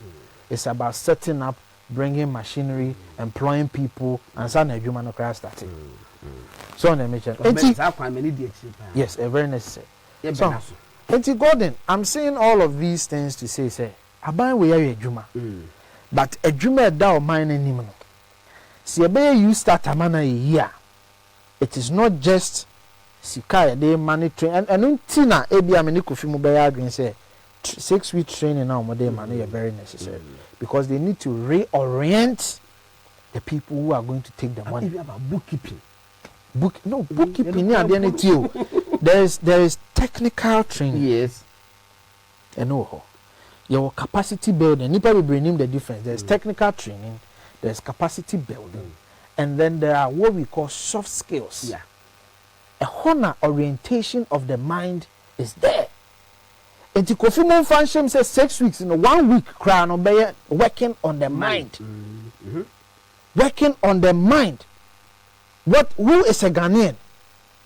it's about setting up, bringing machinery, employing people, and some of human class starting. So on the mission. Yes, a very necessary. So, Gordon, I'm saying all of these things to say, I buy we are a juma, but a juma da mine anymore. See, you start a man a year. It is not just. Sika they money train and untina ebi ameni Kofi mu be agree say 6 week training now mo dey money is very necessary because they need to reorient the people who are going to take the money. About bookkeeping. Bookkeeping near the NTO. There is technical training. Yes. And your capacity building. Nipa will bring him the difference. There's technical training, there's capacity building, and then there are what we call soft skills. Yeah. A honor orientation of the mind is there. And the Kofi function says 6 weeks in 1 week crown on working on the mind. Working on the mind. Who is a Ghanaian?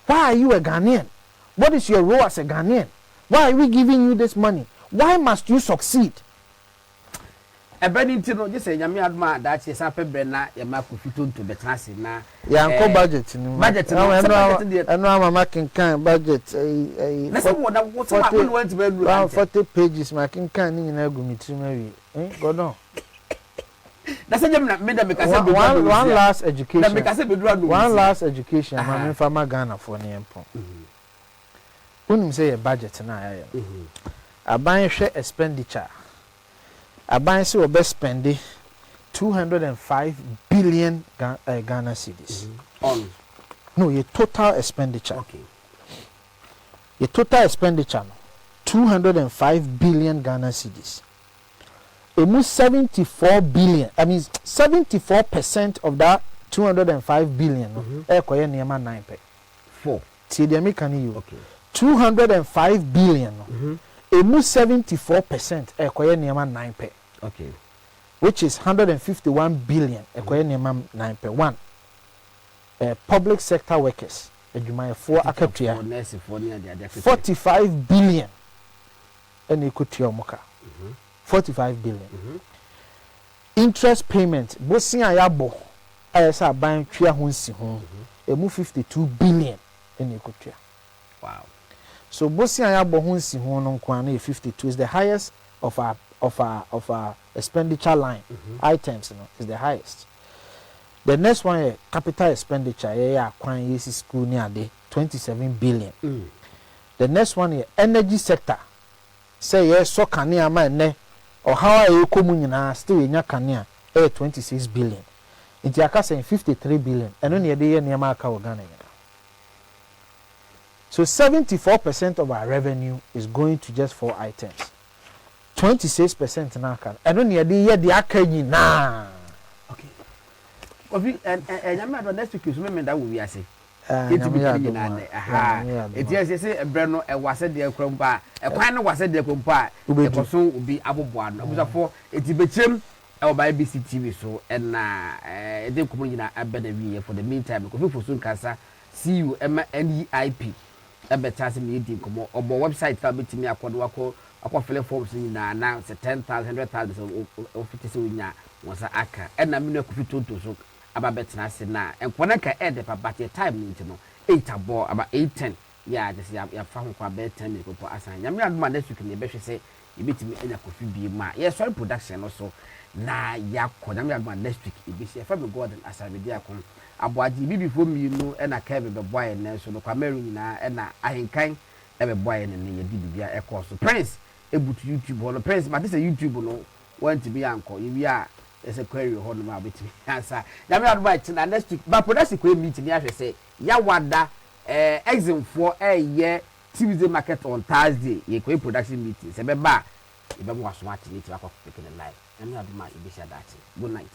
Why are you a Ghanaian? What is your role as a Ghanaian? Why are we giving you this money? Why must you succeed? Ebani ntino je say nyame aduma da che sa pebre na ya ma Kofi Tonto betrase na ya nko budget ni budget no eno ama making kan budget na so wo na wo so ma no want to be 40 pages making kan ni nyina gu mitri ma wi godon na se nyam na me da me kase be one last education na me kase be dura no one last education ma me fa ma Ghana for ne empon unim say budget na ya aban hwe expenditure aban say we spend 205 billion Ghana cedis on no your total expenditure okay your total expenditure 205 billion Ghana cedis almost 74 billion I mean 74% of that 205 billion ekoye niema 9 pe 4 ti dey make you okay 205 billion almost 74% ekoye niema 9 pe okay which is 151 billion ekoye niema 9 pe 1 public sector workers adwumayefo akatua 45 billion and ekutua omoka 45 billion interest payment bosin ayabo ayesa ban twa ho nsi ho emu 52 billion and ekutua wow so bosin ayabo ho nsi ho no nkwa na 52 is the highest of our expenditure line items no is the highest. The next one capital expenditure akwan yesi school ni ade 27 billion. The next one energy sector say yes so kanea ma ne or how are you komu nyina still enya kanea 26 billion. Inti aka say 53 billion eno ne de ye niam aka wo Ghana. So 74% of our revenue is going to just 4 items. 26% na aka eno ne de ye de aka nyina. Okay. Kofi nyame ado next week so me that we are say. It is say ebreno e wase de akrompa e kwan no wase de akrompa e koso obi aboboa no obusafo eti bechem e oba ABC TV so na e de komo nyina abeda wiye for the meantime Kofi Ofosu Nkansah see you NEIP e beta se me di komo obo website ta betimi akodo akọ fill forms nyina na 10,000 100,000 so ofiti se wonya wonsa aka na me no Kofi Tonto so aba betina se na enkwana ka ede papa time nti no 8 abo aba 8:10 ya just ya fa ho kwa be 10 minutes po asan nyame adoma next week ne be hwe se ebetimi enya Kofi bi ma ye sorry production no so na ya ko nyame adoma next week ebesi fa be god Asare-Bediako aboaji bibi fo mi no na ka be boy na so no kwa meru nyina na ahenkan e be boy ne ye di bibia e ko so prince ebutu YouTube no prince but this YouTube no want to be anko you are there's a query on my bit answer. Now we are next week. But production query meeting I say ya wada exam for a year Tuesday market on Thursday. Ye query production meeting. Say beba e be mo aso ati meeting akọ pick the live. Na me aduma e be share that. Good night.